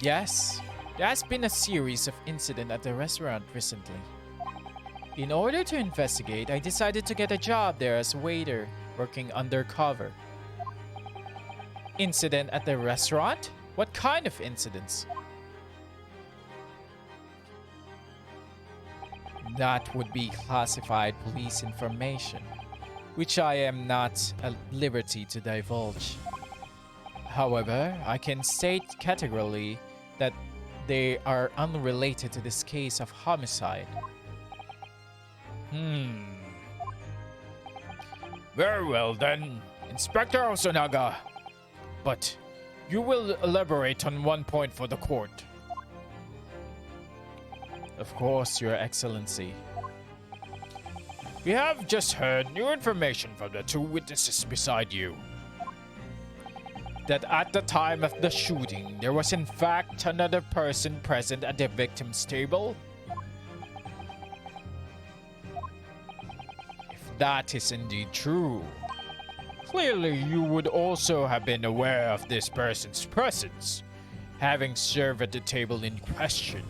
Yes. There has been a series of incidents at the restaurant recently. In order to investigate, I decided to get a job there as a waiter, working undercover. Incident at the restaurant? What kind of incidents? That would be classified police information, which I am not at liberty to divulge. However, I can state categorically that they are unrelated to this case of homicide. Very well then, Inspector Hosonaga. But you will elaborate on one point for the court. Of course, Your Excellency. We have just heard new information from the two witnesses beside you. That at the time of the shooting, there was in fact another person present at the victim's table? If that is indeed true, Clearly, you would also have been aware of this person's presence, having served at the table in question.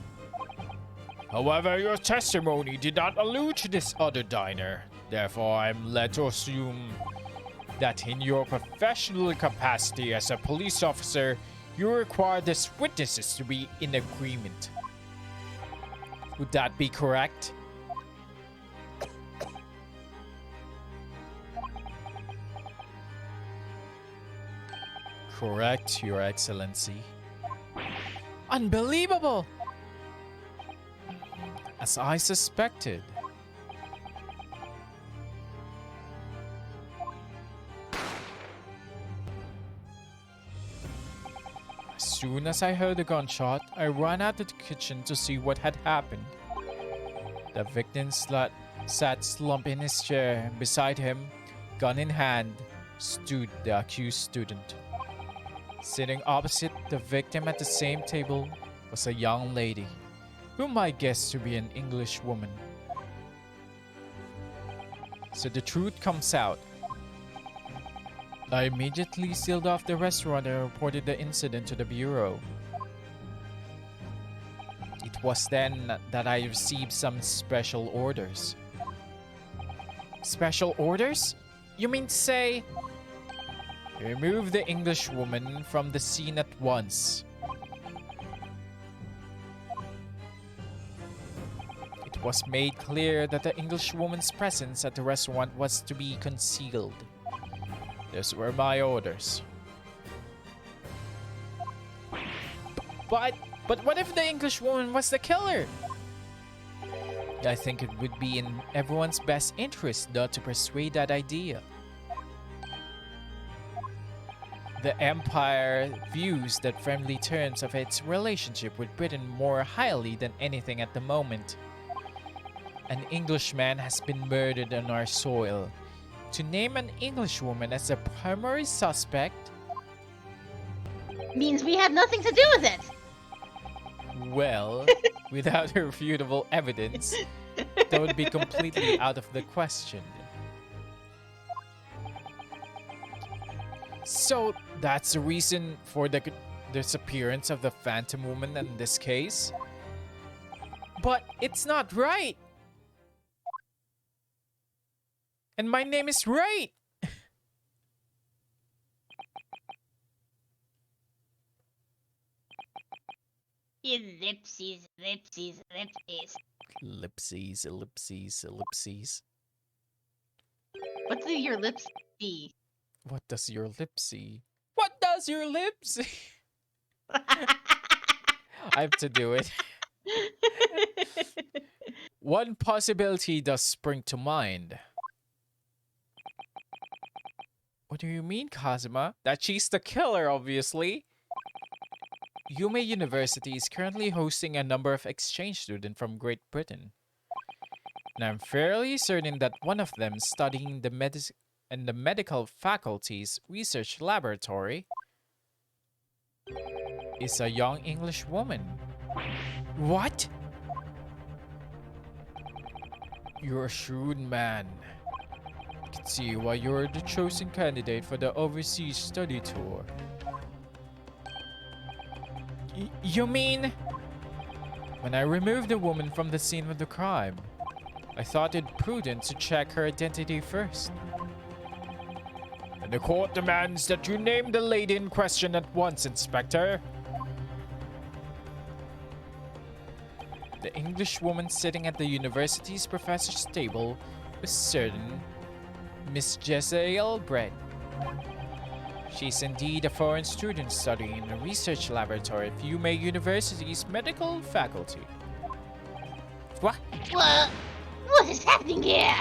However, your testimony did not allude to this other diner. Therefore, I'm led to assume that in your professional capacity as a police officer, you require these witnesses to be in agreement. Would that be correct? Correct, Your Excellency. Unbelievable! As I suspected. As soon as I heard the gunshot, I ran out of the kitchen to see what had happened. The victim sat slumped in his chair, and beside him, gun in hand, stood the accused student. Sitting opposite the victim at the same table was a young lady, whom I guessed to be an English woman. So the truth comes out. I immediately sealed off the restaurant and reported the incident to the bureau. It was then that I received some special orders. Special orders? You mean to say... Remove the English woman from the scene at once. It was made clear that the English woman's presence at the restaurant was to be concealed. Those were my orders. But what if the English woman was the killer? I think it would be in everyone's best interest not to persuade that idea. The Empire views the friendly terms of its relationship with Britain more highly than anything at the moment. An Englishman has been murdered on our soil. To name an Englishwoman as a primary suspect Means we had nothing to do with it. well, without irrefutable evidence, that would be completely out of the question. So that's the reason for the disappearance of the Phantom Woman in this case? But it's not right! And my name is right! Ellipses, ellipses, ellipses. Ellipses, ellipses, ellipses. What do your lips see? What does your lip see? What does your lip see? I have to do it. One possibility does spring to mind. What do you mean, Kazuma? That she's the killer, obviously. Yume University is currently hosting a number of exchange students from Great Britain. And I'm fairly certain that one of them studying in the medical faculty's research laboratory is a young English woman. What? You're a shrewd man. I can see why you're the chosen candidate for the overseas study tour. You mean? When I removed the woman from the scene of the crime, I thought it prudent to check her identity first. And the court demands that you name the lady in question at once, Inspector. The English woman sitting at the university's professor's table was certain Miss Jezeel Brett. She's indeed a foreign student studying in a research laboratory at Yume University's medical faculty. What? What is happening here?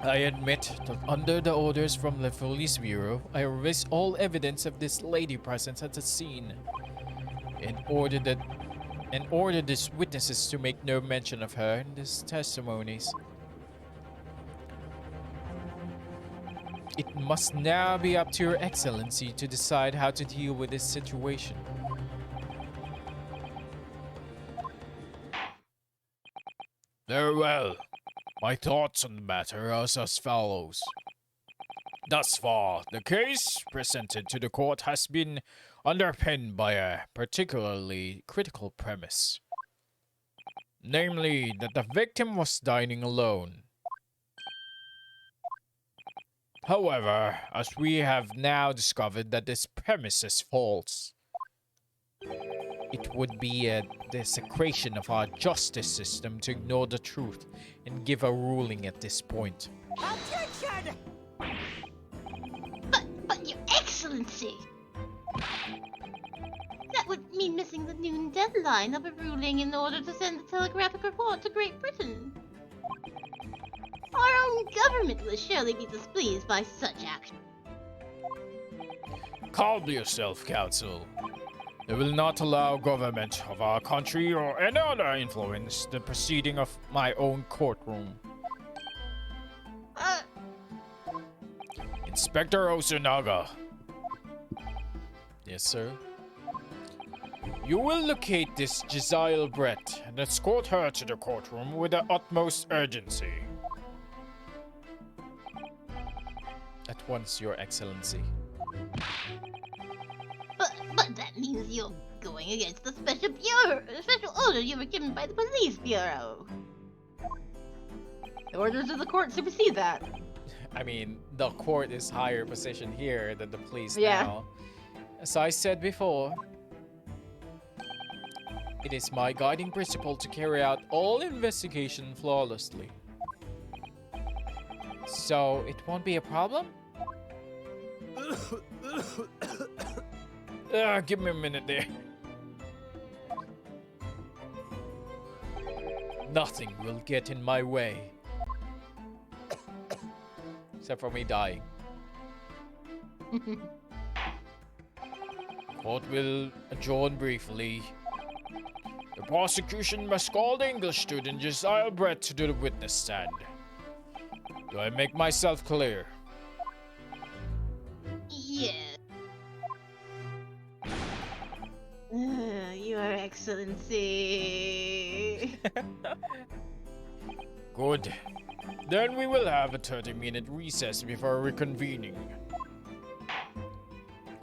I admit that under the orders from the Police Bureau, I erased all evidence of this lady presence at the scene, and ordered these witnesses to make no mention of her in these testimonies. It must now be up to Your Excellency to decide how to deal with this situation. Very well. My thoughts on the matter are as follows. Thus far, the case presented to the court has been underpinned by a particularly critical premise. Namely, that the victim was dining alone. However, as we have now discovered that this premise is false, it would be a desecration of our justice system to ignore the truth and give a ruling at this point. Objection! But, Your Excellency! That would mean missing the noon deadline of a ruling in order to send a telegraphic report to Great Britain. Our own government will surely be displeased by such action. Calm yourself, Council. They will not allow government of our country or any other influence the proceeding of my own courtroom. Inspector Osunaga. Yes, sir. You will locate this Giselle Brett and escort her to the courtroom with the utmost urgency. At once, Your Excellency. But that means you're going against the special order you were given by the police bureau. The orders of the court supersede that. I mean, the court is higher position here than the police Yeah. now. As I said before, it is my guiding principle to carry out all investigation flawlessly. So, it won't be a problem? Give me a minute there. Nothing will get in my way. Except for me dying. Court will adjourn briefly. The prosecution must call the English student Giselle Brett to the witness stand. Do I make myself clear? Yes. Your Excellency. Good. Then we will have a 30-minute recess before reconvening.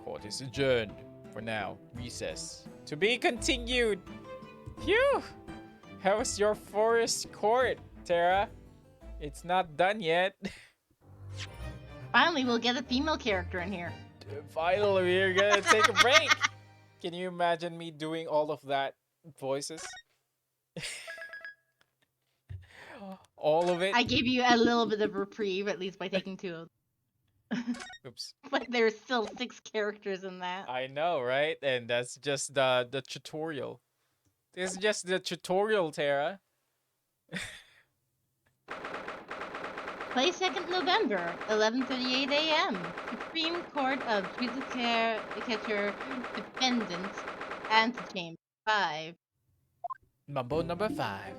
Court is adjourned for now. Recess. To be continued. Phew! How's your forest court, Terra? It's not done yet. Finally, we'll get a female character in here. Finally, we're gonna take a break. Can you imagine me doing all of that voices? All of it? I gave you a little bit of reprieve, at least by taking 2 of them. Oops. But there's still 6 characters in that. I know, right? And that's just the tutorial. This is just the tutorial, Terra. Play 2nd November, 11:38 a.m. Supreme Court of Judicature Defendants, Antechamber 5. Mambo number 5.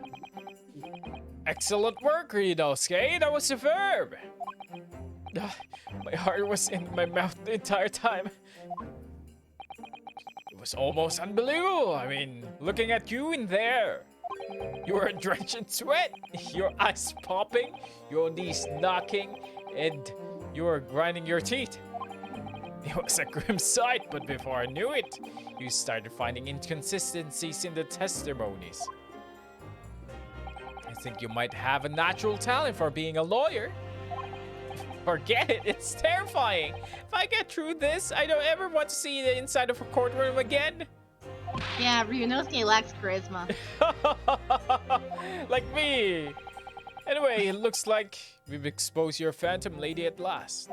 Excellent work, Ryunosuke. That was superb. My heart was in my mouth the entire time. It was almost unbelievable. I mean, looking at you in there. You were drenched in sweat, your eyes popping, your knees knocking, and you were grinding your teeth. It was a grim sight, but before I knew it, You started finding inconsistencies in the testimonies. I think you might have a natural talent for being a lawyer. Forget it, it's terrifying. If I get through this, I don't ever want to see the inside of a courtroom again. Yeah, Ryunosuke lacks charisma. Like me. Anyway, it looks like we've exposed your phantom lady at last.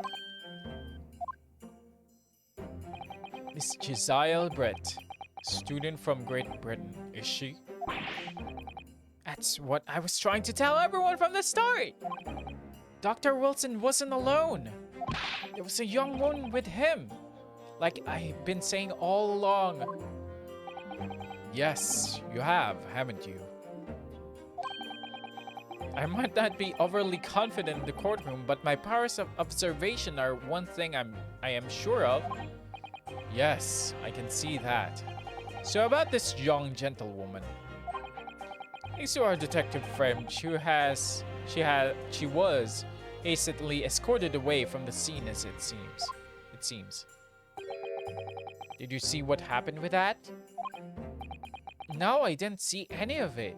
Miss Giselle Brett, student from Great Britain, is she? That's what I was trying to tell everyone from the start. Dr. Wilson wasn't alone. There was a young woman with him. Like I've been saying all along. Yes, you have, haven't you? I might not be overly confident in the courtroom, but my powers of observation are one thing I am sure of. Yes, I can see that. So about this young gentlewoman. Thanks to our detective friend, she was hastily escorted away from the scene as it seems. Did you see what happened with that? No, I didn't see any of it.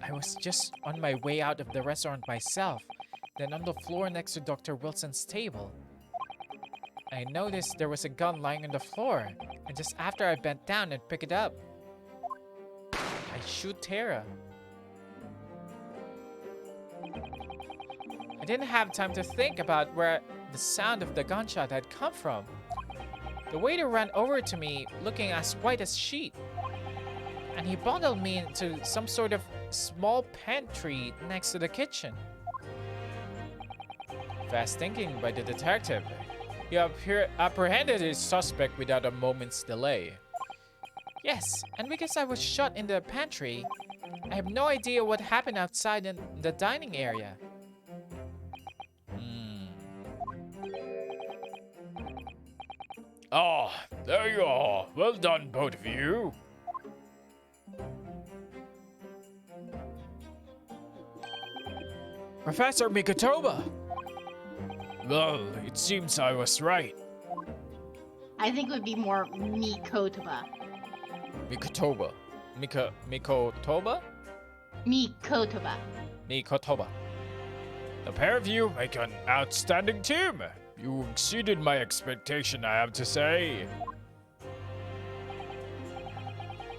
I was just on my way out of the restaurant myself, then on the floor next to Dr. Wilson's table. I noticed there was a gun lying on the floor, and just after I bent down and picked it up, I shoot Terra. I didn't have time to think about where the sound of the gunshot had come from. The waiter ran over to me, looking as white as sheet, and he bundled me into some sort of small pantry next to the kitchen. Fast thinking by the detective, he apprehended his suspect without a moment's delay. Yes, and because I was shot in the pantry, I have no idea what happened outside in the dining area. Ah, there you are. Well done, both of you. Professor Mikotoba! Well, it seems I was right. I think it would be more Mikotoba. Mikotoba. Mikotoba? Mikotoba. Mikotoba. The pair of you make an outstanding team. You exceeded my expectation, I have to say.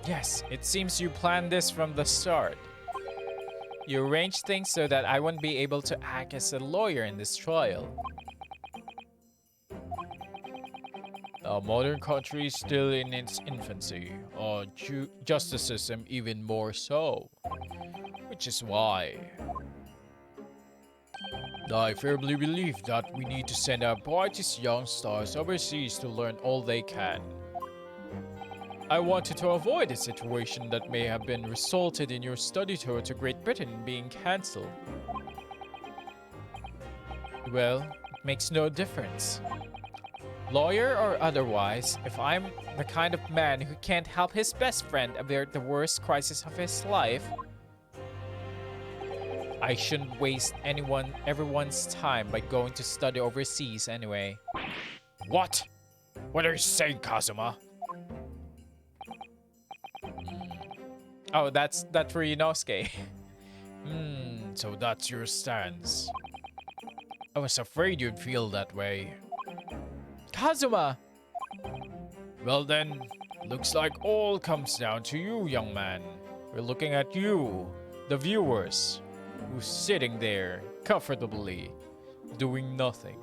Yes, it seems you planned this from the start. You arranged things so that I wouldn't be able to act as a lawyer in this trial. Our modern country is still in its infancy, our justice system even more so. Which is why I firmly believe that we need to send our brightest young stars overseas to learn all they can. I wanted to avoid a situation that may have been resulted in your study tour to Great Britain being cancelled. Well, it makes no difference. Lawyer or otherwise, if I'm the kind of man who can't help his best friend avert the worst crisis of his life, I shouldn't waste everyone's time by going to study overseas anyway. What? What are you saying, Kazuma? Oh, that's Ryunosuke. So that's your stance. I was afraid you'd feel that way. Kazuma! Well then, looks like all comes down to you, young man. We're looking at you, the viewers, who's sitting there comfortably, doing nothing.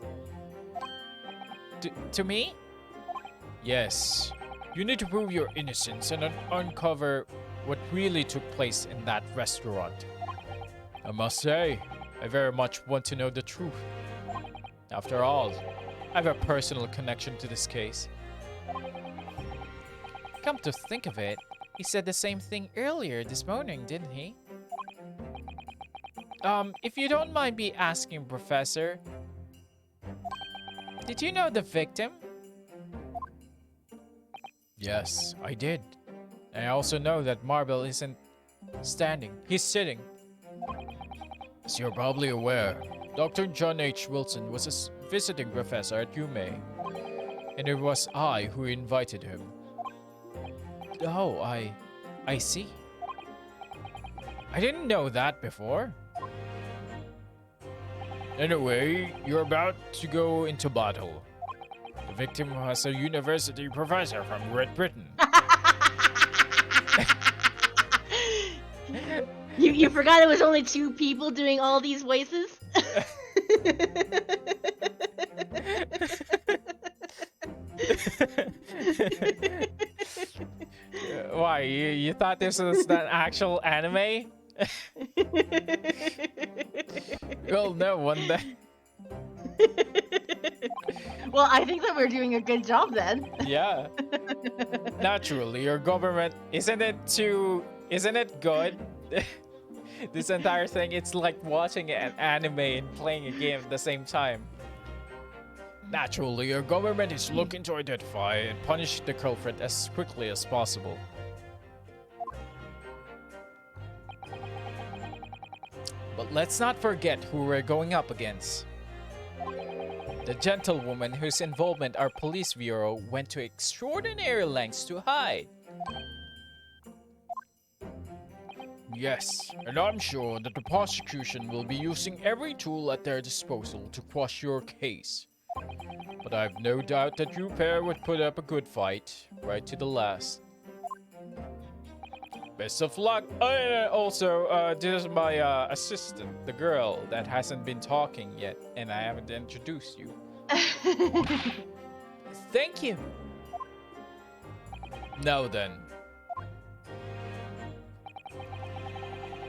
To me? Yes, you need to prove your innocence and uncover what really took place in that restaurant. I must say, I very much want to know the truth. After all, I have a personal connection to this case. Come to think of it, he said the same thing earlier this morning, didn't he? If you don't mind me asking, Professor, did you know the victim? Yes, I did. I also know that Marble isn't standing, he's sitting. As you're probably aware, Dr. John H. Wilson was a visiting professor at UMA, and it was I who invited him. Oh, I see. I didn't know that before. Anyway, you're about to go into battle. The victim was a university professor from Great Britain. You forgot it was only two people doing all these voices? Why, you thought this was an actual anime? Well, no wonder. Well, I think that we're doing a good job then. Yeah. Naturally, your government isn't it good? This entire thing, it's like watching an anime and playing a game at the same time. Naturally, your government is looking to identify and punish the culprit as quickly as possible. But let's not forget who we're going up against. The gentlewoman whose involvement our police bureau went to extraordinary lengths to hide. Yes, and I'm sure that the prosecution will be using every tool at their disposal to quash your case. But I've no doubt that you pair would put up a good fight, right to the last. Best of luck. Also, this is my assistant, the girl that hasn't been talking yet, and I haven't introduced you. Thank you. Now then,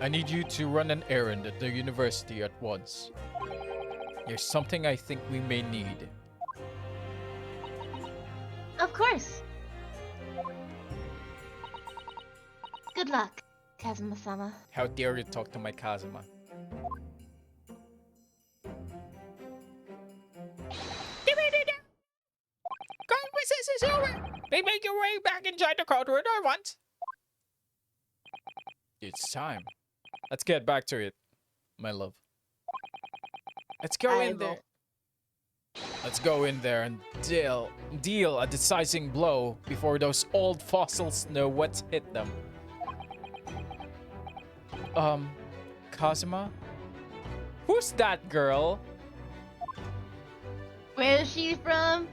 I need you to run an errand at the university at once. There's something I think we may need. Of course. Good luck, Kazuma-sama. How dare you talk to my Kazuma? court recess is over. They make your way back inside the courtroom at once. It's time. Let's get back to it, my love. Let's go I in there. will. Let's go in there and deal a decisive blow before those old fossils know what's hit them. Kazuma? Who's that girl? Where's she from?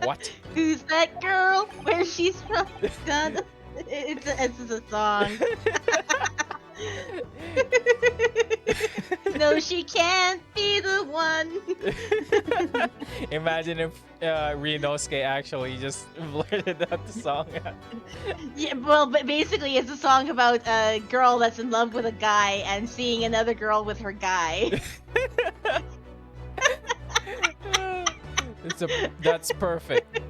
What? Who's that girl? Where she's from? God, it's a song. No, she can't be the one. Imagine if Rinosuke actually just blurted out the song. Yeah, well, but basically, it's a song about a girl that's in love with a guy and seeing another girl with her guy. That's perfect.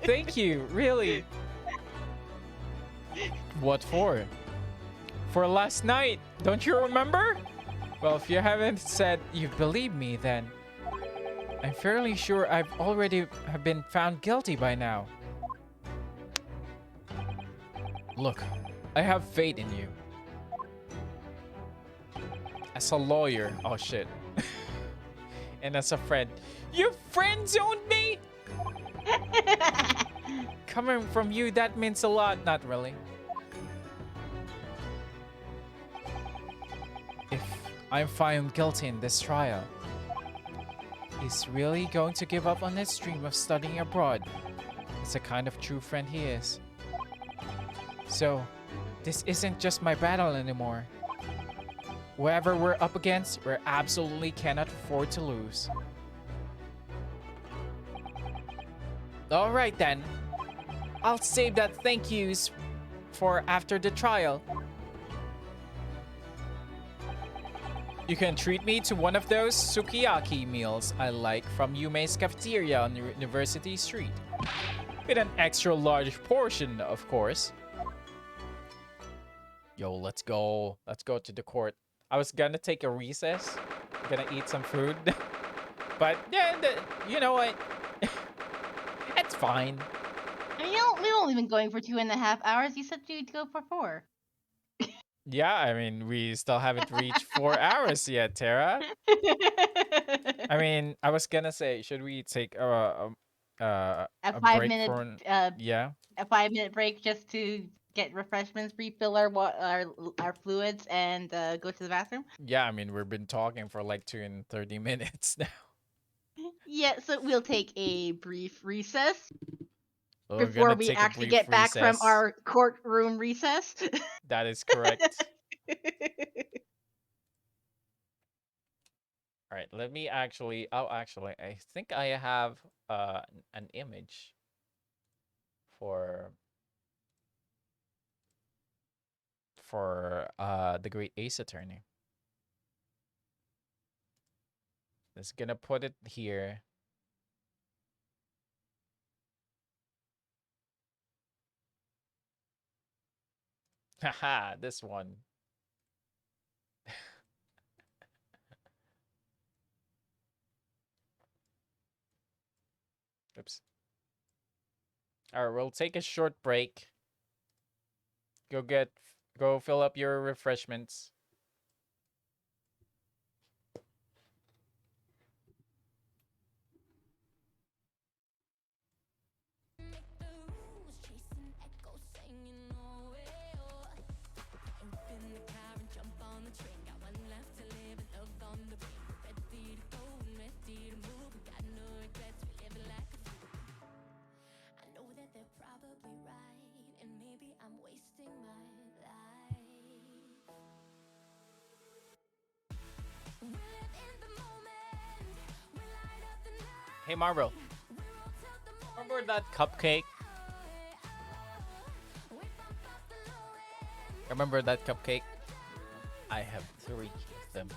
Thank you, really. What for? For last night, don't you remember? Well, if you haven't said you believe me, then I'm fairly sure I've already have been found guilty by now. Look, I have faith in you. As a lawyer, oh shit. And as a friend, you friend zoned me? Coming from you, that means a lot. Not really. If I'm found guilty in this trial, he's really going to give up on his dream of studying abroad. It's the kind of true friend he is. So, this isn't just my battle anymore. Whoever we're up against, we absolutely cannot afford to lose. Alright then. I'll save that thank yous for after the trial. You can treat me to one of those sukiyaki meals I like from Yume's cafeteria on University Street. With an extra large portion, of course. Yo, let's go. Let's go to the court. I was gonna take a recess. Gonna eat some food. But, yeah, you know what? It's fine. I mean, we've only been going for 2.5 hours. You said you'd go for 4. Yeah, I mean, we still haven't reached 4 hours yet, Terra. I mean, I was gonna say, should we take a a break 5-minute for yeah? a 5-minute break just to get refreshments, refill our fluids, and go to the bathroom. Yeah, I mean, we've been talking for like 2 and 30 minutes now. Yeah, so we'll take a brief recess We're before gonna we take a actually brief get back from recess. our courtroom recess. That is correct. All right, let me actually. Oh, actually, I think I have an image for the Great Ace Attorney. Just gonna put it here. Haha, this one. Oops. All right, we'll take a short break. Go get, go fill up your refreshments. Hey Marvel, remember that cupcake? Remember that cupcake? I have 3 of them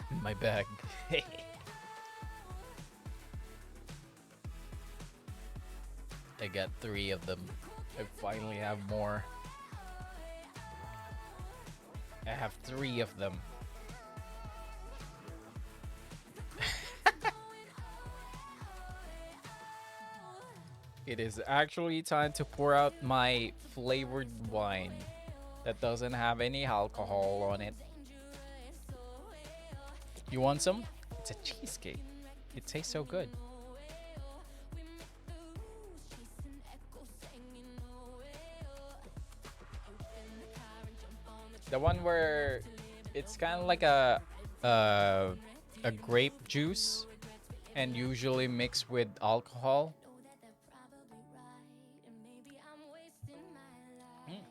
in my bag. I got 3 of them. I finally have more. I have 3 of them. It is actually time to pour out my flavored wine that doesn't have any alcohol on it. You want some? It's a cheesecake. It tastes so good. The one where it's kind of like uh, a grape juice and usually mixed with alcohol. Mm.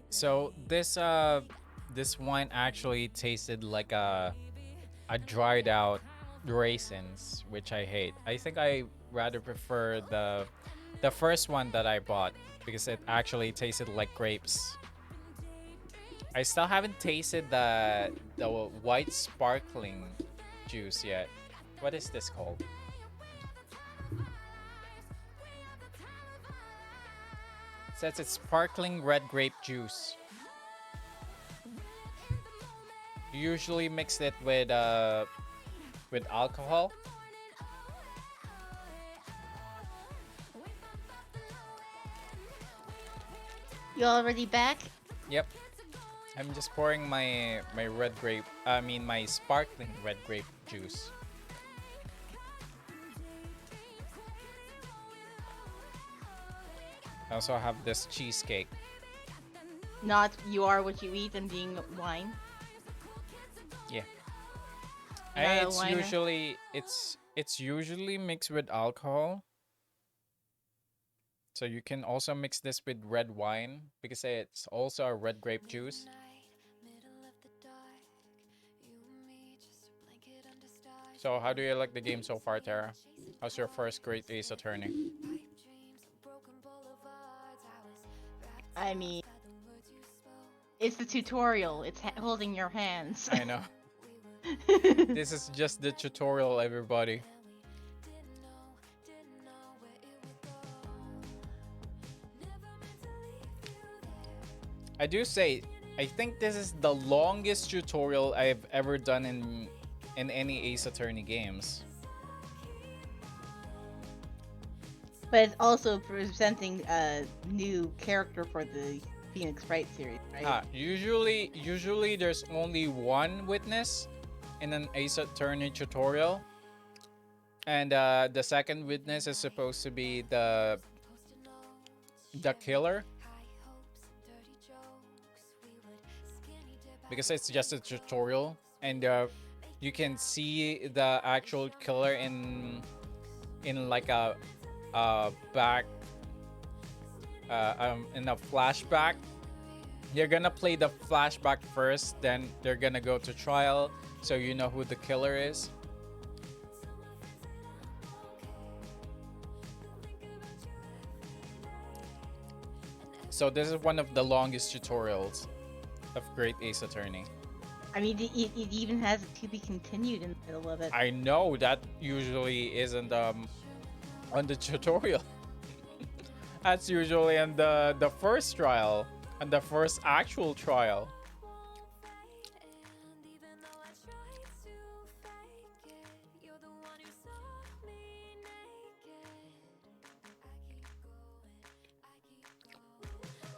So this wine actually tasted like a dried out raisins, which I hate. I think I rather prefer the first one that I bought because it actually tasted like grapes. I still haven't tasted the white sparkling juice yet. What is this called? It says it's sparkling red grape juice. You usually mix it with alcohol. You already back? Yep. I'm just pouring my red grape. I mean my sparkling red grape juice. I also have this cheesecake. Not you are what you eat and being wine. Yeah. Not a It's whiner. usually it's usually mixed with alcohol. So you can also mix this with red wine because it's also a red grape juice. So how do you like the game so far, Terra? How's your first Great Ace Attorney? I mean, it's the tutorial. It's holding your hands. I know. This is just the tutorial, everybody. I do say, I think this is the longest tutorial I've ever done in any Ace Attorney games. But it's also presenting a new character for the Phoenix Wright series, right? Usually there's only one witness in an Ace Attorney tutorial, and the second witness is supposed to be the killer, because it's just a tutorial, and you can see the actual killer in like a back in a flashback. You're gonna play the flashback first, then they're gonna go to trial, so you know who the killer is. So this is one of the longest tutorials of Great Ace Attorney. I mean, it even has a to be continued in the middle of it. I know that usually isn't on the tutorial. That's usually on the first trial, and the first actual trial. And even though I try to fake it, you're the one who saw me naked. I keep going.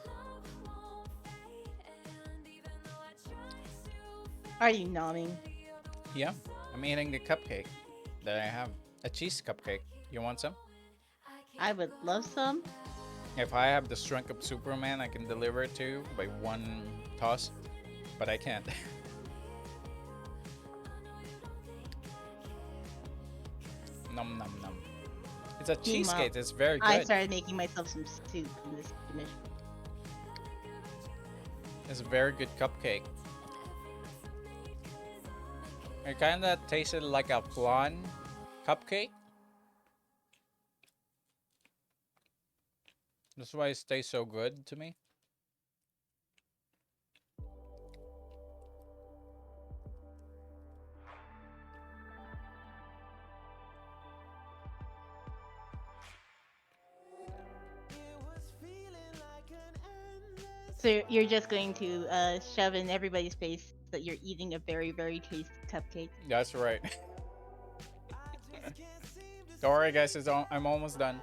Love won't fade, and even though I try to Are you nomming? Yeah, I'm eating the cupcake that I have. A cheese cupcake. You want some? I would love some. If I have the strength of Superman, I can deliver it to you by one toss, but I can't. Nom nom nom. It's a cheesecake. It's very I good. started making myself some soup in this mission. It's a very good cupcake. It kind of tasted like a flan cupcake. That's why it tastes so good to me. So you're just going to shove in everybody's face that you're eating a very, very tasty cupcake. That's right. Don't worry, guys. I'm almost done.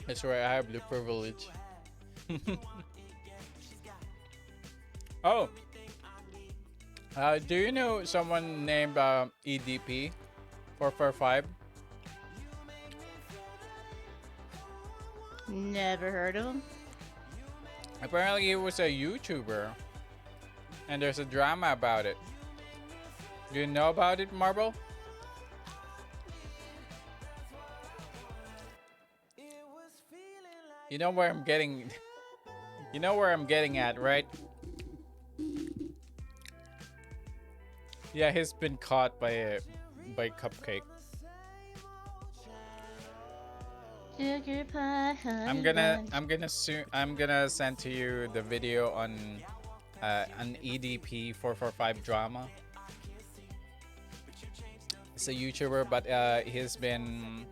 That's right. I have the privilege. Oh. Do you know someone named EDP 445? Never heard of him. Apparently, he was a YouTuber, and there's a drama about it. Do you know about it, Marble? You know where I'm getting. You know where I'm getting at, right? Yeah, he's been caught by Cupcake. Sugar pie, honey I'm gonna send to you the video on an EDP 445 drama. It's a YouTuber, but he's been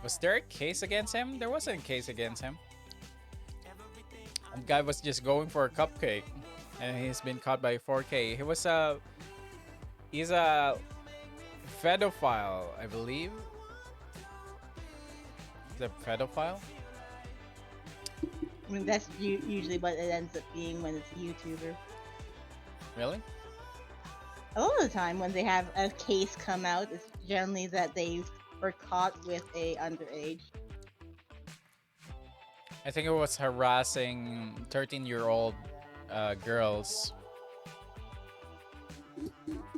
was there a case against him? There wasn't a case against him. The guy was just going for a cupcake, and he's been caught by 4K. He's a pedophile, I believe. Is a pedophile? I mean, that's usually what it ends up being when it's a YouTuber. Really? A lot of the time when they have a case come out, it's generally that they were caught with a underage. I think it was harassing 13-year-old girls.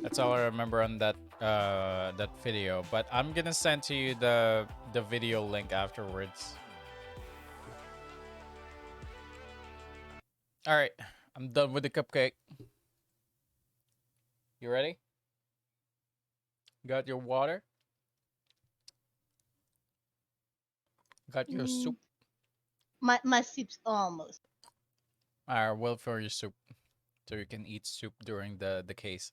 That's all I remember on that video. But I'm gonna send to you the video link afterwards. All right, I'm done with the cupcake. You ready? Got your water? Got your soup? My soup's almost. Alright, well for your soup. So you can eat soup during the case.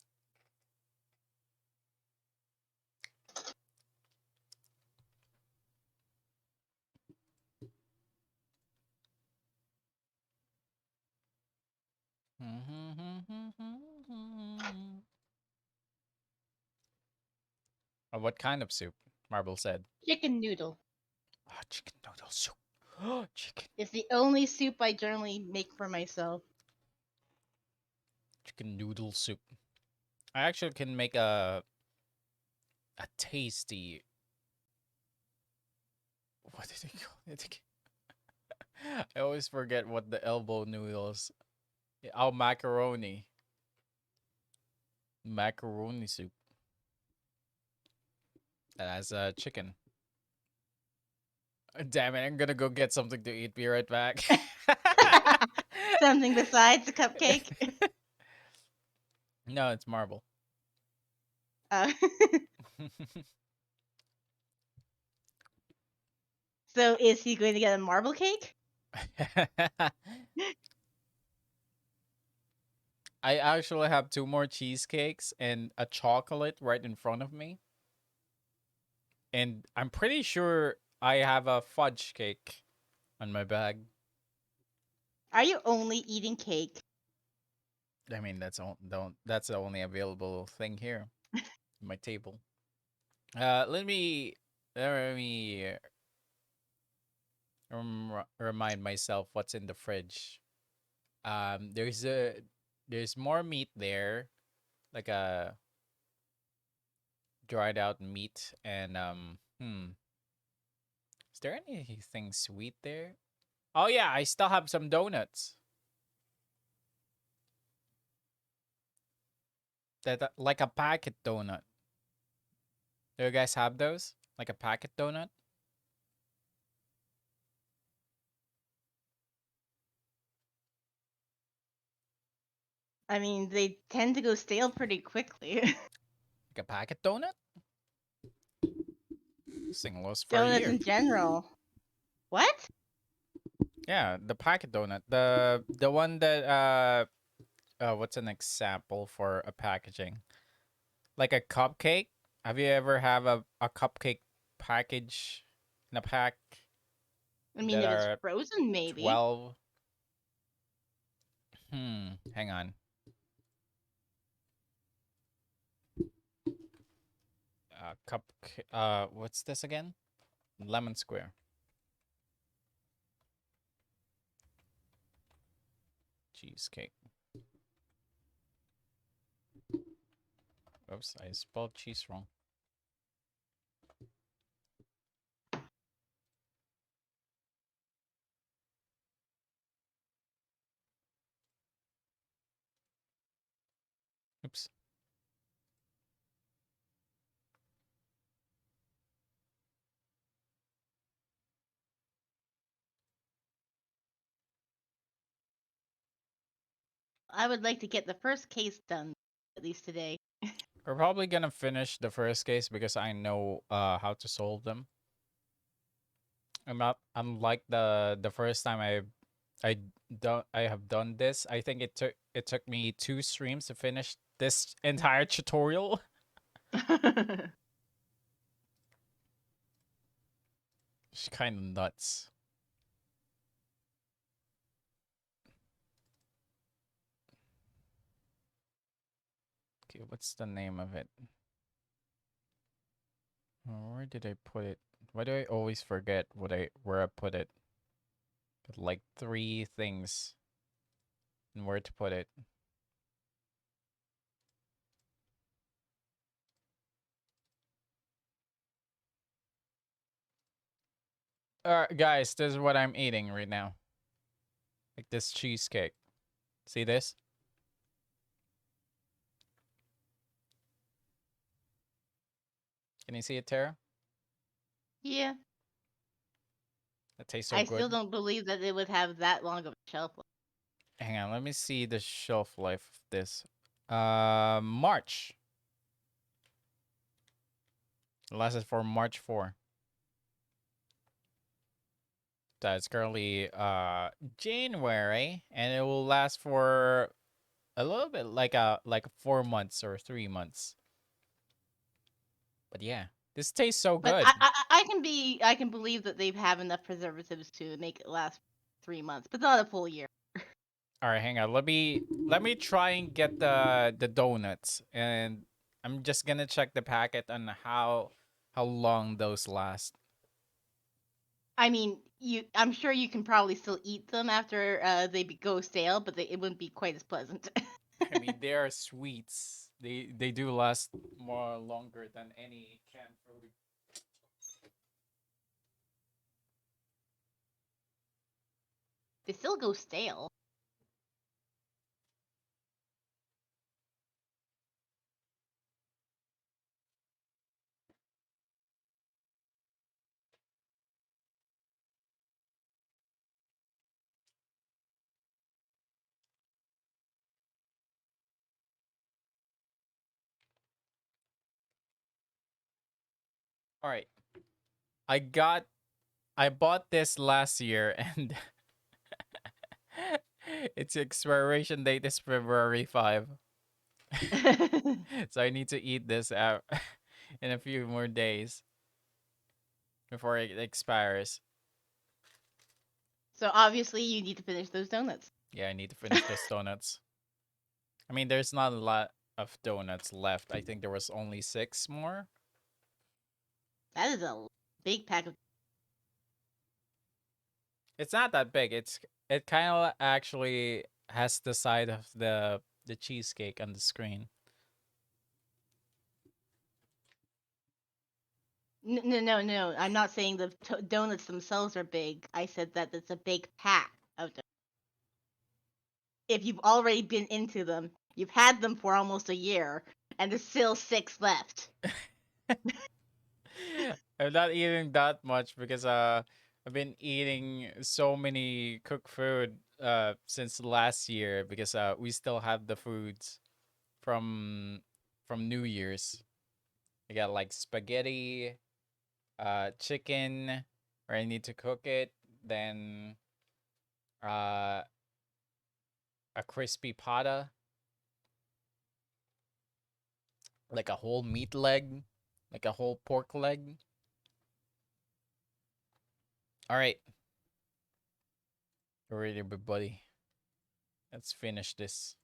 What kind of soup? Marble said. Chicken noodle. Oh, chicken noodle soup. Oh, chicken. It's the only soup I generally make for myself. Chicken noodle soup. I actually can make a tasty. What did they call it again? I always forget what the elbow noodles. Oh, macaroni. Macaroni soup. That has chicken. Damn it! I'm gonna go get something to eat. Be right back. Something besides a cupcake. No, it's marble. Uh, so is he going to get a marble cake? I actually have 2 more cheesecakes and a chocolate right in front of me. And I'm pretty sure I have a fudge cake on my bag. Are you only eating cake? I mean, that's the only available thing here on my table. Let me remind myself what's in the fridge. There's more meat there, like a dried out meat, and is there anything sweet there? Oh yeah, I still have some donuts. Like a packet donut. Do you guys have those? Like a packet donut? I mean, they tend to go stale pretty quickly. Like a packet donut? This thing lasts for a Donuts year. in general. What? Yeah, the packet donut. The one that what's an example for a packaging? Like a cupcake? Have you ever have a cupcake package in a pack I mean, that if it's are frozen, maybe. 12? Hang on. What's this again? Lemon square. Cheesecake. Oops, I spelled cheese wrong. Oops. I would like to get the first case done, at least today. We're probably gonna finish the first case because I know how to solve them. I'm not unlike the first time I have done this. I think it took me 2 streams to finish this entire tutorial. It's kind of nuts. Okay, what's the name of it? Oh, where did I put it? Why do I always forget where I put it? Got like 3 things and where to put it. Guys, this is what I'm eating right now. Like this cheesecake. See this? Can you see it, Tara? Yeah. That tastes so I good. still don't believe that it would have that long of a shelf life. Hang on, let me see the shelf life of this. March. It lasted for March 4. That's currently January, and it will last for a little bit, like 4 months or 3 months. But yeah, this tastes so But good. I can believe that they have enough preservatives to make it last 3 months, but not a full year. All right, hang on. Let me try and get the donuts, and I'm just gonna check the packet on how long those last. I mean, I'm sure you can probably still eat them after they go stale, but it wouldn't be quite as pleasant. I mean, they are sweets. They do last more longer than any canned food. They still go stale. All right. I got I bought this last year and its expiration date is February 5. So I need to eat this out in a few more days before it expires. So obviously you need to finish those donuts. Yeah, I need to finish those donuts. I mean, there's not a lot of donuts left. I think there was only 6 more. That is a big pack of. It's not that big. It kind of actually has the side of the cheesecake on the screen. No. I'm not saying the donuts themselves are big. I said that it's a big pack of donuts. If you've already been into them, you've had them for almost a year, and there's still 6 left. I'm not eating that much because I've been eating so many cooked food since last year because we still have the foods from New Year's. I got like spaghetti, chicken, where I need to cook it, then uh a crispy pata, like a whole meat leg, like a whole pork leg. All right. Alright, everybody. Let's finish this.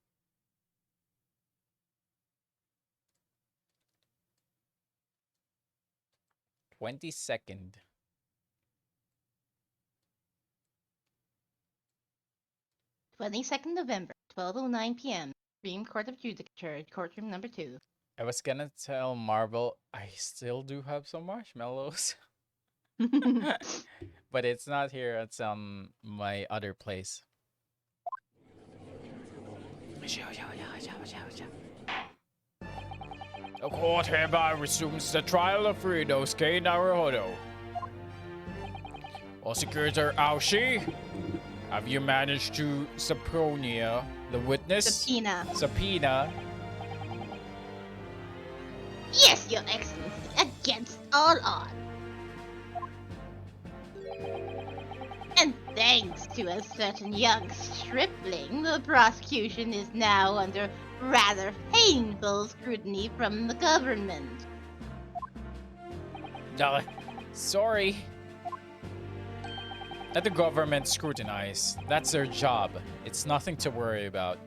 '22nd. 22nd November, 12:09 p.m. Supreme Court of Judicature, courtroom number 2. I was gonna tell Marvel I still do have some marshmallows, but it's not here. It's my other place. The court hereby resumes the trial of Ryunosuke Naruhodo. Prosecutor Aoshi, have you managed to subpoena the witness? Subpoena. Subpoena. Yes, Your Excellency, against all odds. And thanks to a certain young stripling, the prosecution is now under rather painful scrutiny from the government. Sorry. Let the government scrutinize. That's their job. It's nothing to worry about.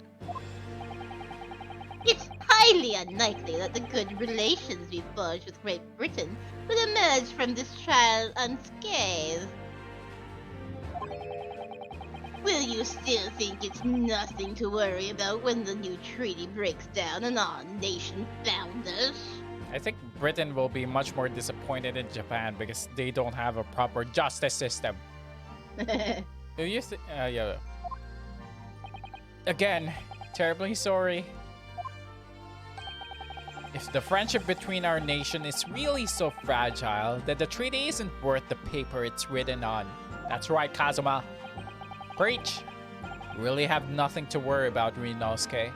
It's highly unlikely that the good relations we forged with Great Britain will emerge from this trial unscathed. Will you still think it's nothing to worry about when the new treaty breaks down on our nation founders? I think Britain will be much more disappointed in Japan because they don't have a proper justice system. Do you think? Yeah. Again, terribly sorry. If the friendship between our nation is really so fragile, then the treaty isn't worth the paper it's written on. That's right, Kazuma. Preach. We really have nothing to worry about, Ryunosuke.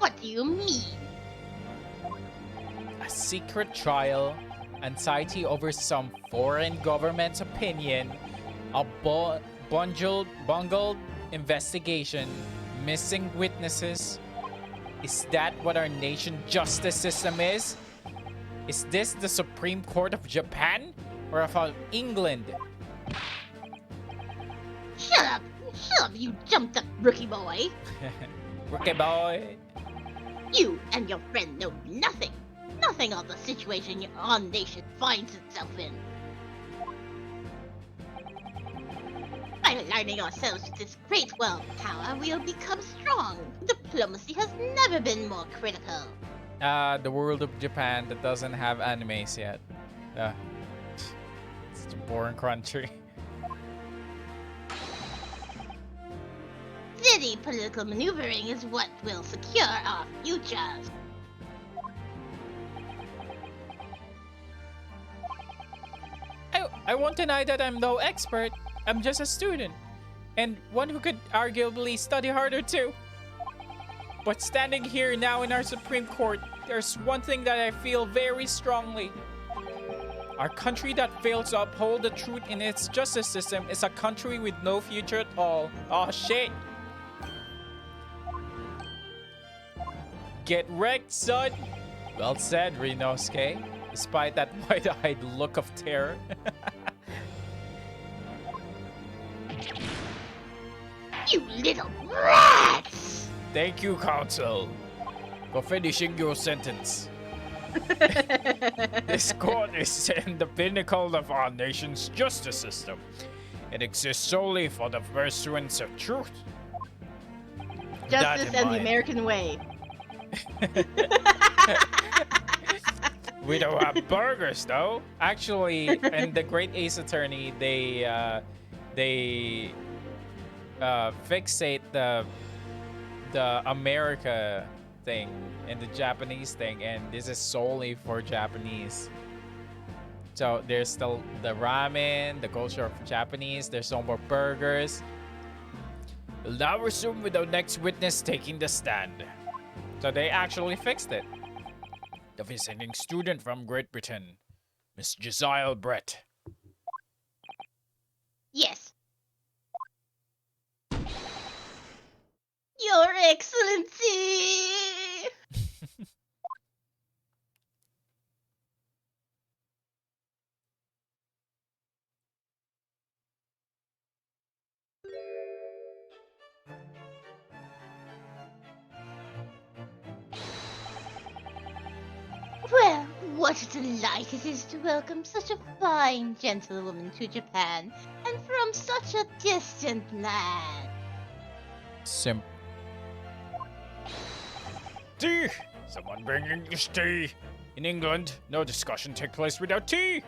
What do you mean? A secret trial, anxiety over some foreign government's opinion, a bungled investigation, missing witnesses. Is that what our nation justice system is? Is this the Supreme Court of Japan or of England? Shut up, you jumped up rookie boy. Rookie boy. You and your friend know nothing of the situation your own nation finds itself in. Finally, aligning ourselves with this great world power, we'll become strong. Diplomacy has never been more critical. The world of Japan that doesn't have animes yet. Uh, it's a boring country. Steady political maneuvering is what will secure our futures. I won't deny that I'm no expert. I'm just a student. And one who could arguably study harder too. But standing here now in our Supreme Court, there's one thing that I feel very strongly. Our country that fails to uphold the truth in its justice system is a country with no future at all. Oh shit. Get wrecked, son. Well said, Rinosuke. Despite that wide-eyed look of terror. You little rats! Thank you, Council, for finishing your sentence. This court is in the pinnacle of our nation's justice system. It exists solely for the pursuance of truth. Justice in and the mind. American way. We don't have burgers, though. Actually, in the Great Ace Attorney, they fixate the America thing and the Japanese thing, and this is solely for Japanese. So there's still the ramen, the culture of Japanese. There's no more burgers. We'll now resume with our next witness taking the stand. So they actually fixed it. The visiting student from Great Britain, Miss Josiah Brett. Yes. Your Excellency! Well, what a delight it is to welcome such a fine gentlewoman to Japan, and from such a distant land. Simp. Tea! Someone bring English tea! In England, no discussion take place without tea!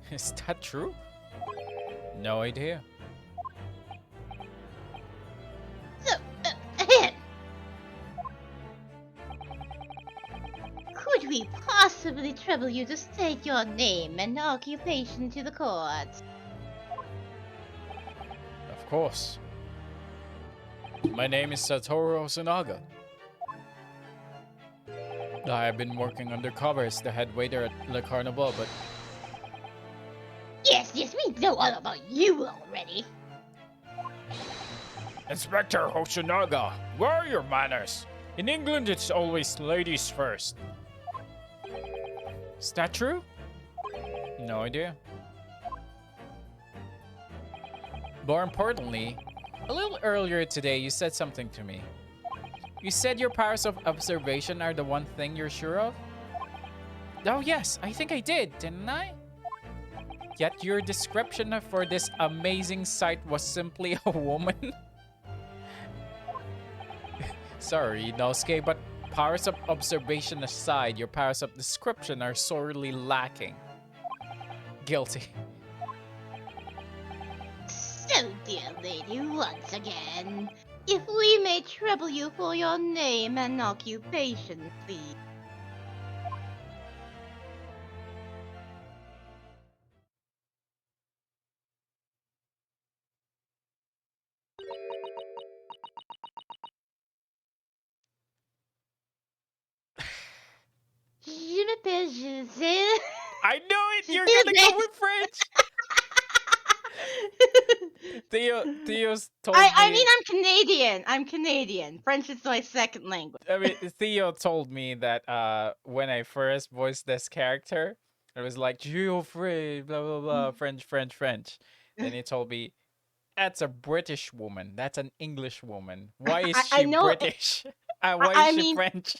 Is that true? No idea. So, ahem. Could we possibly trouble you to state your name and occupation to the court? Of course. My name is Satoru Osanaga. I have been working undercover as the head waiter at Le Carnival, but Yes, we know all about you already. Inspector Hoshinaga, where are your manners? In England, it's always ladies first. is that true? No idea. More importantly, a little earlier today you said something to me. You said your powers of observation are the one thing you're sure of? Oh yes, I think I did, didn't I? Yet your description for this amazing sight was simply a woman? Sorry, Inosuke, but powers of observation aside, your powers of description are sorely lacking. Guilty. So, dear lady, once again, if we may trouble you for your name and occupation, please. Je m'appelle Giselle. I knew it! You're gonna go with French! Theo's told I me... mean, I'm Canadian. I'm Canadian. French is my second language. I mean, Theo told me that when I first voiced this character, it was like, Geoffrey, blah, blah, blah, French, French, French. Then he told me, that's a British woman. That's an English woman. Why is I she know- British? Why I is she mean- French?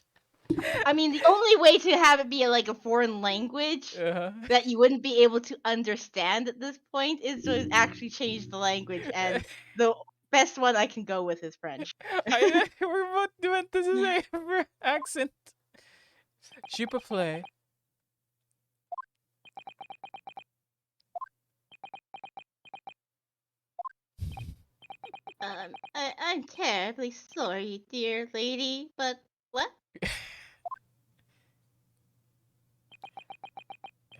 I mean, the only way to have it be like a foreign language Uh-huh. that you wouldn't be able to understand at this point is to actually change the language, and the best one I can go with is French. We're both doing this is a accent. S'il vous plaît. I'm terribly sorry, dear lady, but what?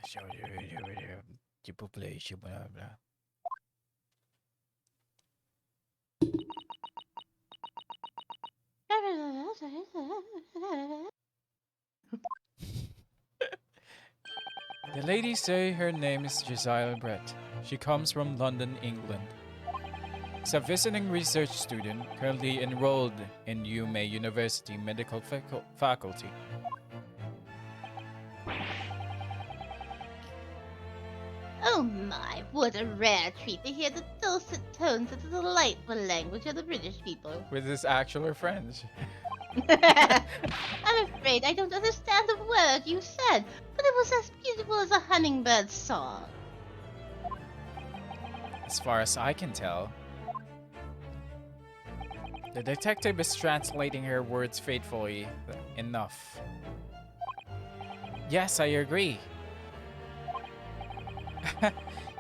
S'il vous plaît, blah, blah. The ladies say her name is Josiah Brett. She comes from London, England. Is a visiting research student currently enrolled in UMA University Medical Faculty. Oh my, what a rare treat to hear the dulcet tones of the delightful language of the British people. With his actual French. I'm afraid I don't understand a word you said, but it was as beautiful as a hummingbird's song. As far as I can tell. The detective is translating her words faithfully enough. Yes, I agree.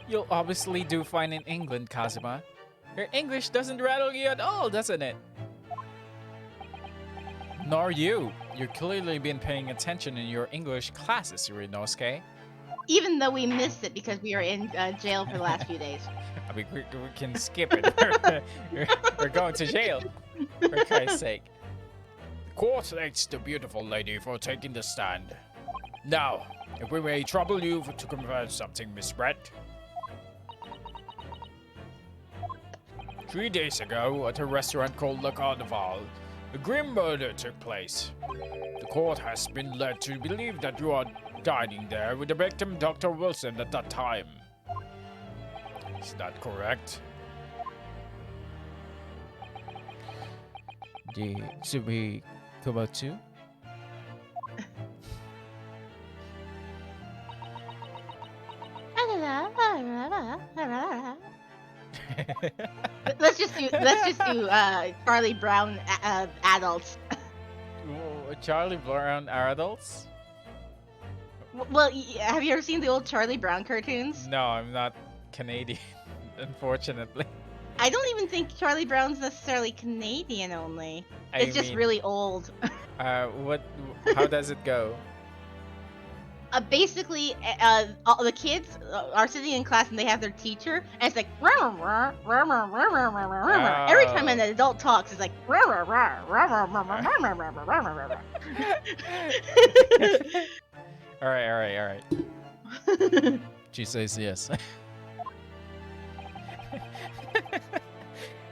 You'll obviously do fine in England, Kazuma. Your English doesn't rattle you at all, doesn't it? Nor you. You've clearly been paying attention in your English classes, Yorinosuke. Even though we missed it because we were in jail for the last few days. I mean, we can skip it. We're going to jail, for Christ's sake. The court thanks the beautiful lady for taking the stand. Now, if we may trouble you to confirm something, Miss Brett. 3 days ago, at a restaurant called Le Carnival, a grim murder took place. The court has been led to believe that you are dining there with the victim, Dr. Wilson, at that time. Is that correct? Should we come out too? let's just do Charlie Brown adults. Charlie Brown are adults? Well, have you ever seen the old Charlie Brown cartoons? No, I'm not Canadian, unfortunately. I don't even think Charlie Brown's necessarily Canadian only. It's just mean, really old. How does it go? Basically, all the kids are sitting in class and they have their teacher, and it's like every time an adult talks, it's like All right. She says yes.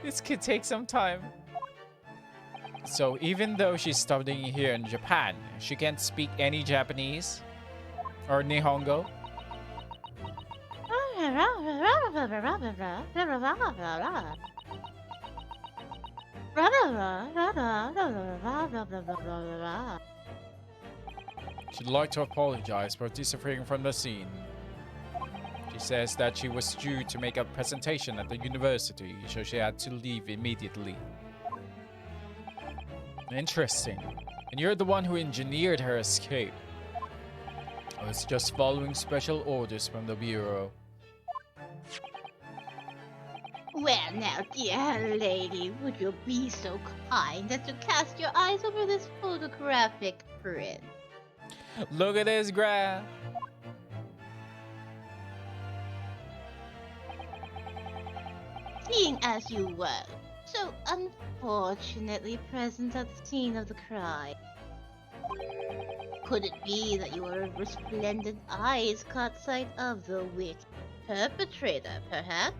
This could take some time. So even though she's studying here in Japan, she can't speak any Japanese or Nihongo. She'd like to apologize for disappearing from the scene. She says that she was due to make a presentation at the university, so she had to leave immediately. Interesting. And you're the one who engineered her escape. I was just following special orders from the Bureau. Well now, dear lady, would you be so kind as to cast your eyes over this photographic print? Look at this graph. Seeing as you were so unfortunately present at the scene of the crime, could it be that your resplendent eyes caught sight of the wicked perpetrator, perhaps?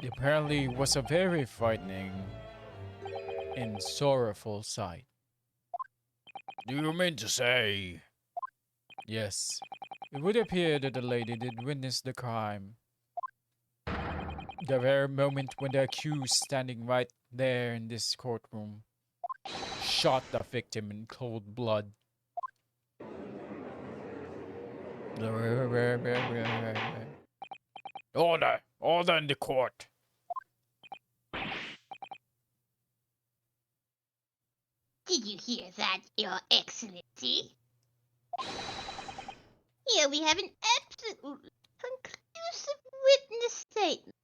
Apparently was a very frightening and sorrowful sight. Do you mean to say? Yes, it would appear that the lady did witness the crime The very moment when the accused standing right there in this courtroom shot the victim in cold blood. Order! Order in the court! Did you hear that, Your Excellency? Here we have an absolute conclusive witness statement.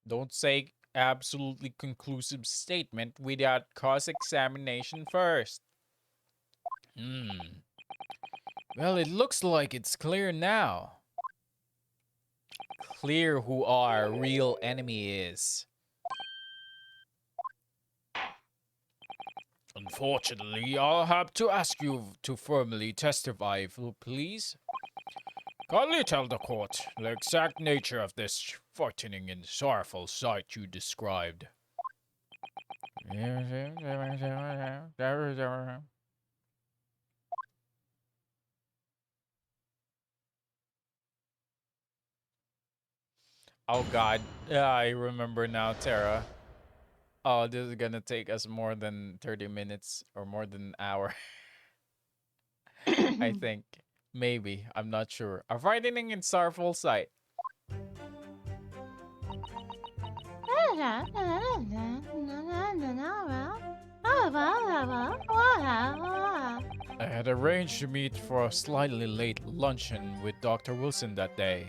Don't say absolutely conclusive statement without cross-examination first. Well, it looks like it's clear now. Clear who our real enemy is. Unfortunately, I'll have to ask you to formally testify, if you please. Kindly tell the court the exact nature of this frightening and sorrowful sight you described. Oh god, I remember now, Terra. Oh, this is gonna take us more than 30 minutes or more than an hour. I think. Maybe. I'm not sure. A frightening and sorrowful sight. I had arranged to meet for a slightly late luncheon with Dr. Wilson that day.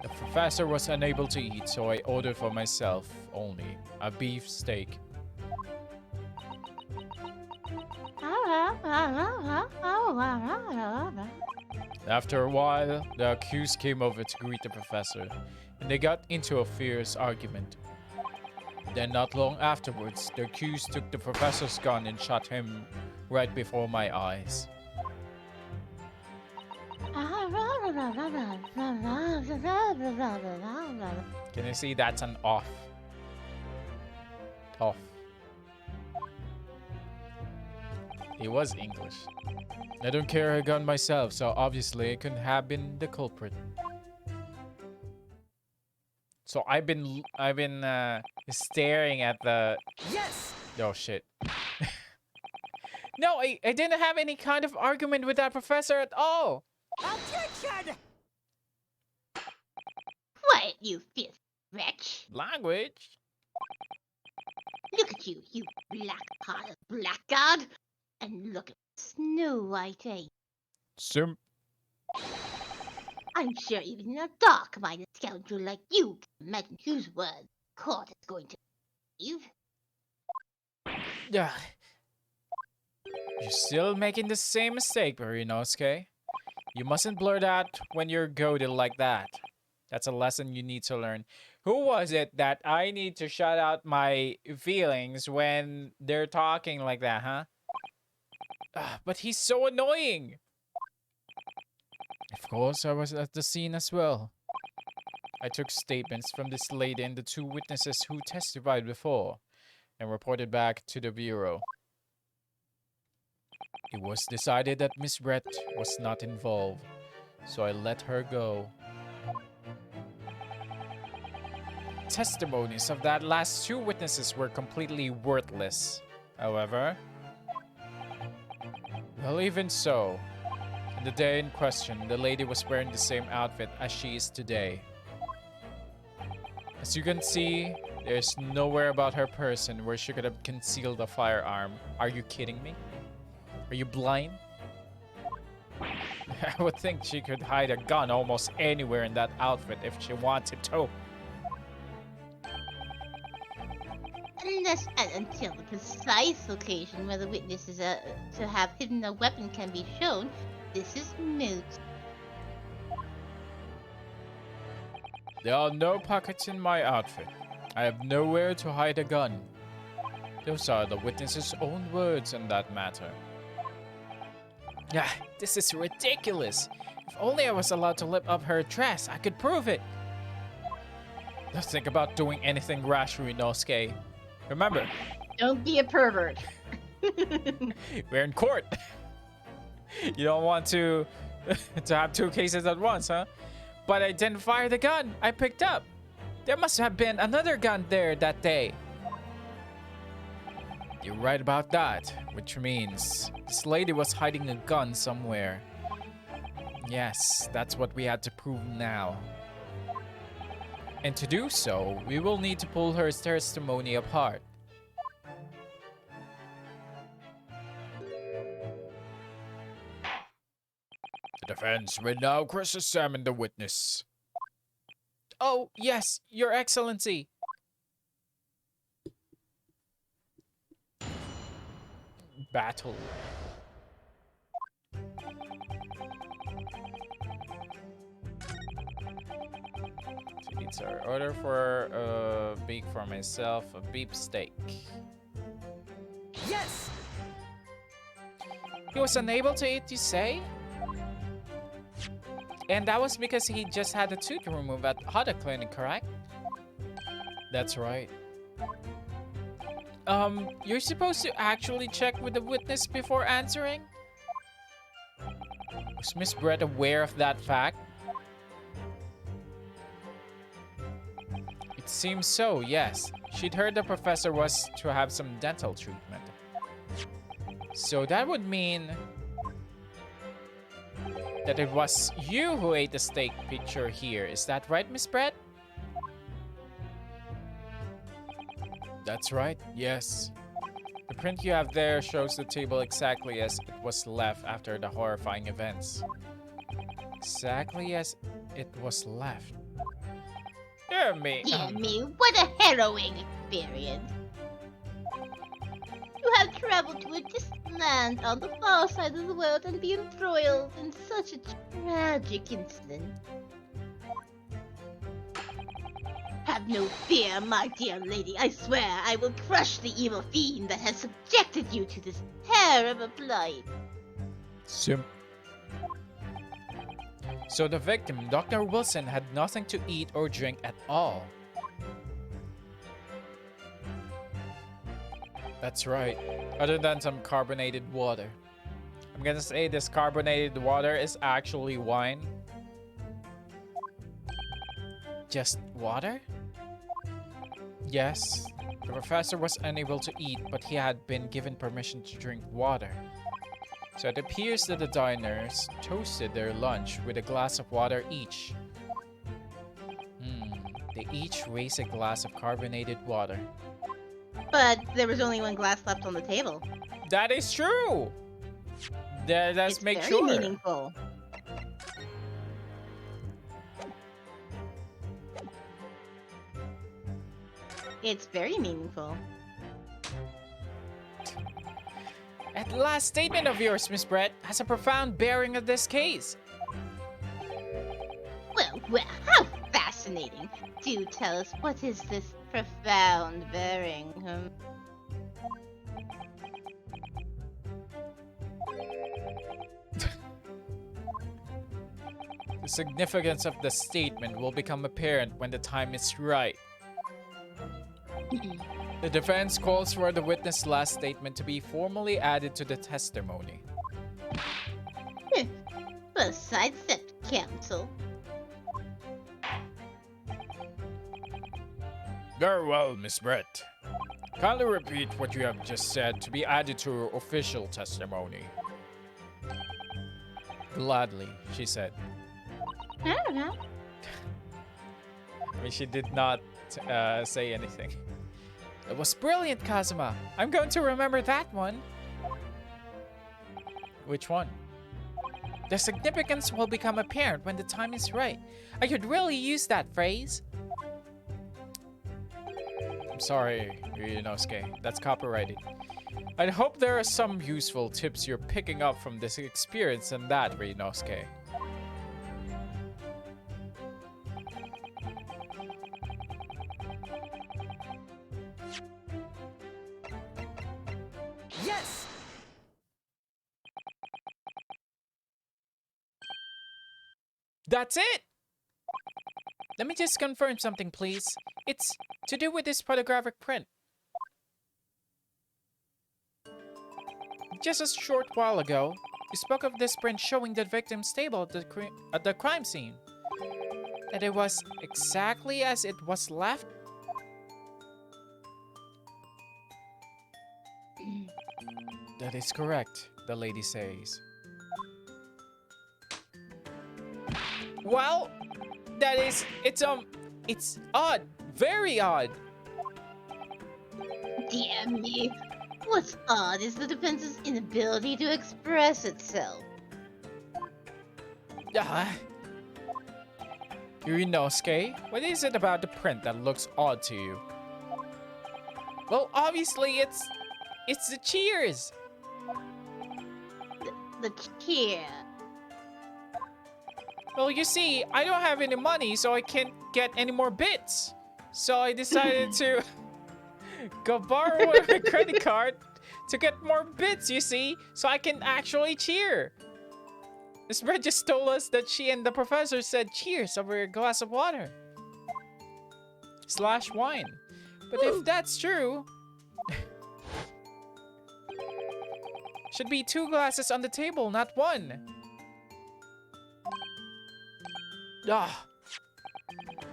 The professor was unable to eat, so I ordered for myself only a beef steak. After a while, the accused came over to greet the professor, and they got into a fierce argument. Then, not long afterwards, the accused took the professor's gun and shot him right before my eyes. Can you see that's an off? Off. It was English. I don't carry a gun myself, so obviously I couldn't have been the culprit. So I've been staring at the. Yes! Oh shit. No, I didn't have any kind of argument with that professor at all. Objection! Quiet, you filthy wretch. Language. Look at you, you black-hearted blackguard. And look at Snow White face. Simp. I'm sure even a dark-minded scoundrel like you can imagine whose word the court is going to believe. Yeah. You're still making the same mistake, Marinosuke. You mustn't blurt out when you're goaded like that. That's a lesson you need to learn. Who was it that I need to shut out my feelings when they're talking like that, huh? But he's so annoying. Of course, I was at the scene as well. I took statements from this lady and the two witnesses who testified before and reported back to the bureau. It was decided that Miss Brett was not involved, so I let her go. Testimonies of that last two witnesses were completely worthless. However, well, even so, in the day in question, the lady was wearing the same outfit as she is today. As you can see, there's nowhere about her person where she could have concealed a firearm. Are you kidding me? Are you blind? I would think she could hide a gun almost anywhere in that outfit if she wanted to. Unless and until the precise location where the witnesses to have hidden a weapon can be shown, this is moot. There are no pockets in my outfit. I have nowhere to hide a gun. Those are the witness's own words on that matter. This is ridiculous. If only I was allowed to lift up her dress, I could prove it. Don't think about doing anything rash, Rinosuke. Remember, Don't be a pervert. we're in court. You don't want to have two cases at once, huh? But I didn't fire the gun I picked up. There must have been another gun there that day. You're right about that, which means this lady was hiding a gun somewhere. Yes, that's what we had to prove now. And to do so, we will need to pull her testimony apart. The defense will now cross-examine the witness. Oh, yes, Your Excellency. Battle. It's our order for a beak for myself, a beef steak. Yes! He was unable to eat, you say? And that was because he just had a tooth removed at Hada Clinic, correct? That's right. You're supposed to actually check with the witness before answering? Was Miss Brett aware of that fact? It seems so, yes. She'd heard the professor was to have some dental treatment. So that would mean that it was you who ate the steak picture here. Is that right, Miss Brett? That's right, yes. The print you have there shows the table exactly as it was left after the horrifying events. Exactly as it was left. Dear me. Dear me, what a harrowing experience. You have traveled to a distant land on the far side of the world and been embroiled in such a tragic incident. Have no fear, my dear lady. I swear I will crush the evil fiend that has subjected you to this terrible plight. So the victim, Dr. Wilson, had nothing to eat or drink at all. That's right, other than some carbonated water. I'm gonna say this carbonated water is actually wine. Just water? Yes, the professor was unable to eat, but he had been given permission to drink water. So it appears that the diners toasted their lunch with a glass of water each. They each raised a glass of carbonated water. But there was only one glass left on the table. That is true! Let's make very sure. Meaningful. It's very meaningful. That last statement of yours, Miss Brett, has a profound bearing on this case. Well, how fascinating. Do tell us, what is this profound bearing? The significance of the statement will become apparent when the time is right. The defense calls for the witness' last statement to be formally added to the testimony. Well, sidestepped, counsel. Very well, Miss Brett. Kindly repeat what you have just said to be added to your official testimony. Gladly, she said. I don't know. I mean, she did not say anything. It was brilliant, Kazuma. I'm going to remember that one. Which one? The significance will become apparent when the time is right. I could really use that phrase. I'm sorry, Ryunosuke. That's copyrighted. I hope there are some useful tips you're picking up from this experience and that, Ryunosuke. Yes! That's it! Let me just confirm something, please. It's to do with this photographic print. Just a short while ago, you spoke of this print showing the victim's table at the crime scene. That it was exactly as it was left? That is correct, the lady says. Well, it's odd, very odd. Damn me. What's odd is the defense's inability to express itself. Yurinosuke, what is it about the print that looks odd to you? Well, obviously it's the cheers. The cheer. Well, you see, I don't have any money, so I can't get any more bits. So I decided to go borrow a credit card to get more bits, you see, so I can actually cheer. Miss Brett just told us that she and the professor said cheers over a glass of water. / wine. But if that's true, should be 2 glasses on the table, not 1.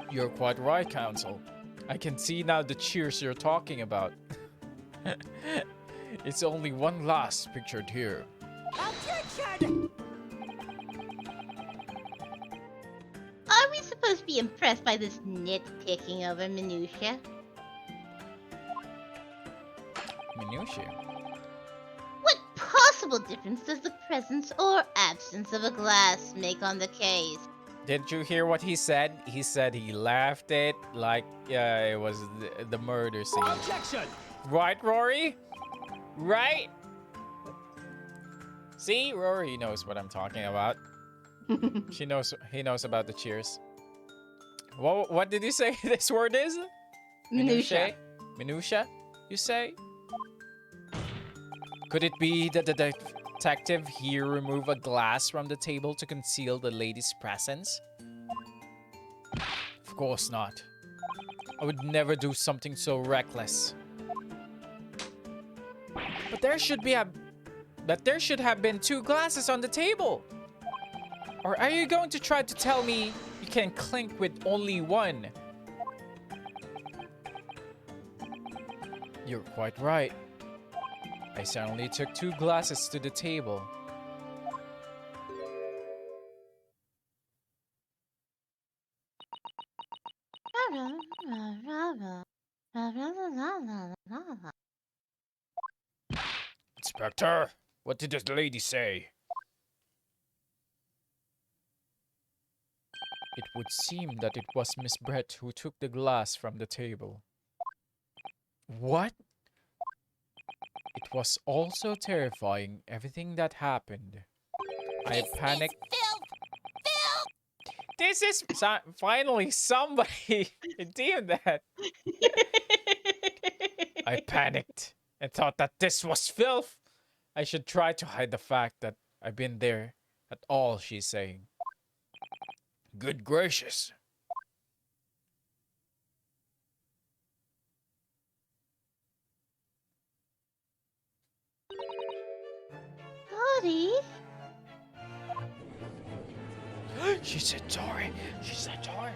You're quite right, Counsel. I can see now the cheers you're talking about. It's only 1 glass pictured here. Are we supposed to be impressed by this nitpicking over minutia? Minutia. What possible difference does the presence or absence of a glass make on the case? Didn't you hear what he said? He said he laughed it like it was the murder scene. Objection! Right, Rory? Right? See, Rory knows what I'm talking about. He knows about the cheers. What did you say this word is? Minutia. Minutia, you say? Could it be that the detective here removed a glass from the table to conceal the lady's presence? Of course not. I would never do something so reckless. But there should have been 2 glasses on the table. Or are you going to try to tell me you can clink with only 1? You're quite right. I certainly took 2 glasses to the table. Inspector, what did the lady say? It would seem that it was Miss Brett who took the glass from the table. What? It was all so terrifying, everything that happened. I panicked. This is finally somebody did that. I panicked and thought that this was filth. I should try to hide the fact that I've been there at all, she's saying. Good gracious. Buddy? She said sorry. She said sorry.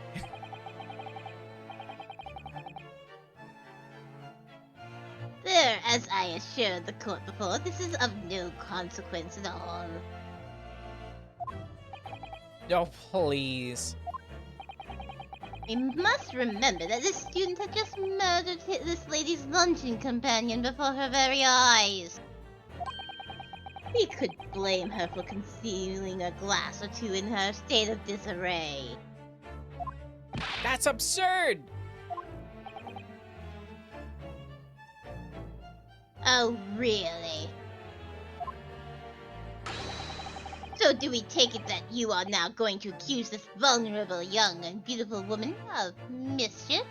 There, as I assured the court before, this is of no consequence at all. Oh, please. We must remember that this student had just murdered this lady's luncheon companion before her very eyes. We could blame her for concealing a glass or 2 in her state of disarray. That's absurd! Oh, really? So do we take it that you are now going to accuse this vulnerable young and beautiful woman of mischief?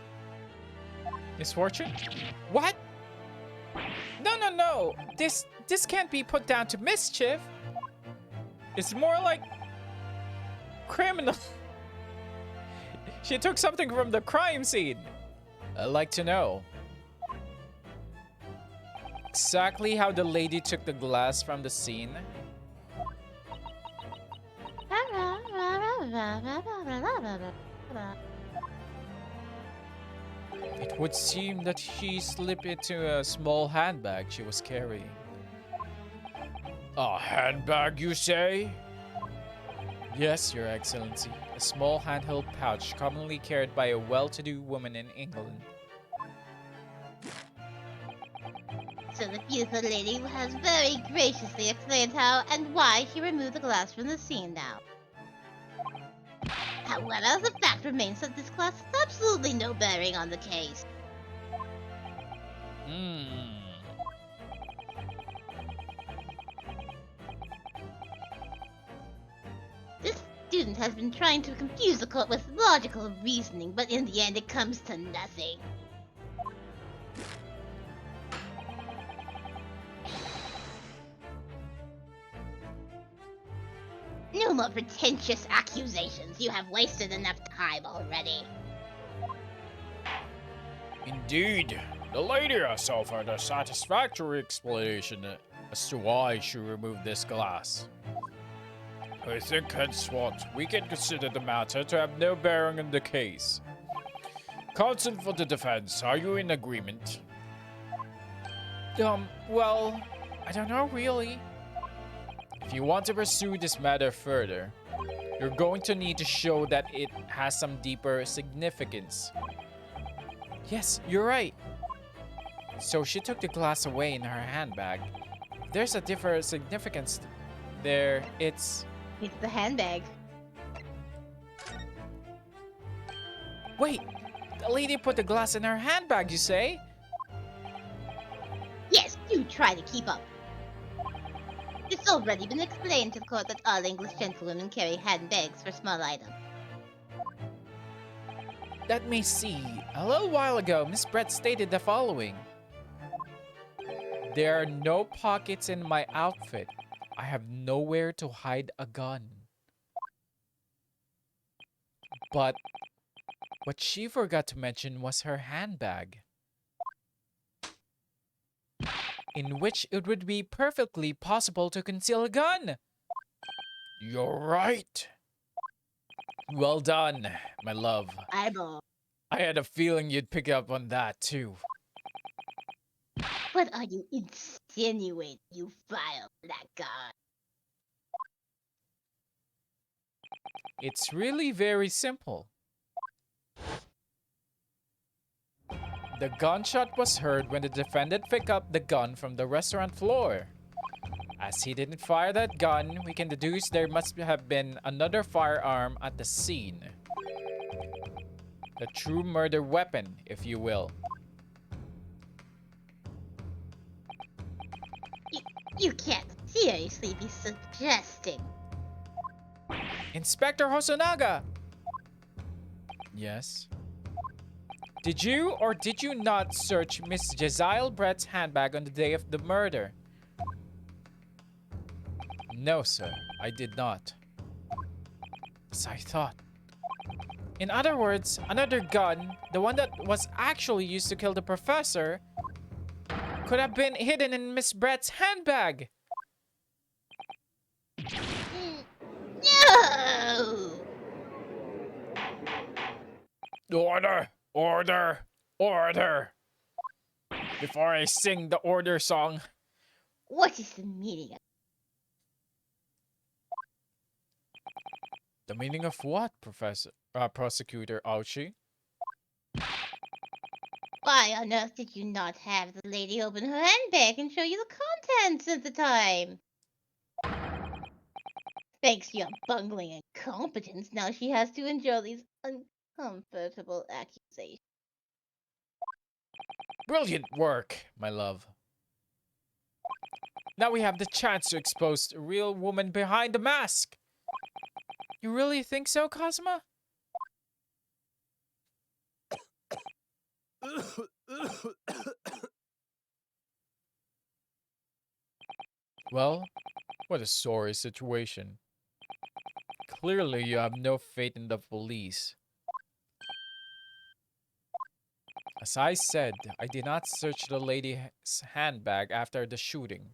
Misfortune? What? No. This can't be put down to mischief. It's more like criminal. She took something from the crime scene. I'd like to know exactly how the lady took the glass from the scene. It would seem that she slipped into a small handbag she was carrying. A handbag, you say? Yes, Your Excellency. A small handheld pouch commonly carried by a well-to-do woman in England. So the beautiful lady has very graciously explained how and why she removed the glass from the scene now. However, the fact remains that this glass has absolutely no bearing on the case. This student has been trying to confuse the court with logical reasoning, but in the end it comes to nothing. No more pretentious accusations. You have wasted enough time already. Indeed. The lady has offered a satisfactory explanation as to why she removed this glass. I think henceforth we can consider the matter to have no bearing on the case. Counsel for the defense, are you in agreement? Well, I don't know really. If you want to pursue this matter further, you're going to need to show that it has some deeper significance. Yes, you're right. So she took the glass away in her handbag. If there's a deeper significance there, it's the handbag. Wait, the lady put the glass in her handbag, you say? Yes, do try to keep up. It's already been explained to the court that all English gentlewomen carry handbags for small items. Let me see. A little while ago, Miss Brett stated the following. There are no pockets in my outfit. I have nowhere to hide a gun. But what she forgot to mention was her handbag, in which it would be perfectly possible to conceal a gun. You're right. Well done, my love. Eyeball. I had a feeling you'd pick up on that too. What are you insinuating, you vile blackguard? It's really very simple. The gunshot was heard when the defendant picked up the gun from the restaurant floor. As he didn't fire that gun, we can deduce there must have been another firearm at the scene. The true murder weapon, if you will. You can't seriously be suggesting. Inspector Hosonaga! Yes? Did you or did you not search Miss Jezail Brett's handbag on the day of the murder? No, sir, I did not. As I thought. In other words, another gun, the one that was actually used to kill the professor, could have been hidden in Miss Brett's handbag. No! Order! Order! Order! Before I sing the order song. What is the meaning of The meaning of what, Prosecutor Auchi? Why on earth did you not have the lady open her handbag and show you the contents at the time? Thanks to your bungling incompetence, now she has to endure these uncomfortable accusations. Brilliant work, my love. Now we have the chance to expose the real woman behind the mask. You really think so, Cosma? Well, what a sorry situation. Clearly, you have no faith in the police. As I said, I did not search the lady's handbag after the shooting.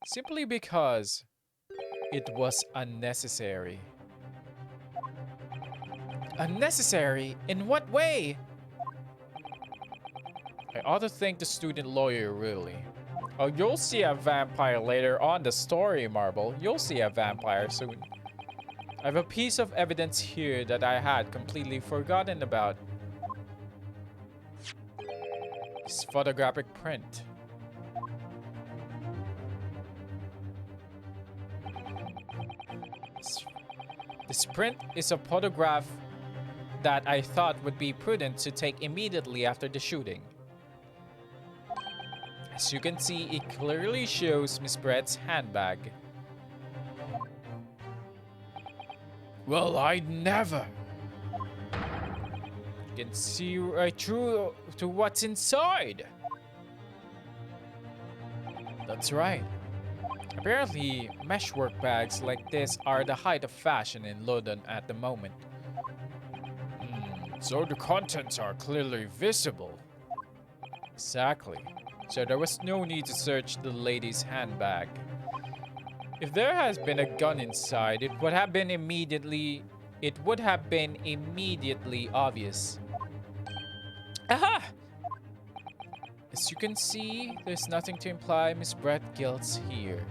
Simply because it was unnecessary. Unnecessary? In what way? I ought to thank the student lawyer, really. Oh, you'll see a vampire later on the story, Marble. You'll see a vampire soon. I have a piece of evidence here that I had completely forgotten about. This photographic print. This print is a photograph that I thought would be prudent to take immediately after the shooting. As you can see, it clearly shows Miss Brett's handbag. Well, I'd never. You can see right through to what's inside. That's right. Apparently, meshwork bags like this are the height of fashion in London at the moment. So the contents are clearly visible. Exactly. So there was no need to search the lady's handbag. If there has been a gun inside, it would have been immediately obvious. Aha! As you can see, there's nothing to imply Miss Brett's guilt here.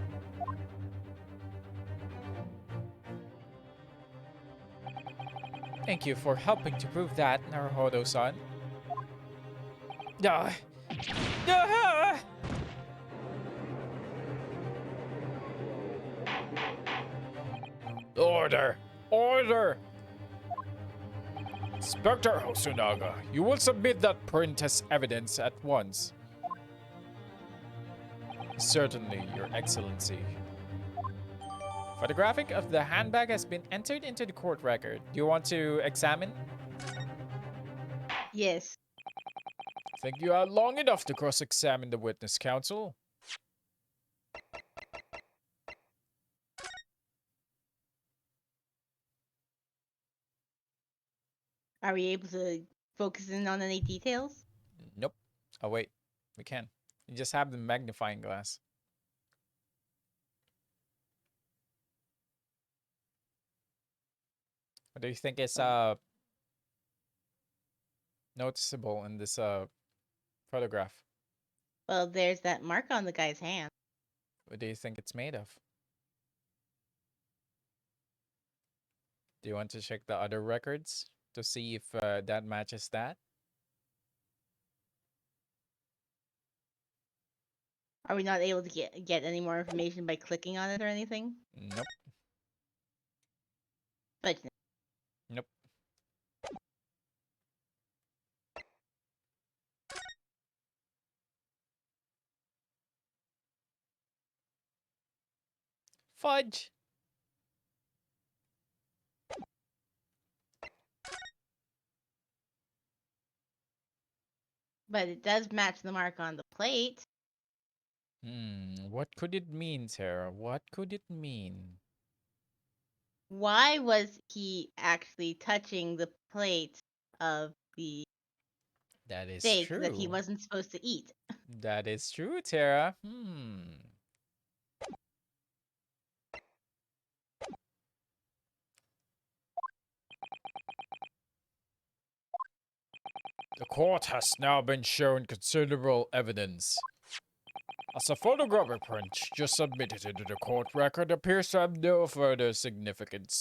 Thank you for helping to prove that, Naruhodo-san. Ah. Ah! Order! Order! Inspector Hosonaga, you will submit that print as evidence at once. Certainly, Your Excellency. Photographic of the handbag has been entered into the court record. Do you want to examine? Yes. Think you had long enough to cross-examine the witness, counsel? Are we able to focus in on any details? Nope. Oh, wait. We can. You just have the magnifying glass. What do you think is noticeable in this photograph? Well, there's that mark on the guy's hand. What do you think it's made of? Do you want to check the other records to see if that matches that? Are we not able to get any more information by clicking on it or anything? Nope. But Nope. Fudge. it does match the mark on the plate. What could it mean, Terra? What could it mean? Why was he actually touching the plate of the That is steak true. that he wasn't supposed to eat? That is true, Terra. The court has now been shown considerable evidence. As a photographic print just submitted into the court record appears to have no further significance.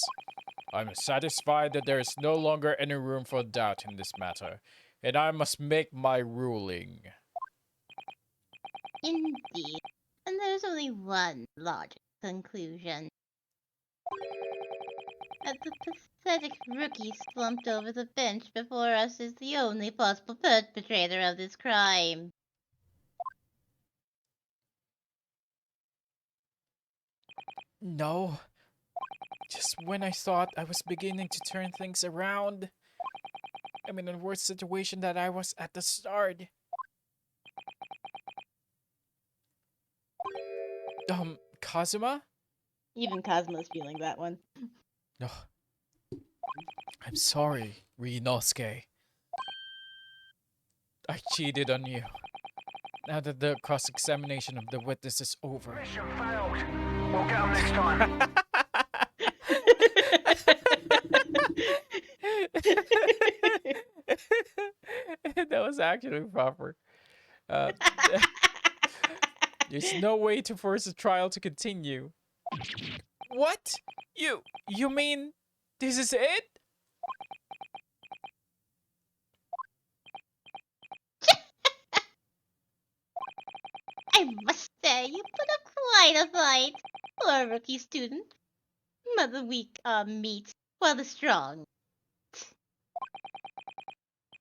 I'm satisfied that there is no longer any room for doubt in this matter, and I must make my ruling. Indeed. And there's only one logical conclusion. That the pathetic rookie slumped over the bench before us is the only possible perpetrator of this crime. No. Just when I thought I was beginning to turn things around, I'm in a worse situation than I was at the start. Kazuma? Even Cosmo's feeling that one. No. I'm sorry, Ryunosuke. I cheated on you. Now that the cross-examination of the witness is over. Mission failed. We'll get 'em next time. That was actually proper. Uh, there's no way to force the trial to continue. What? You mean this is it? I must say, you put up quite a fight for a rookie student. But the weak meat for the strong.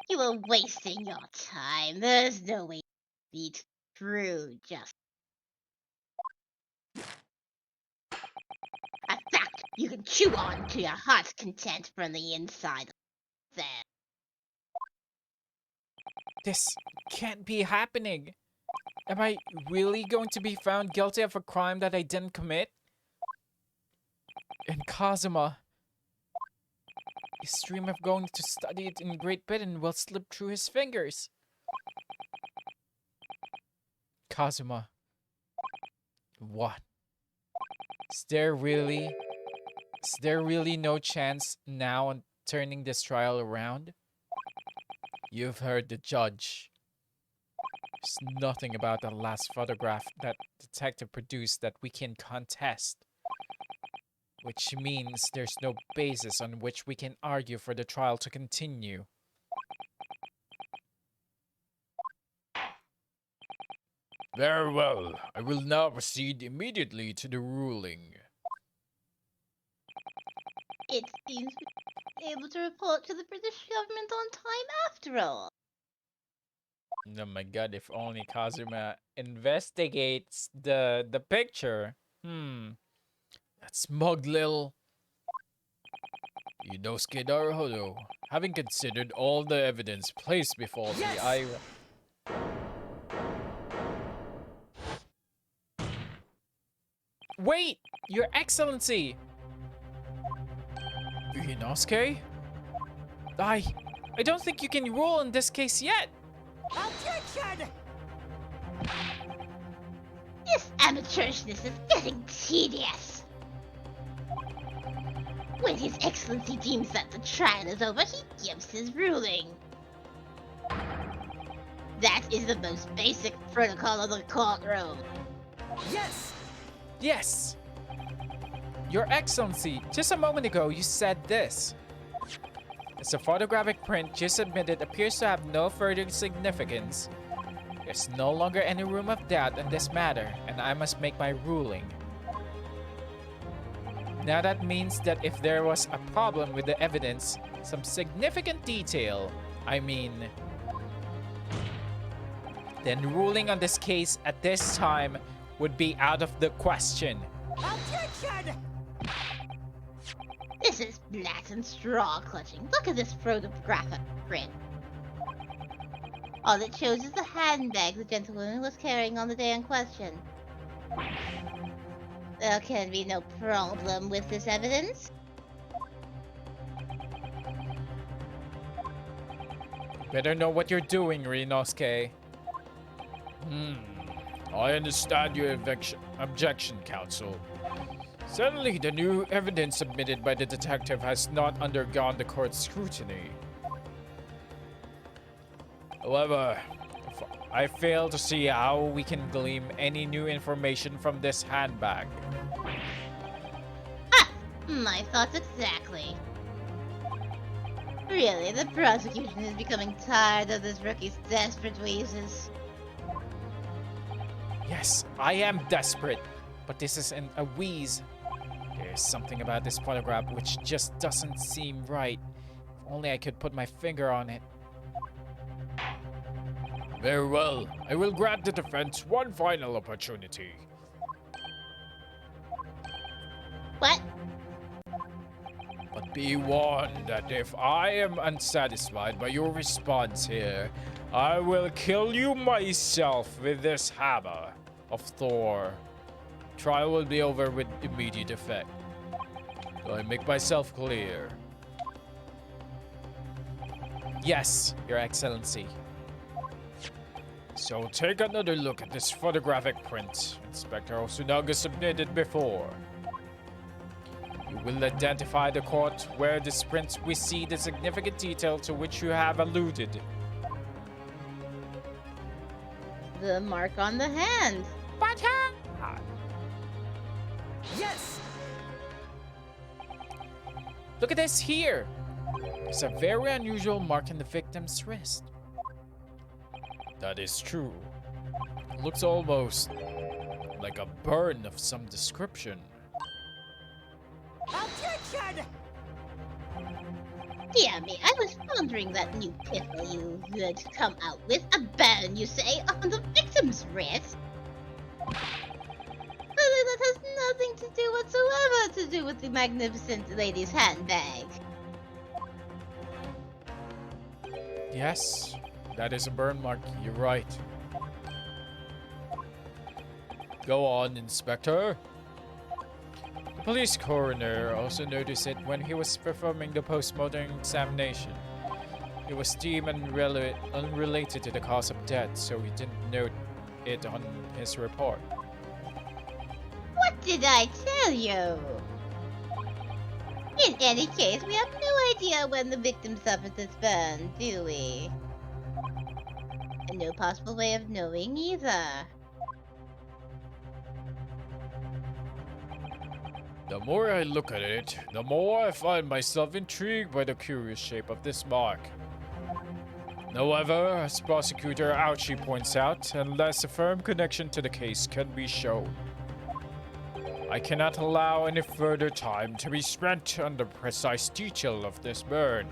You are wasting your time. There's no way to beat true justice. A fact you can chew on to your heart's content from the inside of there. This can't be happening. Am I really going to be found guilty of a crime that I didn't commit? And Kazuma, his dream of going to study it in Great Britain will slip through his fingers. Kazuma, what? Is there really no chance now on turning this trial around? You've heard the judge. There's nothing about the last photograph that detective produced that we can contest. Which means there's no basis on which we can argue for the trial to continue. Very well. I will now proceed immediately to the ruling. It seems we're able to report to the British government on time after all. Oh my god, if only Kazuma investigates the picture. That smug little Inosuke Naruhodo, having considered all the evidence placed before me, I... Wait! Your Excellency! Inosuke? I don't think you can rule in this case yet! This amateurishness is getting tedious. When His Excellency deems that the trial is over, he gives his ruling. That is the most basic protocol of the courtroom. Yes! Your Excellency, just a moment ago you said this. As the photographic print you submitted appears to have no further significance, there's no longer any room of doubt on this matter, and I must make my ruling. Now that means that if there was a problem with the evidence, some significant detail, then ruling on this case at this time would be out of the question. This is blatant straw clutching. Look at this photographic print. All it shows is the handbag the gentlewoman was carrying on the day in question. There can be no problem with this evidence. Better know what you're doing, Rinosuke. I understand your objection, counsel. Certainly, the new evidence submitted by the detective has not undergone the court's scrutiny. However, I fail to see how we can glean any new information from this handbag. My thoughts exactly. Really, the prosecution is becoming tired of this rookie's desperate wheezes. Yes, I am desperate, but this isn't a wheeze. There's something about this photograph which just doesn't seem right. If only I could put my finger on it. Very well. I will grant the defense one final opportunity. What? But be warned that if I am unsatisfied by your response here, I will kill you myself with this hammer of Thor. Trial will be over with immediate effect. Do I make myself clear? Yes, Your Excellency. So take another look at this photographic print Inspector Osunaga submitted before. You will identify the court where this print we see the significant detail to which you have alluded. The mark on the hand. But how? Yes! Look at this here. There's a very unusual mark in the victim's wrist. That is true. It looks almost like a burn of some description. Objection! Dear me, I was wondering that new piffle you would come out with. A burn, you say, on the victim's wrist? Clearly that has nothing to do whatsoever to do with the magnificent lady's handbag. Yes, that is a burn mark. You're right. Go on, Inspector. The police coroner also noticed it when he was performing the post-mortem examination. It was deemed unrelated to the cause of death, so he didn't note it on his report. What did I tell you? In any case, we have no idea when the victim suffered this burn, do we? And no possible way of knowing either. The more I look at it, the more I find myself intrigued by the curious shape of this mark. However, as Prosecutor Ouchie points out, unless a firm connection to the case can be shown, I cannot allow any further time to be spent on the precise detail of this burn.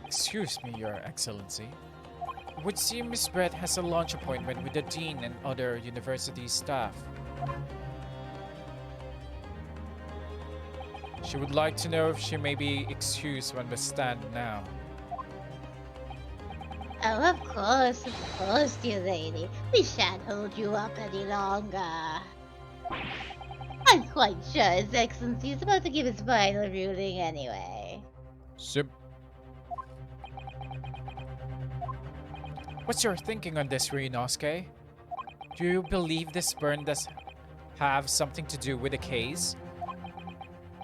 Excuse me, Your Excellency. It would seem Miss Brett has a lunch appointment with the Dean and other university staff. She would like to know if she may be excused from the stand now. Oh, of course, dear lady. We shan't hold you up any longer. I'm quite sure His Excellency is about to give his final ruling anyway. What's your thinking on this, Ryunosuke? Do you believe this burn does have something to do with the case?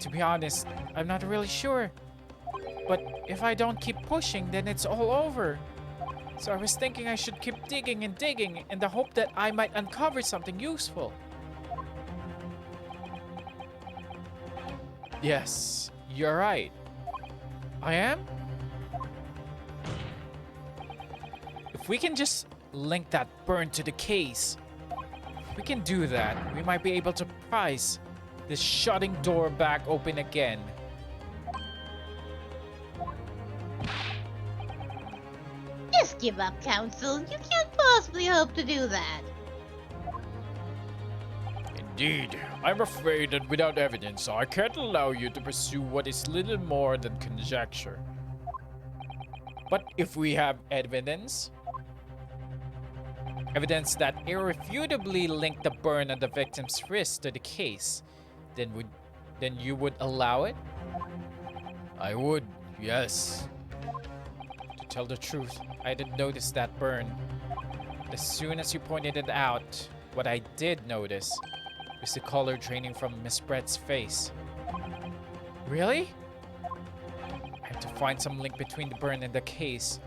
To be honest, I'm not really sure. But if I don't keep pushing, then it's all over. So I was thinking I should keep digging and digging in the hope that I might uncover something useful. Yes, you're right. I am? If we can just link that burn to the case, if we can do that, we might be able to prise this shutting door back open again. Just give up, Counsel. You can't possibly hope to do that. Indeed, I'm afraid that without evidence, I can't allow you to pursue what is little more than conjecture. But if we have evidence, evidence that irrefutably linked the burn on the victim's wrist to the case, then you would allow it? I would, yes. To tell the truth, I didn't notice that burn. As soon as you pointed it out, what I did notice was the color draining from Miss Brett's face. Really? I have to find some link between the burn and the case.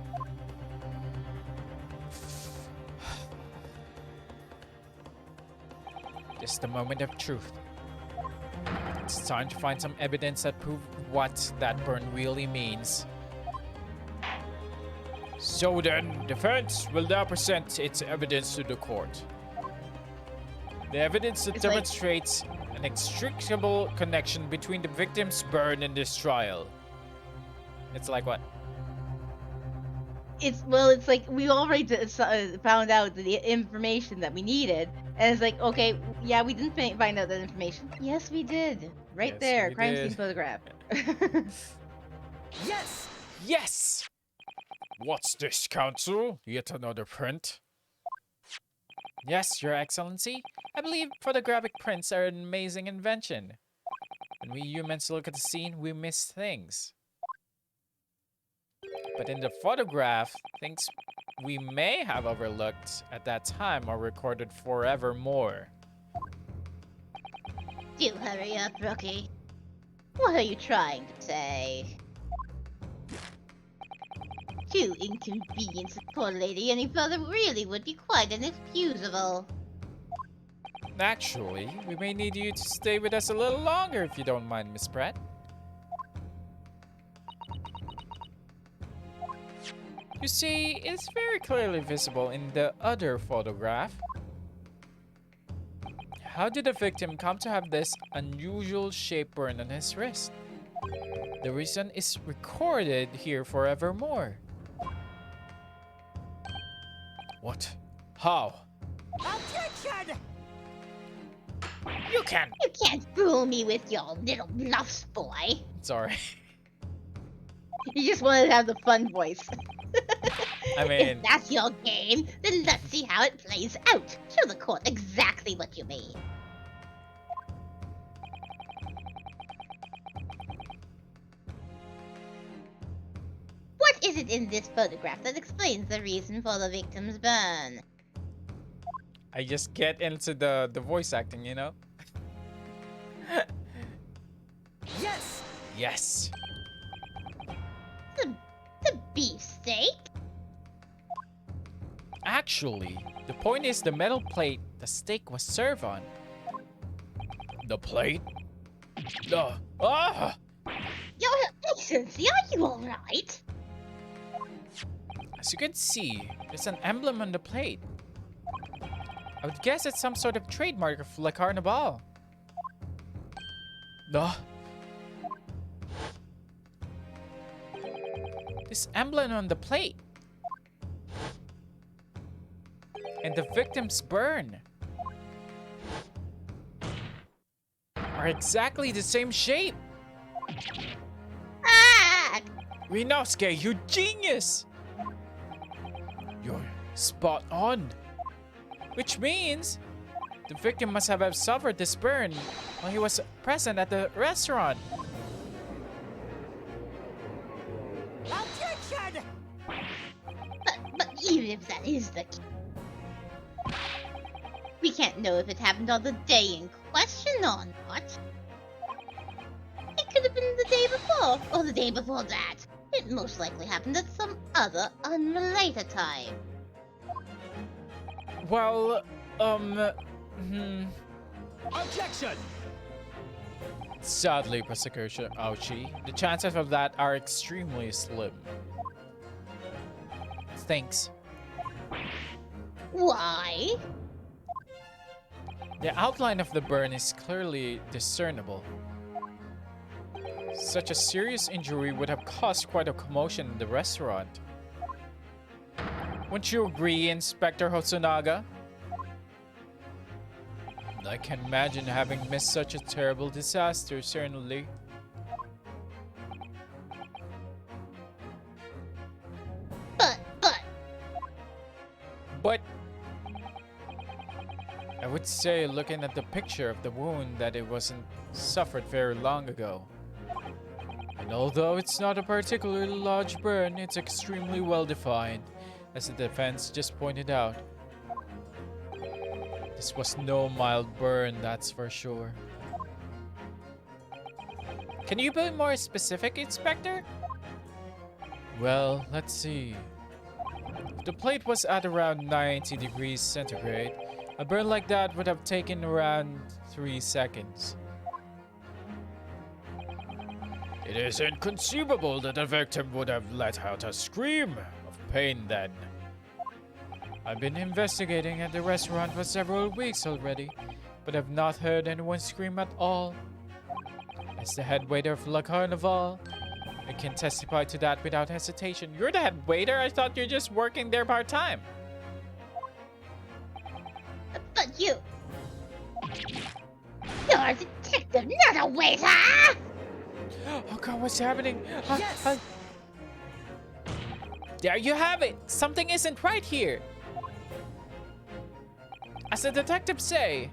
Just the moment of truth. It's time to find some evidence that prove what that burn really means. So then, defense will now present its evidence to the court. The evidence that It's like- demonstrates an inextricable connection between the victim's burn and this trial. It's like what? It's like we already found out the information that we needed, and it's like, okay, yeah, we didn't find out that information. Yes, we did. Right Yes, there, we crime did. scene photograph. Yes! Yes! What's this, Counsel? Yet another print? Yes, Your Excellency. I believe photographic prints are an amazing invention. When we humans look at the scene, we miss things. But in the photograph, things we may have overlooked at that time are recorded forevermore. Do hurry up, Rookie. What are you trying to say? To inconvenience the poor lady any further really would be quite inexcusable. Actually, we may need you to stay with us a little longer if you don't mind, Miss Pratt. You see, it's very clearly visible in the other photograph. How did the victim come to have this unusual shape burn on his wrist? The reason is recorded here forevermore. What? How? Objection! You can't. You can't fool me with your little bluffs, boy. Sorry. You just wanted to have the fun voice. I mean, If that's your game, then let's see how it plays out. Show the court exactly what you mean. What is it in this photograph that explains the reason for the victim's burn? I just get into the voice acting, you know? Yes! Yes. The beefsteak? Actually, the point is the metal plate the steak was served on. The plate? Ah! Your Excellency, are you alright? As you can see, there's an emblem on the plate. I would guess it's some sort of trademark of Le Carnaval. This emblem on the plate. And the victim's burn are exactly the same shape. Ah! Rinosuke, you genius! You're spot on. Which means the victim must have suffered this burn while he was present at the restaurant. Objection! But even if that is the case, we can't know if it happened on the day in question or not. It could have been the day before, or the day before that. It most likely happened at some other unrelated time. Well, Objection! sadly, Prosecutor Auchi, the chances of that are extremely slim. Thanks. Why? The outline of the burn is clearly discernible. Such a serious injury would have caused quite a commotion in the restaurant. Wouldn't you agree, Inspector Hosonaga? I can imagine having missed such a terrible disaster, certainly. But I would say, looking at the picture of the wound, that it wasn't suffered very long ago. And although it's not a particularly large burn, it's extremely well defined, as the defense just pointed out. This was no mild burn, that's for sure. Can you be more specific, Inspector? Well, let's see. If the plate was at around 90 degrees centigrade, a burn like that would have taken around 3 seconds. It is inconceivable that the victim would have let out a scream of pain then. I've been investigating at the restaurant for several weeks already, but have not heard anyone scream at all. As the head waiter of La Carnival, I can testify to that without hesitation. You're the head waiter? I thought you're just working there part-time. But you're a detective, not a waiter! Oh god, what's happening? Yes! There you have it! Something isn't right here! As the detective said,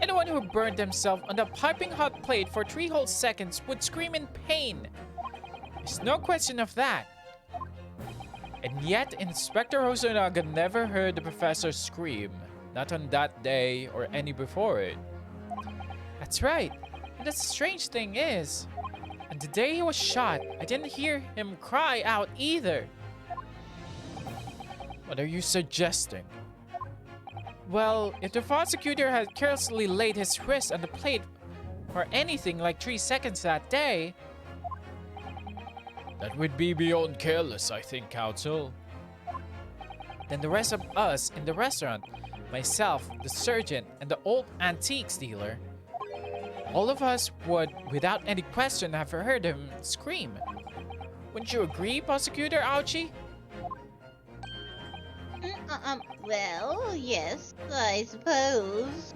anyone who burned themselves on a piping hot plate for 3 whole seconds would scream in pain. There's no question of that. And yet, Inspector Hosonaga never heard the professor scream. Not on that day or any before it. That's right. And the strange thing is, on the day he was shot, I didn't hear him cry out either. What are you suggesting? Well, if the prosecutor had carelessly laid his wrist on the plate for anything like 3 seconds that day, That would be beyond careless, I think, counsel. then the rest of us in the restaurant, myself, the surgeon, and the old antiques dealer, all of us would, without any question, have heard him scream. Wouldn't you agree, Prosecutor Ouchie? Well, yes, I suppose.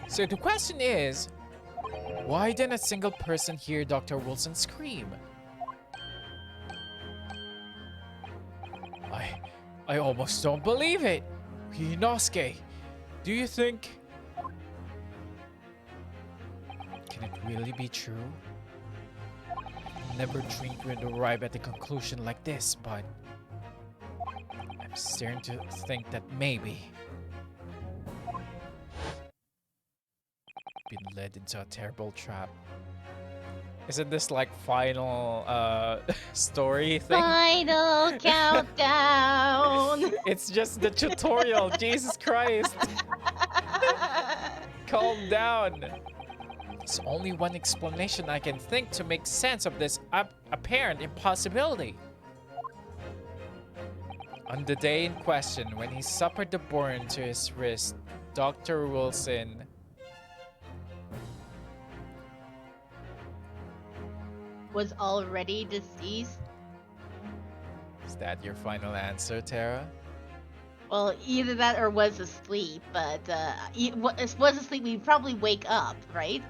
So the question is, why didn't a single person hear Dr. Wilson scream? I almost don't believe it. Inosuke, do you think... Can it really be true? I never dreamed we'd arrive at a conclusion like this, but I'm starting to think that maybe been led into a terrible trap. Isn't this like final story thing? Final countdown. It's just the tutorial. Jesus Christ. Calm down. There's only one explanation I can think to make sense of this apparent impossibility. On the day in question, when he suffered the burn to his wrist, Dr. Wilson was already deceased. Is that your final answer, Terra? Well, either that or was asleep, but was asleep, we'd probably wake up, right?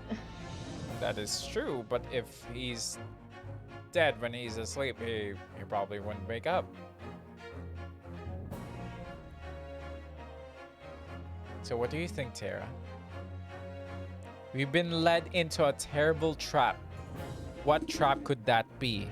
That is true, but if he's dead when he's asleep, he probably wouldn't wake up. So what do you think, Terra? We've been led into a terrible trap. What trap could that be?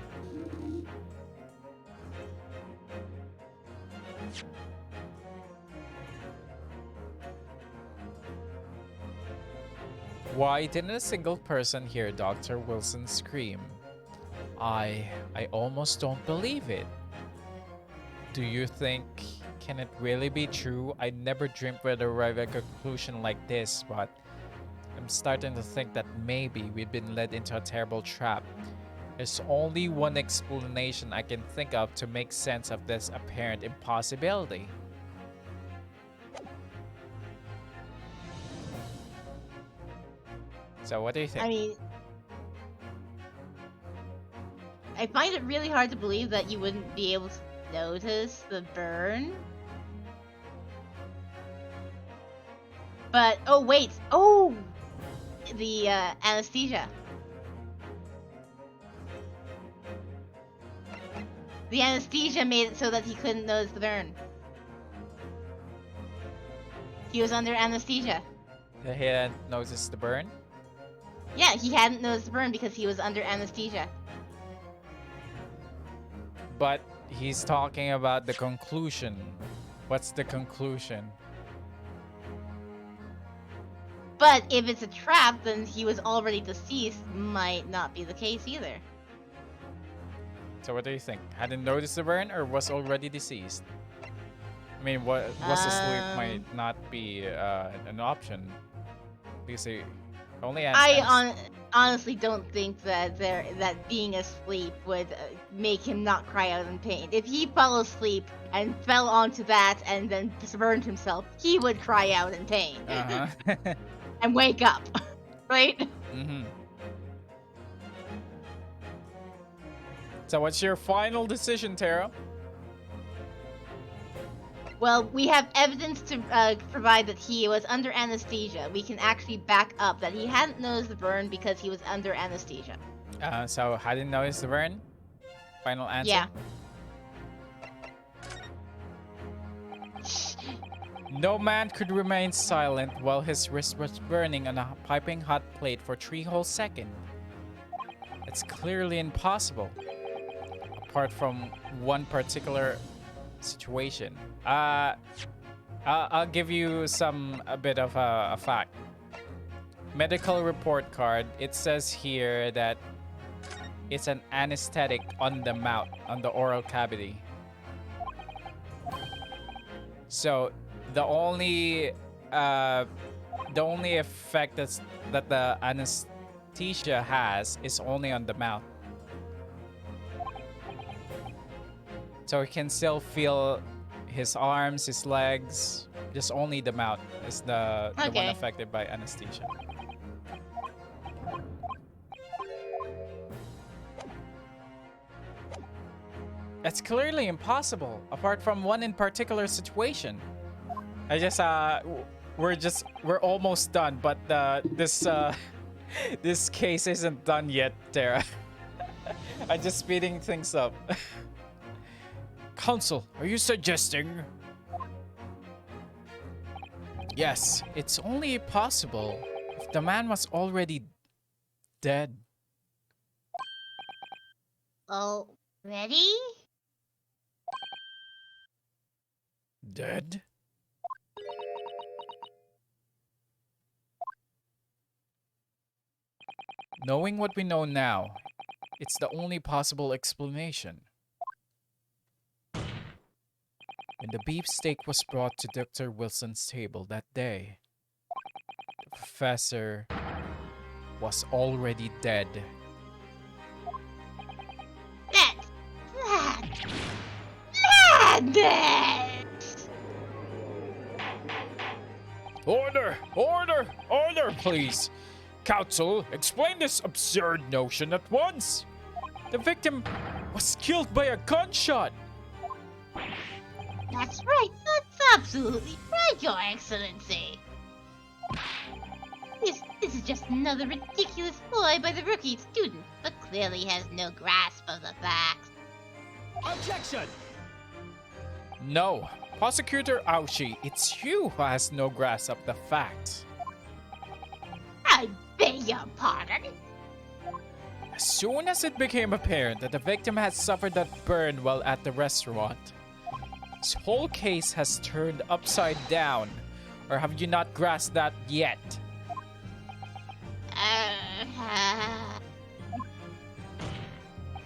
Why didn't a single person hear Dr. Wilson scream? I almost don't believe it. Do you think, can it really be true? I never dreamt we'd arrive at a conclusion like this, but I'm starting to think that maybe we've been led into a terrible trap. There's only one explanation I can think of to make sense of this apparent impossibility. So what do you think? I mean, I find it really hard to believe that you wouldn't be able to notice the burn. But, oh wait, the anesthesia. The anesthesia made it so that he couldn't notice the burn. He was under anesthesia. He hadn't noticed the burn? Yeah, he hadn't noticed the burn because he was under anesthesia. But he's talking about the conclusion. What's the conclusion? But if it's a trap, then he was already deceased. Might not be the case either. So what do you think? Hadn't noticed the burn or was already deceased? I mean, was asleep might not be an option. Because he only honestly don't think that being asleep would make him not cry out in pain. If he fell asleep and fell onto that and then burned himself, he would cry out in pain and wake up, right? Mm-hmm. So what's your final decision, Terra? Well, we have evidence to provide that he was under anesthesia. We can actually back up that he hadn't noticed the burn because he was under anesthesia. So hadn't noticed the burn? Final answer? Yeah. No man could remain silent while his wrist was burning on a piping hot plate for 3 whole seconds. It's clearly impossible. A apart from one particular situation. I'll give you a bit of a fact. Medical report card. It says here that it's an anesthetic on the mouth, on the oral cavity. So the only effect that the anesthesia has is only on the mouth. So he can still feel his arms, his legs, just only the mouth is the one Okay. affected by anesthesia. That's clearly impossible, apart from one in particular situation. I just we're almost done, but this this case isn't done yet, Terra. I'm just speeding things up. Counsel, are you suggesting? Yes, it's only possible if the man was already dead. Oh, ready? Dead? Knowing what we know now, it's the only possible explanation. When the beefsteak was brought to Dr. Wilson's table that day, the professor was already dead. That's madness! Order! Order! Order, please! Counsel, explain this absurd notion at once! The victim was killed by a gunshot! That's right. That's absolutely right, Your Excellency. This is just another ridiculous ploy by the rookie student, but clearly has no grasp of the facts. Objection! No, Prosecutor Aoshi, it's you who has no grasp of the facts. I beg your pardon? As soon as it became apparent that the victim had suffered that burn while at the restaurant, his whole case has turned upside down. Or have you not grasped that yet?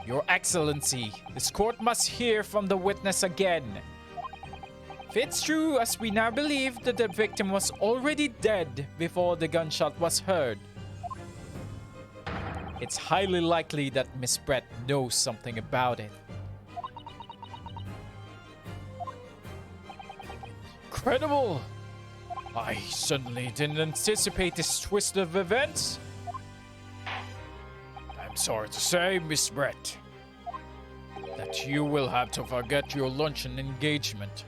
Your Excellency, this court must hear from the witness again. If it's true, as we now believe, that the victim was already dead before the gunshot was heard, it's highly likely that Miss Brett knows something about it. Incredible! I certainly didn't anticipate this twist of events. I'm sorry to say, Miss Brett, that you will have to forget your luncheon engagement.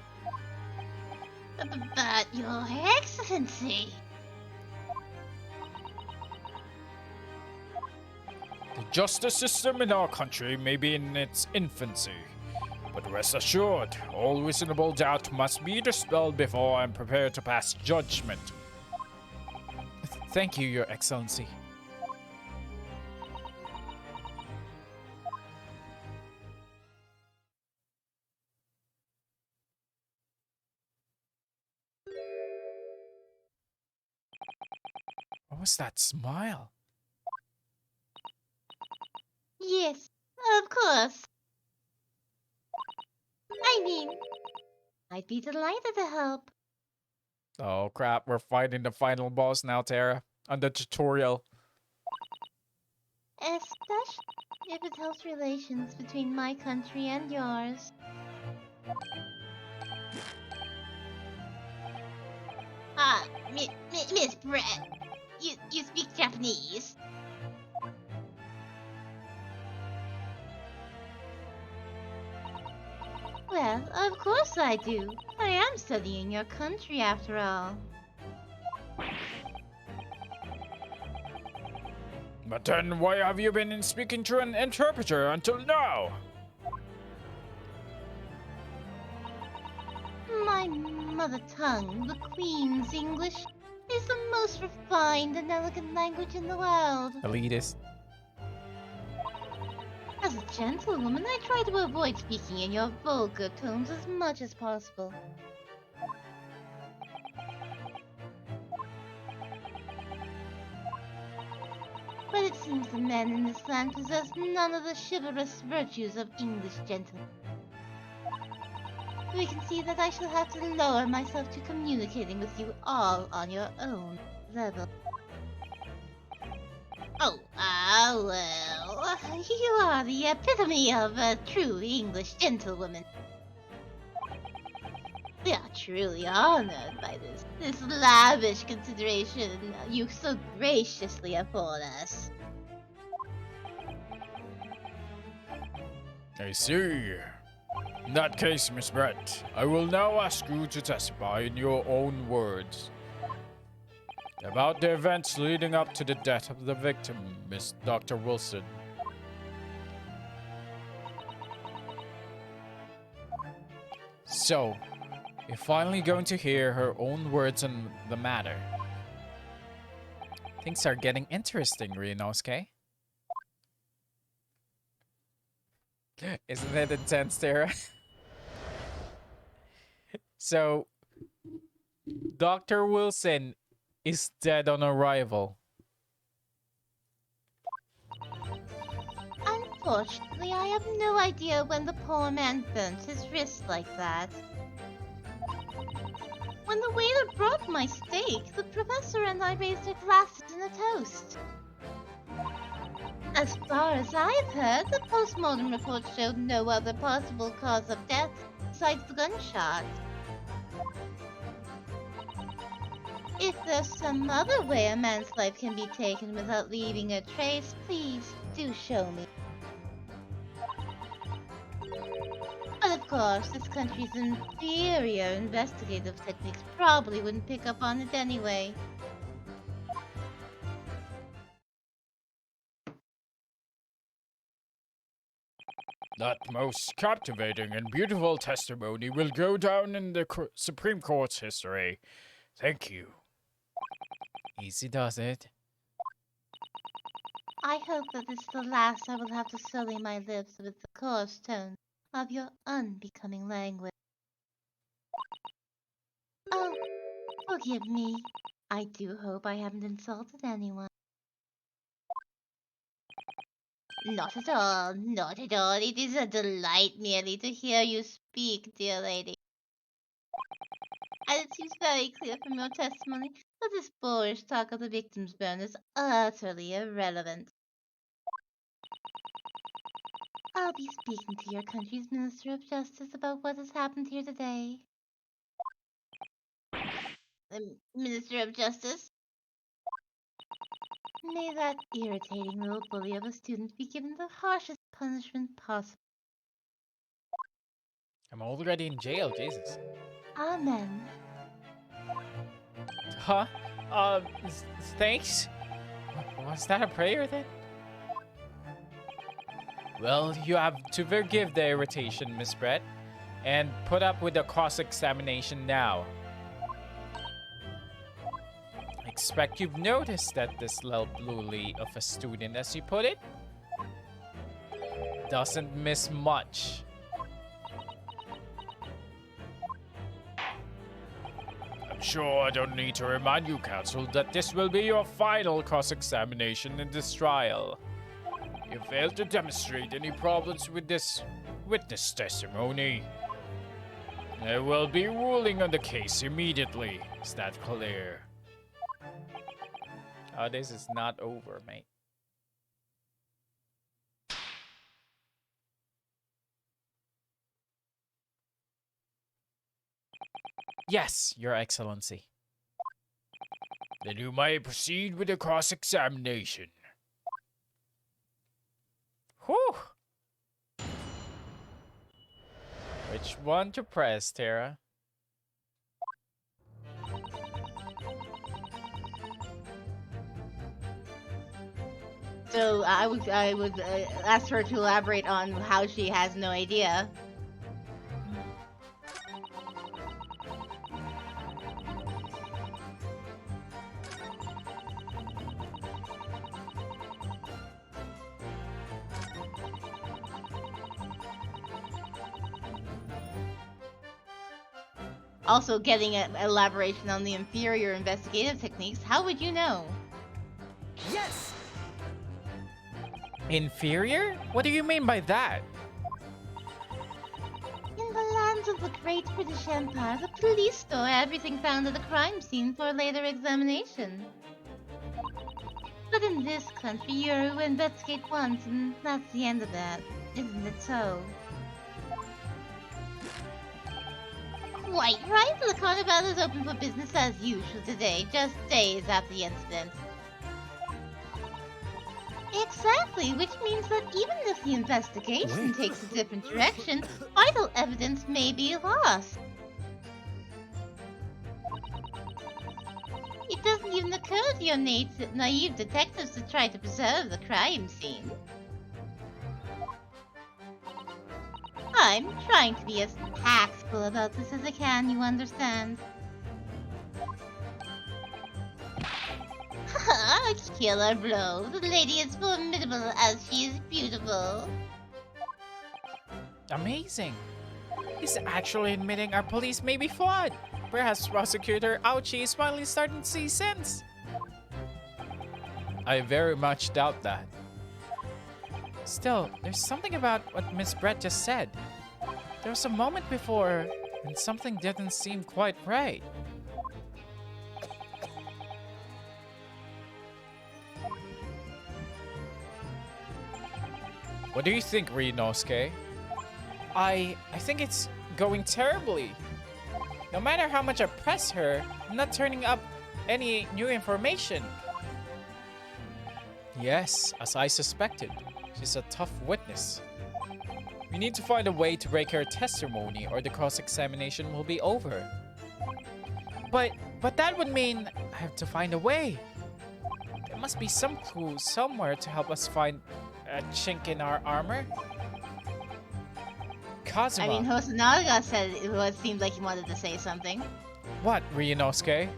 But, Your Excellency. The justice system in our country may be in its infancy, but rest assured, all reasonable doubt must be dispelled before I'm prepared to pass judgment. Thank you, Your Excellency. What was that smile? Yes, of course. I mean, I'd be delighted to help. Oh crap, we're fighting the final boss now, Terra. On the tutorial. Especially if it helps relations between my country and yours. Miss Brett, you speak Japanese? Well, of course I do. I am studying your country after all. But then why have you been speaking to an interpreter until now? My mother tongue, the Queen's English, is the most refined and elegant language in the world. Elitist. As a gentlewoman, I try to avoid speaking in your vulgar tones as much as possible. But it seems the men in this land possess none of the chivalrous virtues of English gentlemen. We can see that I shall have to lower myself to communicating with you all on your own level. Oh, well, you are the epitome of a true English gentlewoman. We are truly honored by this lavish consideration you so graciously afford us. I see. In that case, Miss Brett, I will now ask you to testify in your own words about the events leading up to the death of the victim, Miss Dr. Wilson. So, you're finally going to hear her own words on the matter. Things are getting interesting, Ryunosuke. Isn't it intense, Terra? So, Dr. Wilson is dead on arrival. Unfortunately, I have no idea when the poor man burnt his wrist like that. When the waiter brought my steak, the professor and I raised our glasses in a toast. As far as I've heard, the postmortem report showed no other possible cause of death besides the gunshot. If there's some other way a man's life can be taken without leaving a trace, please do show me. But of course, this country's inferior investigative techniques probably wouldn't pick up on it anyway. That most captivating and beautiful testimony will go down in the Supreme Court's history. Thank you. Easy does it. I hope that this is the last I will have to sully my lips with the coarse tone of your unbecoming language. Oh, forgive me. I do hope I haven't insulted anyone. Not at all, not at all. It is a delight merely to hear you speak, dear lady. And it seems very clear from your testimony that this boorish talk of the victim's burn is utterly irrelevant. I'll be speaking to your country's Minister of Justice about what has happened here today. Minister of Justice? May that irritating little bully of a student be given the harshest punishment possible. I'm already in jail, Jesus. Amen. Huh? Thanks? Was that a prayer then? Well, you have to forgive the irritation, Miss Brett, and put up with the cross-examination now. I expect you've noticed that this little bluely of a student, as you put it, doesn't miss much. I'm sure I don't need to remind you, Counsel, that this will be your final cross-examination in this trial. You failed to demonstrate any problems with this witness testimony. I will be ruling on the case immediately. Is that clear? Oh, this is not over, mate. Yes, Your Excellency. Then you may proceed with the cross-examination. Whew! Which one to press, Terra? So I would ask her to elaborate on how she has no idea. Also, getting an elaboration on the inferior investigative techniques, how would you know? Yes! Inferior? What do you mean by that? In the lands of the Great British Empire, the police store everything found at the crime scene for later examination. But in this country, you're who investigate once, and that's the end of that. Isn't it so? Quite right. The carnival is open for business as usual today, just days after the incident. Exactly, which means that even if the investigation takes a different direction, vital evidence may be lost. It doesn't even occur to your naive detectives to try to preserve the crime scene. I'm trying to be as tactful about this as I can, you understand. Haha, killer blow. The lady is formidable as she is beautiful. Amazing. He's actually admitting our police may be flawed. Perhaps Prosecutor Ouchie is finally starting to see sense. I very much doubt that. Still, there's something about what Miss Brett just said. There was a moment before when something didn't seem quite right. What do you think, Ryunosuke? I think it's going terribly. No matter how much I press her, I'm not turning up any new information. Yes, as I suspected, she's a tough witness. We need to find a way to break her testimony or the cross-examination will be over. But that would mean I have to find a way. There must be some clue somewhere to help us find a chink in our armor. Kazuma. I mean, Hosonaga said it seemed like he wanted to say something. What, Ryunosuke?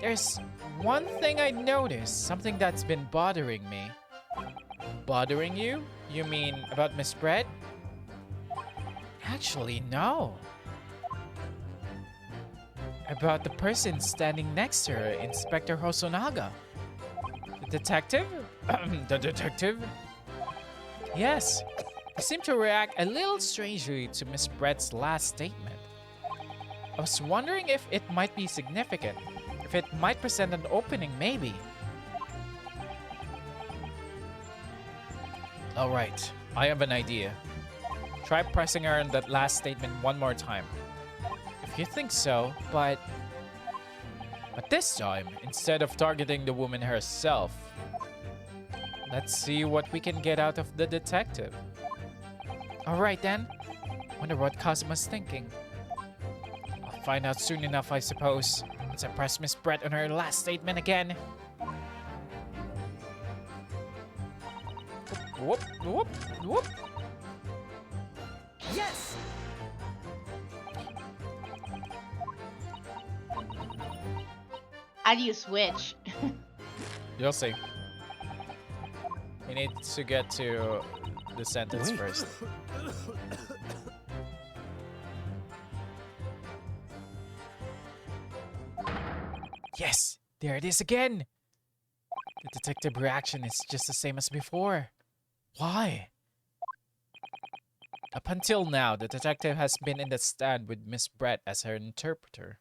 There's one thing I noticed, something that's been bothering me. Bothering you? You mean about Miss Brett? Actually, no. About the person standing next to her, Inspector Hosonaga. The detective? The detective? Yes. He seemed to react a little strangely to Miss Brett's last statement. I was wondering if it might be significant. If it might present an opening, maybe. Alright, I have an idea. Try pressing her on that last statement one more time. If you think so, but this time, instead of targeting the woman herself, let's see what we can get out of the detective. Alright then. Wonder what Kazuma's thinking. I'll find out soon enough, I suppose. Let's press Miss Brett on her last statement again. Whoop, whoop, whoop. Yes! How do you switch? You'll see. We need to get to the sentence first. Yes! There it is again! The detective reaction is just the same as before. Why? Up until now, the detective has been in the stand with Miss Brett as her interpreter.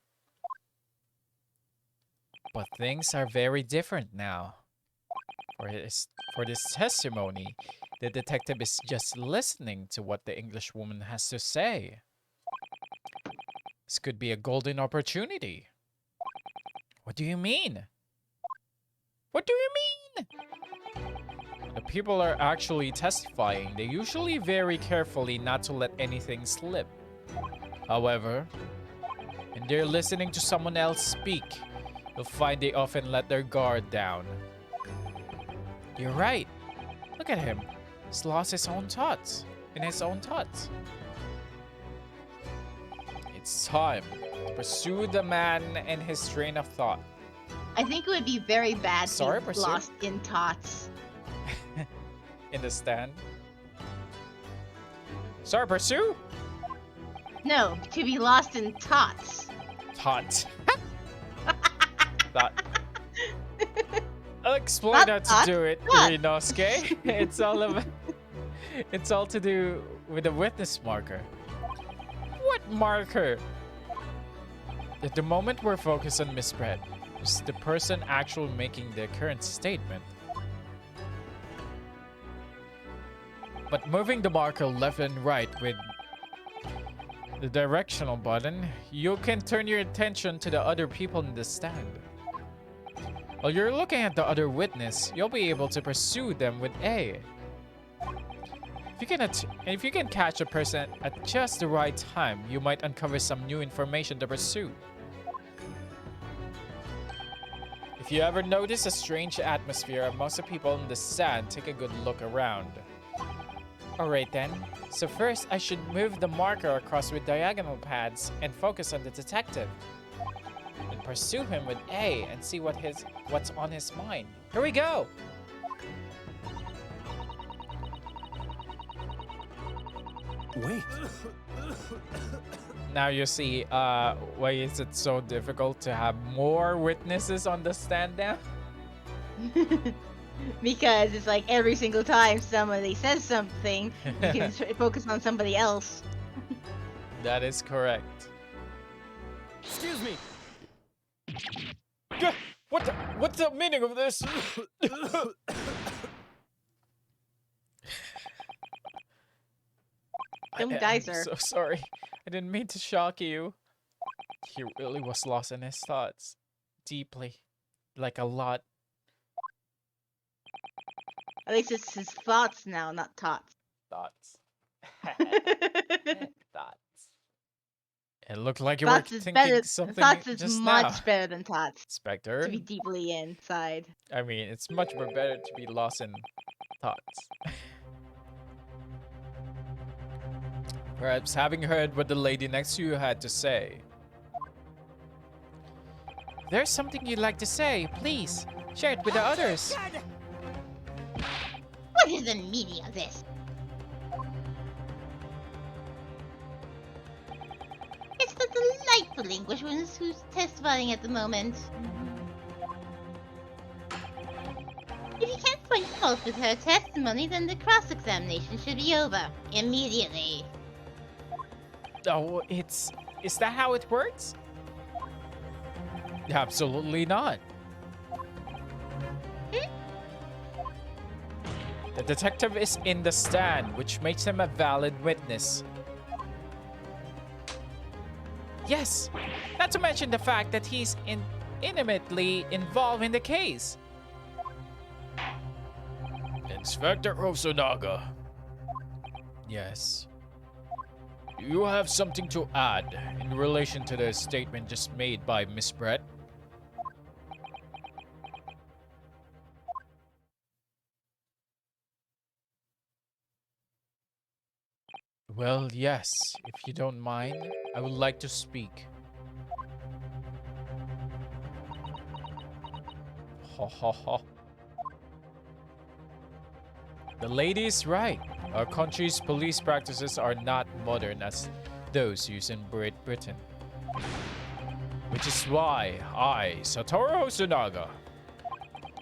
But things are very different now. For this testimony, the detective is just listening to what the Englishwoman has to say. This could be a golden opportunity. What do you mean? What do you mean? When the people are actually testifying, they usually very carefully not to let anything slip. However, when they're listening to someone else speak, you'll find they often let their guard down. You're right. Look at him. He's lost his own thoughts. In his own thoughts. It's time to pursue the man and his train of thought. I think it would be very bad Sorry, to be pursue. lost in tots. In the stand. Sorry, pursue? No, to be lost in tots. Tot. Tot. I'll explain Not how to tot, do it, tot. Rinosuke. It's all about. It's all to do with the witness marker. What marker? At the moment we're focused on Miss Brett, who's the person actually making the current statement. But moving the marker left and right with the directional button, you can turn your attention to the other people in the stand. While you're looking at the other witness, you'll be able to pursue them with A. If you can catch a person at just the right time, you might uncover some new information to pursue. If you ever notice a strange atmosphere amongst the people in the stand, take a good look around. Alright then, so first I should move the marker across with diagonal paths and focus on the detective. And pursue him with A and see what's on his mind. Here we go! Wait. Now you see why is it so difficult to have more witnesses on the stand now? Because it's like every single time somebody says something, you can focus on somebody else. That is correct. Excuse me. What's the meaning of this? Some I guys am are. so sorry. I didn't mean to shock you. He really was lost in his thoughts. Deeply. Like a lot. At least it's his thoughts now, not tots. Thoughts. Thoughts. It looked like you were Thoughts is thinking better. something Thoughts is just much now. better than tots. Spectre. To be deeply inside. I mean, it's much more better to be lost in thoughts. Perhaps having heard what the lady next to you had to say. If there's something you'd like to say, please share it with the others. What is the meaning of this? It's the delightful Englishwoman who's testifying at the moment. If you can't find fault with her testimony, then the cross-examination should be over immediately. Oh, is that how it works? Absolutely not. The detective is in the stand, which makes him a valid witness. Yes, not to mention the fact that he's intimately involved in the case. Inspector Hosonaga, Yes. do you have something to add in relation to the statement just made by Miss Brett? Well, yes, if you don't mind, I would like to speak. Ha ha ha. The lady is right. Our country's police practices are not modern as those used in Great Britain. Which is why I, Satoru Hosonaga,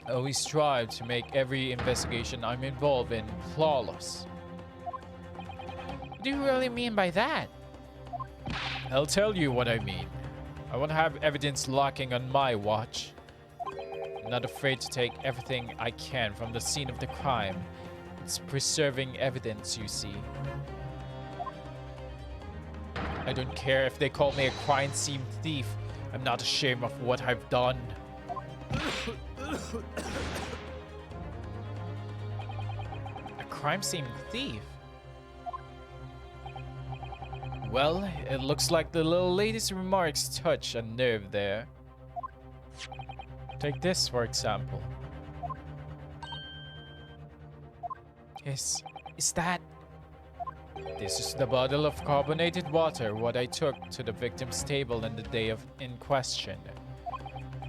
always strive to make every investigation I'm involved in flawless. What do you really mean by that? I'll tell you what I mean. I won't have evidence lacking on my watch. I'm not afraid to take everything I can from the scene of the crime. It's preserving evidence, you see. I don't care if they call me a crime scene thief. I'm not ashamed of what I've done. A crime scene thief? Well, it looks like the little lady's remarks touch a nerve there. Take this, for example. Is that? This is the bottle of carbonated water what I took to the victim's table on the day in question.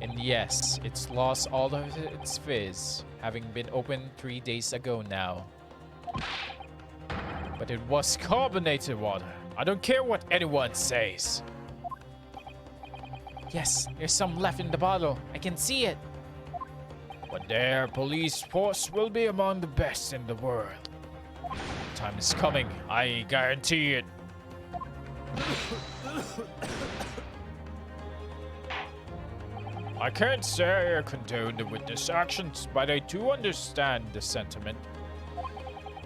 And yes, it's lost all of its fizz, having been opened 3 days ago now. But it was carbonated water. I don't care what anyone says. Yes, there's some left in the bottle. I can see it. But their police force will be among the best in the world. Time is coming, I guarantee it. I can't say I condone the witness actions, but I do understand the sentiment.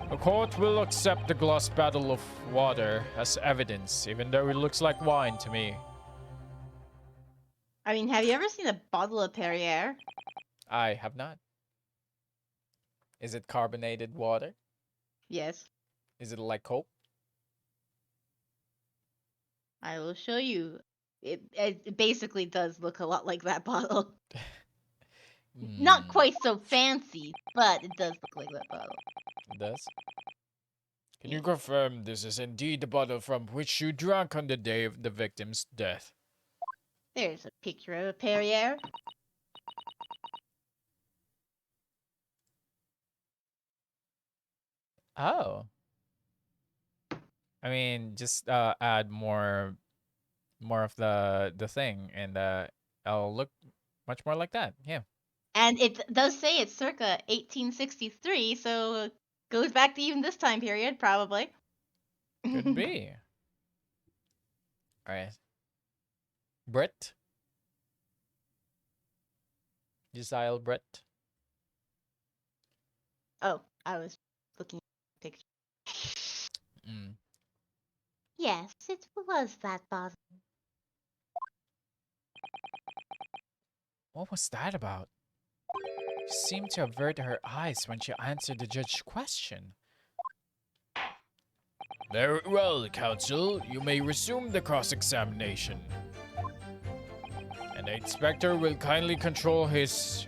The court will accept the glass bottle of water as evidence, even though it looks like wine to me. I mean, have you ever seen a bottle of Perrier? I have not. Is it carbonated water? Yes. Is it like Coke? I will show you. It basically does look a lot like that bottle. Not Hmm, quite so fancy, but it does look like that bottle. it does. Can you confirm this is indeed the bottle from which you drank on the day of the victim's death? There's a picture of a Perrier. Oh. I mean, just add more of the thing, and I'll look much more like that. Yeah. And it does say it's circa 1863, so it goes back to even this time period, probably. Could be. All right. Brett. Gisile Brett. Oh, I was looking at the picture. Mm. Yes, it was that bottle. What was that about? She seemed to avert her eyes when she answered the judge's question. Very well, counsel. You may resume the cross-examination. And the inspector will kindly control his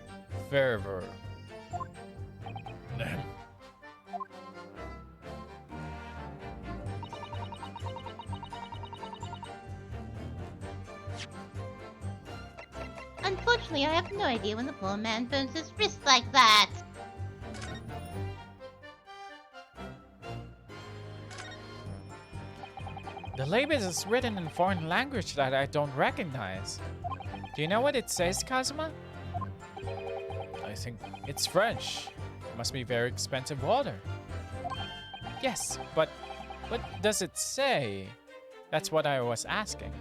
fervor. Unfortunately, I have no idea when the poor man burns his wrist like that. The label is written in foreign language that I don't recognize. Do you know what it says, Kazuma? I think It's French. It must be very expensive water. Yes, but what does it say? That's what I was asking.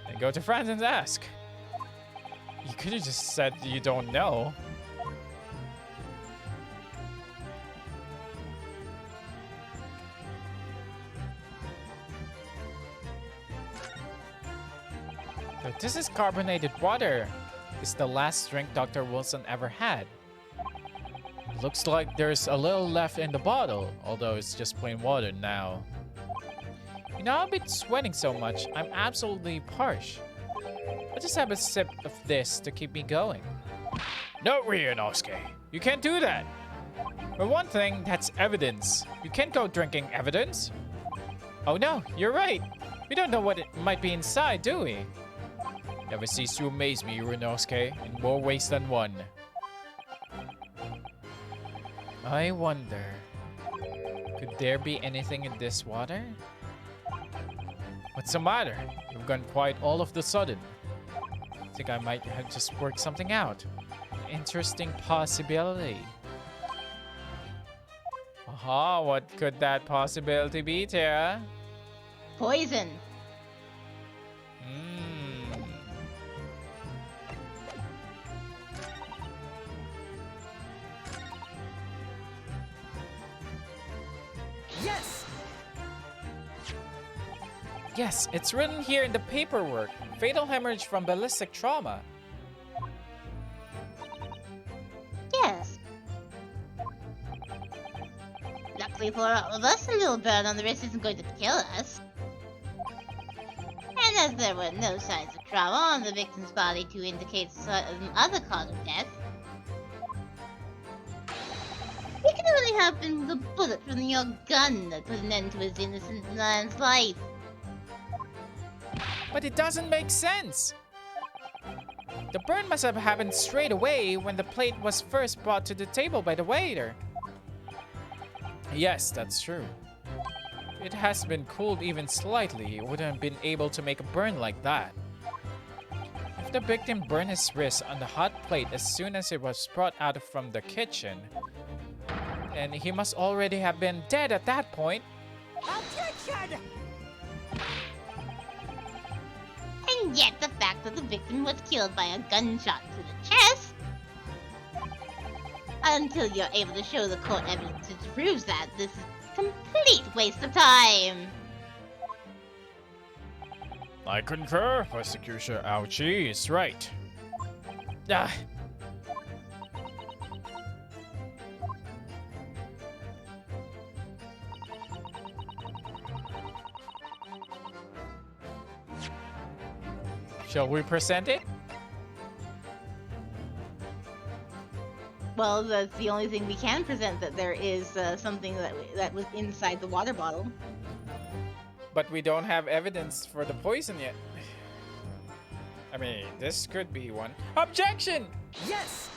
Then go to France and ask. You could have just said you don't know. So this is carbonated water. It's the last drink Dr. Wilson ever had. Looks like there's a little left in the bottle, although it's just plain water now. You know, I've been sweating so much, I'm absolutely parched. I'll just have a sip of this to keep me going. no, Ryunosuke. You can't do that. For one thing, that's evidence. You can't go drinking evidence. Oh no, you're right. We don't know what it might be inside, do we? Never cease to amaze me, Ryunosuke, in more ways than one. I wonder, could there be anything in this water? What's the matter? You've gone quiet all of the sudden. Think I might have just worked something out. Interesting possibility. Aha, what could that possibility be, Terra? Poison. Hmm. Yes! Yes, it's written here in the paperwork. Fatal hemorrhage from ballistic trauma. Yes. Luckily for all of us, a little burn on the wrist isn't going to kill us. And as there were no signs of trauma on the victim's body to indicate some other cause of death, it can only have been the bullet from your gun that put an end to his innocent man's life. But it doesn't make sense. The burn must have happened straight away when the plate was first brought to the table by the waiter. Yes, that's true. it has been cooled even slightly, it wouldn't have been able to make a burn like that. If the victim burned his wrist on the hot plate as soon as it was brought out from the kitchen, then he must already have been dead at that point. And yet the fact that the victim was killed by a gunshot to the chest, until you're able to show the court evidence which proves that, this is a complete waste of time. I concur. Prosecutor Ouchie is right. Ah. Shall we present it? Well, that's the only thing we can present, that there is something that was inside the water bottle. But we don't have evidence for the poison yet. I mean, this could be one. Objection! Yes!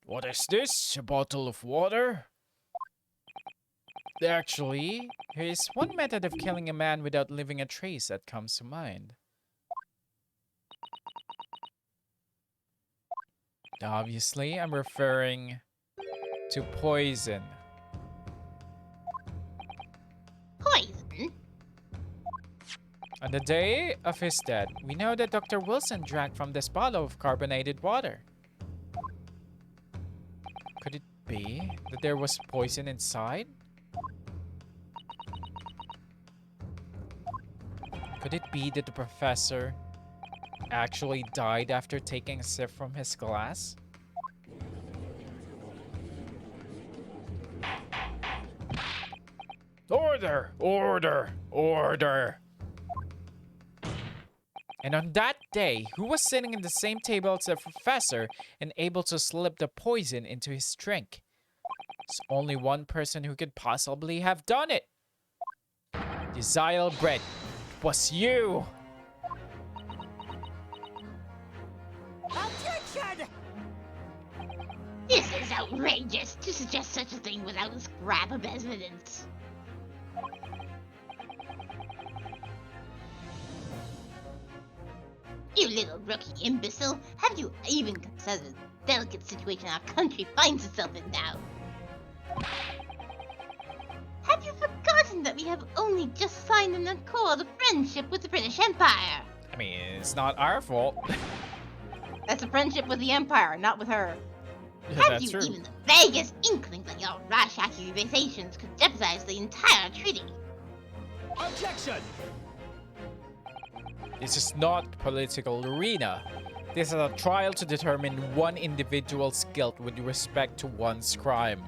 What is this? A bottle of water? Actually, there is one method of killing a man without leaving a trace that comes to mind. Obviously, I'm referring to poison. Poison? On the day of his death, we know that Dr. Wilson drank from this bottle of carbonated water. Could it be that there was poison inside? Could it be that the professor actually died after taking a sip from his glass? Order! Order! Order! And on that day, who was sitting in the same table as the professor and able to slip the poison into his drink? There's only one person who could possibly have done it. Desile Bread, it was you! This is outrageous to suggest such a thing without a scrap of evidence. You little rookie imbecile, have you even considered the delicate situation our country finds itself in now? Have you forgotten that we have only just signed an accord of friendship with the British Empire? I mean, it's not our fault. That's a friendship with the Empire, not with her. Yeah, Have that's you true. even the vaguest inkling that your rash accusations could jeopardize the entire treaty? Objection! This is not political arena. This is a trial to determine one individual's guilt with respect to one's crime.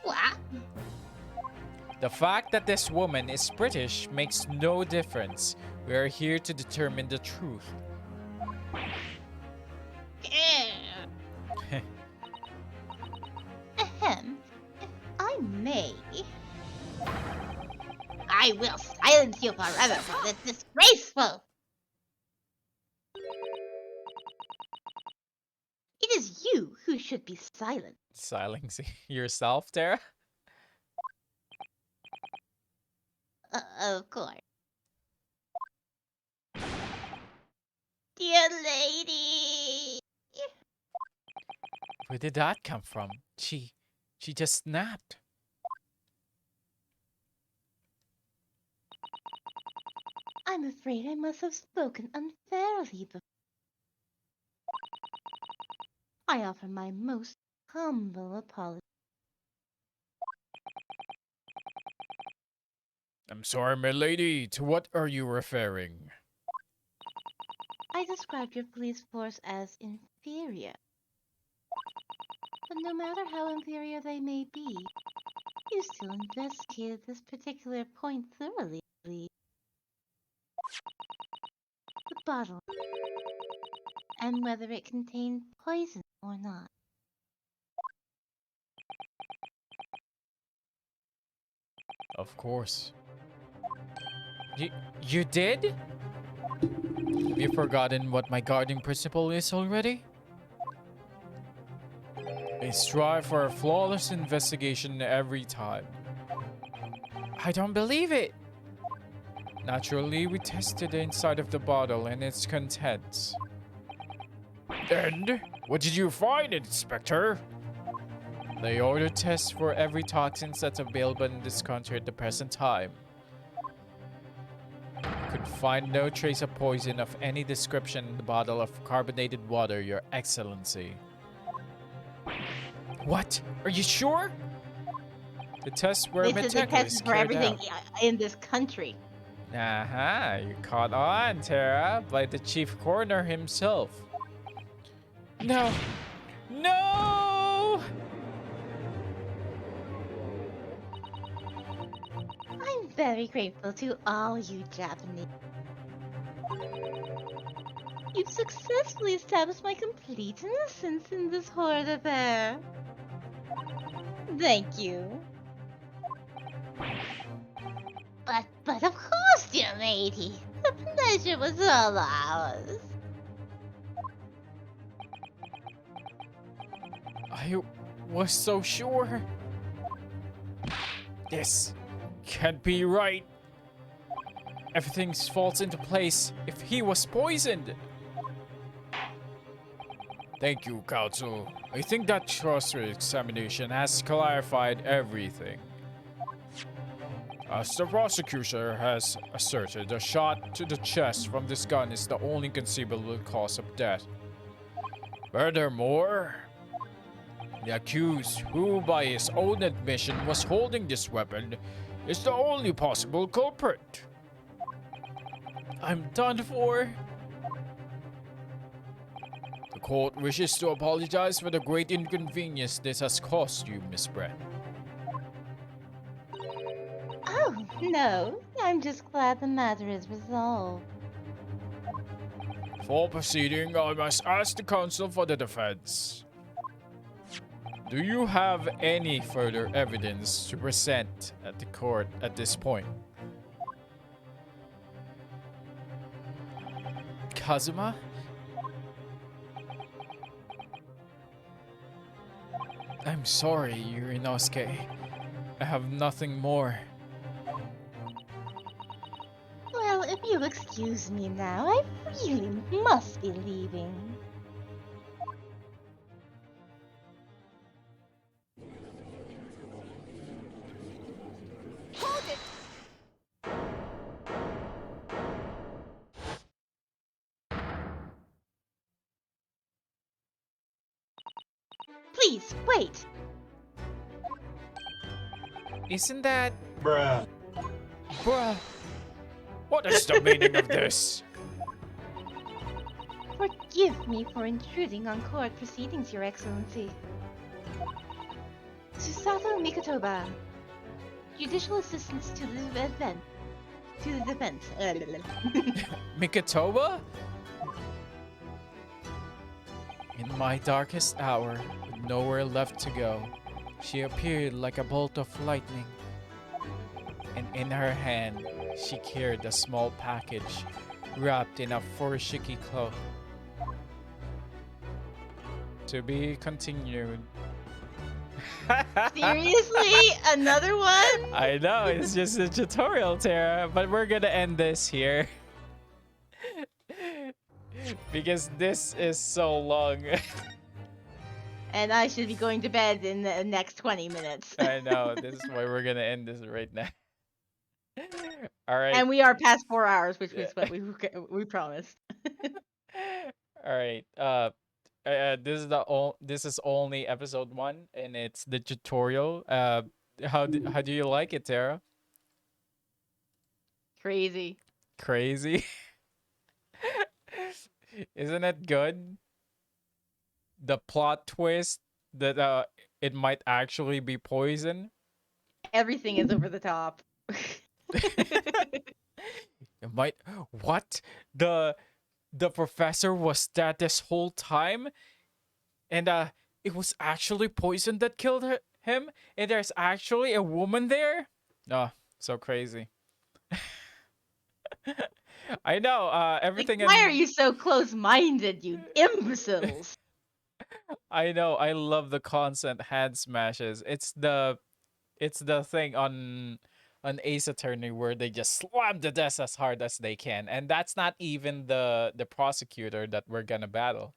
What? The fact that this woman is British makes no difference. We are here to determine the truth. Ahem. If I may, I will silence you forever for this disgraceful. It is you who should be silent. Silencing yourself, Terra? Of course. Dear lady. Where did that come from? She just snapped. I'm afraid I must have spoken unfairly before. I offer my most humble apology. I'm sorry, my lady. To what are you referring? I described your police force as inferior. But no matter how inferior they may be, you still investigated this particular point thoroughly. The bottle, and whether it contained poison or not. Of course. You did? Have you forgotten what my guarding principle is already? I strive for a flawless investigation every time. I don't believe it. Naturally, we tested the inside of the bottle and its contents. And what did you find, Inspector? They ordered tests for every toxin that's available in this country at the present time. Could find no trace of poison of any description in the bottle of carbonated water, Your Excellency. What? Are you sure? The tests were They said they meticulously tested for carried everything out. in this country. You caught on, Terra, by the chief coroner himself. No. No! I'm very grateful to all you Japanese. You've successfully established my complete innocence in this horrid affair. Thank you. But of course, dear lady. The pleasure was all ours. I was so sure. This can't be right. Everything falls into place if he was poisoned. Thank you, Counsel. I think that cross-examination has clarified everything. As the prosecutor has asserted, a shot to the chest from this gun is the only conceivable cause of death. Furthermore, the accused, who by his own admission was holding this weapon, is the only possible culprit. I'm done for. The court wishes to apologize for the great inconvenience this has caused you, Miss Brett. Oh, no. I'm just glad the matter is resolved. For proceeding, I must ask the counsel for the defense. Do you have any further evidence to present at the court at this point? Kazuma? I'm sorry, Yurinosuke. I have nothing more. Well, if you'll excuse me now, I really must be leaving. Please, wait! Isn't that... Bruh. Bruh, what is the meaning of this? Forgive me for intruding on court proceedings, Your Excellency. Susato Mikotoba, judicial assistance to the event. To the defense. Mikotoba? In my darkest hour, with nowhere left to go, she appeared like a bolt of lightning. And in her hand, she carried a small package wrapped in a furoshiki cloth. To be continued. Seriously? Another one? I know, it's just a tutorial, Terra, but we're gonna end this here. Because this is so long. And I should be going to bed in the next 20 minutes. I know, this is why we're gonna end this right now. Alright. And we are past 4 hours, which is what we promised. Alright. This is only episode 1 and it's the tutorial. How do you like it, Terra? Crazy. Crazy. Isn't it good? The plot twist that it might actually be poison. Everything is over the top. It might. What? The professor was dead this whole time, and it was actually poison that killed him, and there's actually a woman there. Oh, so crazy. I know. Everything. Like, why are you so close-minded, you imbeciles? I know. I love the constant hand smashes. It's the thing on Ace Attorney where they just slam the desk as hard as they can, and that's not even the prosecutor that we're gonna battle.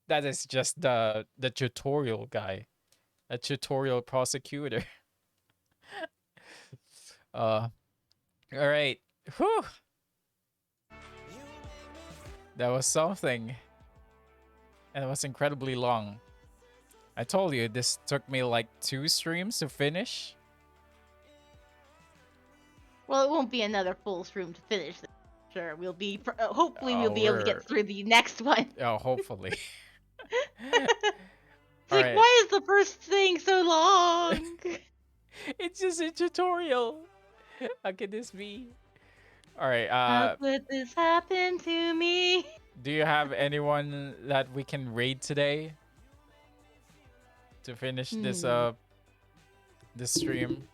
That is just the tutorial guy, a tutorial prosecutor. Uh, all right. Whew, that was something, and it was incredibly long. I told you this took me like 2 streams to finish. Well, it won't be another full stream to finish this. Sure, we'll be. Hopefully, we'll Oh, be able to we're get through the next one. oh, hopefully. It's All like, right. why is the first thing so long? It's just a tutorial. How could this be? All right. How could this happen to me? Do you have anyone that we can raid today to finish this stream?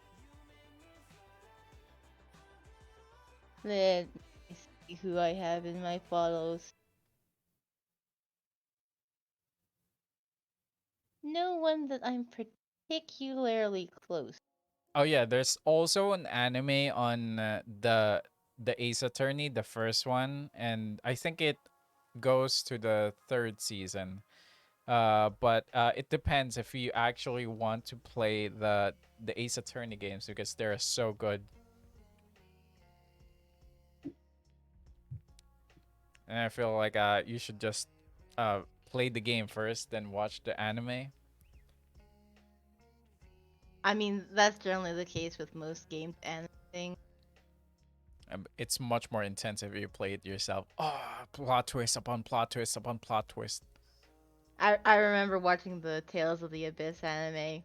Let me see who I have in my follows. No one that I'm particularly close. Oh yeah, there's also an anime on the Ace Attorney, the first one, and I think it goes to the third season. But it depends if you actually want to play the Ace Attorney games because they're so good. And I feel like you should just play the game first, then watch the anime. I mean, that's generally the case with most games and things. It's much more intense if you play it yourself. Oh, plot twist upon plot twist upon plot twist. I remember watching the Tales of the Abyss anime.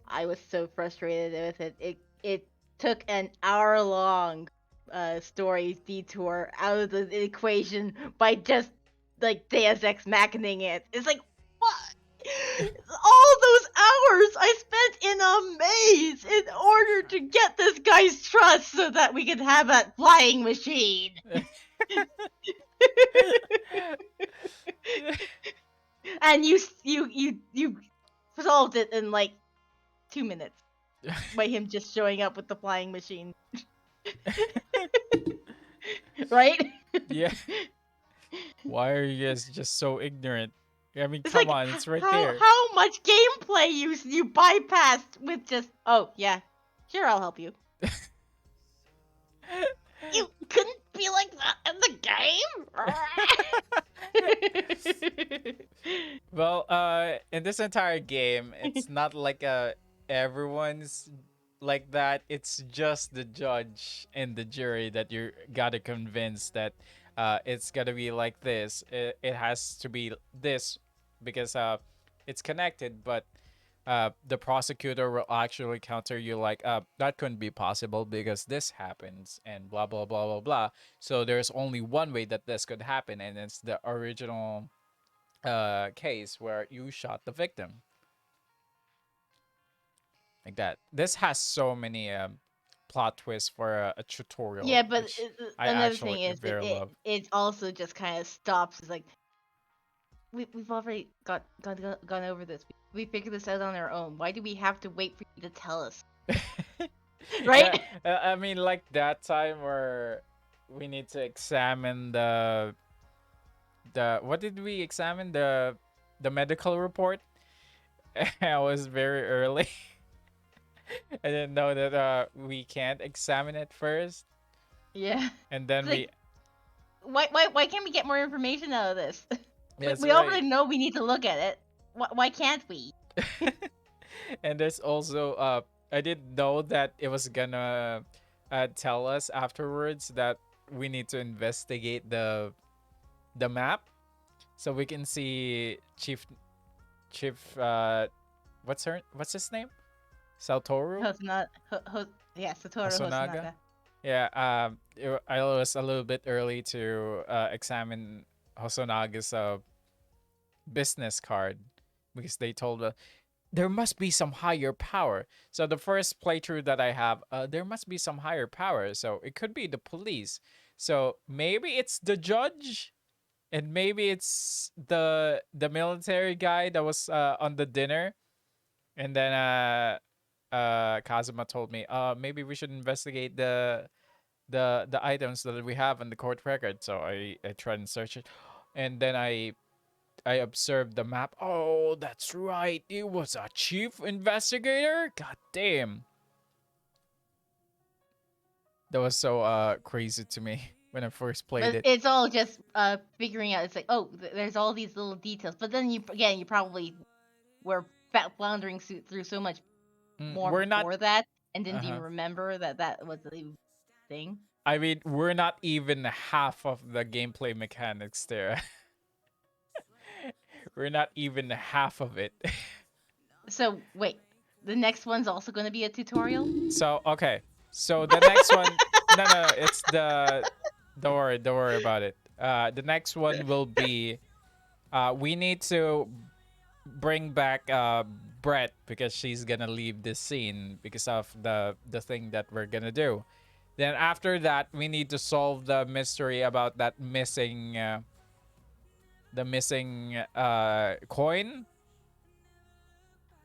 I was so frustrated with it. It took an hour-long story detour out of the equation by just like Deus Ex Machining it. It's like, what? All those hours I spent in a maze in order to get this guy's trust so that we could have that flying machine. And you solved it in like 2 minutes by him just showing up with the flying machine. Right? Yeah. Why are you guys just so ignorant? I mean, It's come like, on, it's right how, there. how much gameplay you bypassed with just, oh yeah, sure, I'll help you. You couldn't be like that in the game. Well, in this entire game, it's not like everyone's like that. It's just the judge and the jury that you gotta convince that it's gotta be like this. It has to be this because it's connected, but the prosecutor will actually counter you like that couldn't be possible because this happens and blah blah blah blah blah. So there's only one way that this could happen, and it's the original case where you shot the victim, like that. This has so many plot twists for a tutorial, Yeah, but which I another actually thing is very love. it also just kind of stops. It's like we've already gone over this. We figured this out on our own. Why do we have to wait for you to tell us? Right? Yeah, I mean, like that time where we need to examine the what did we examine, the medical report. I was very early. I didn't know that we can't examine it first, Yeah. and then It's like, why can't we get more information out of this? That's we right. already know we need to look at it. Why can't we? And there's also I didn't know that it was gonna tell us afterwards that we need to investigate the map so we can see Chief what's his name? Satoru? Yeah, Satoru Hosonaga? Hosonaga. Yeah, I was a little bit early to examine Hosonaga's business card because they told there must be some higher power. So the first playthrough that I have, there must be some higher power. So it could be the police. So maybe it's the judge. and maybe it's the military guy that was on the dinner, and then Kazuma told me, maybe we should investigate the items that we have in the court record. So I tried and search it, and then I observed the map. Oh, that's right. It was a chief investigator. God damn. That was so crazy to me when I first played But it. it's all just figuring out. It's like, oh, there's all these little details. But then you probably were floundering through so much more We're not. before that, and didn't even Uh-huh. remember that was the thing. I mean, we're not even half of the gameplay mechanics there. We're not even half of it. So wait, the next one's also going to be a tutorial. So okay. So the next one, no, it's the. Don't worry about it. The next one will be, we need to bring back Brett because she's gonna leave this scene because of the thing that we're gonna do. Then after that, we need to solve the mystery about that missing, the missing coin,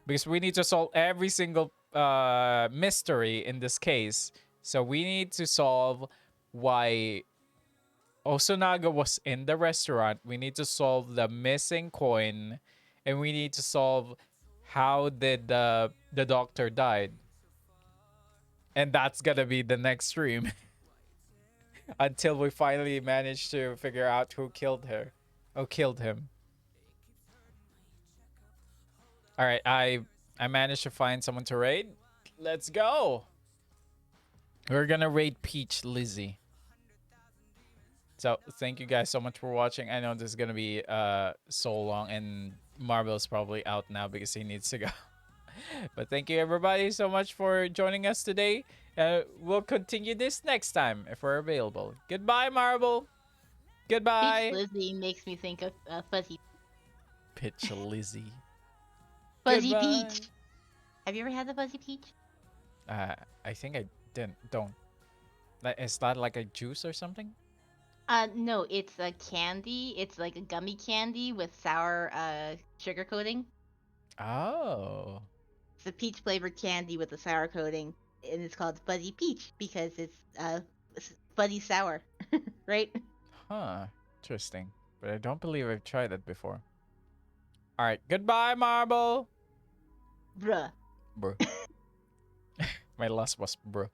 because we need to solve every single mystery in this case. So we need to solve why Osunaga was in the restaurant. We need to solve the missing coin, and we need to solve how did the doctor died. And that's gonna be the next stream until we finally manage to figure out who killed her, who killed him. All right, I managed to find someone to raid. Let's go. We're gonna raid Peach Lizzie. So thank you guys so much for watching. I know this is gonna be so long, and Marvel's probably out now because he needs to go. But thank you everybody so much for joining us today. We'll continue this next time if we're available. Goodbye, Marvel. Peach Goodbye. Lizzie makes me think of Fuzzy Pitch Lizzie. Fuzzy Goodbye. Peach. Have you ever had the Fuzzy Peach? I think I don't. Like, is that like a juice or something? No, it's a candy. It's like a gummy candy with sour sugar coating. Oh. It's a peach flavored candy with a sour coating, and it's called Fuzzy Peach because it's fuzzy sour, right? Huh. Interesting. But I don't believe I've tried it before. All right. Goodbye, Marble. Bruh. Bro. My last was bro.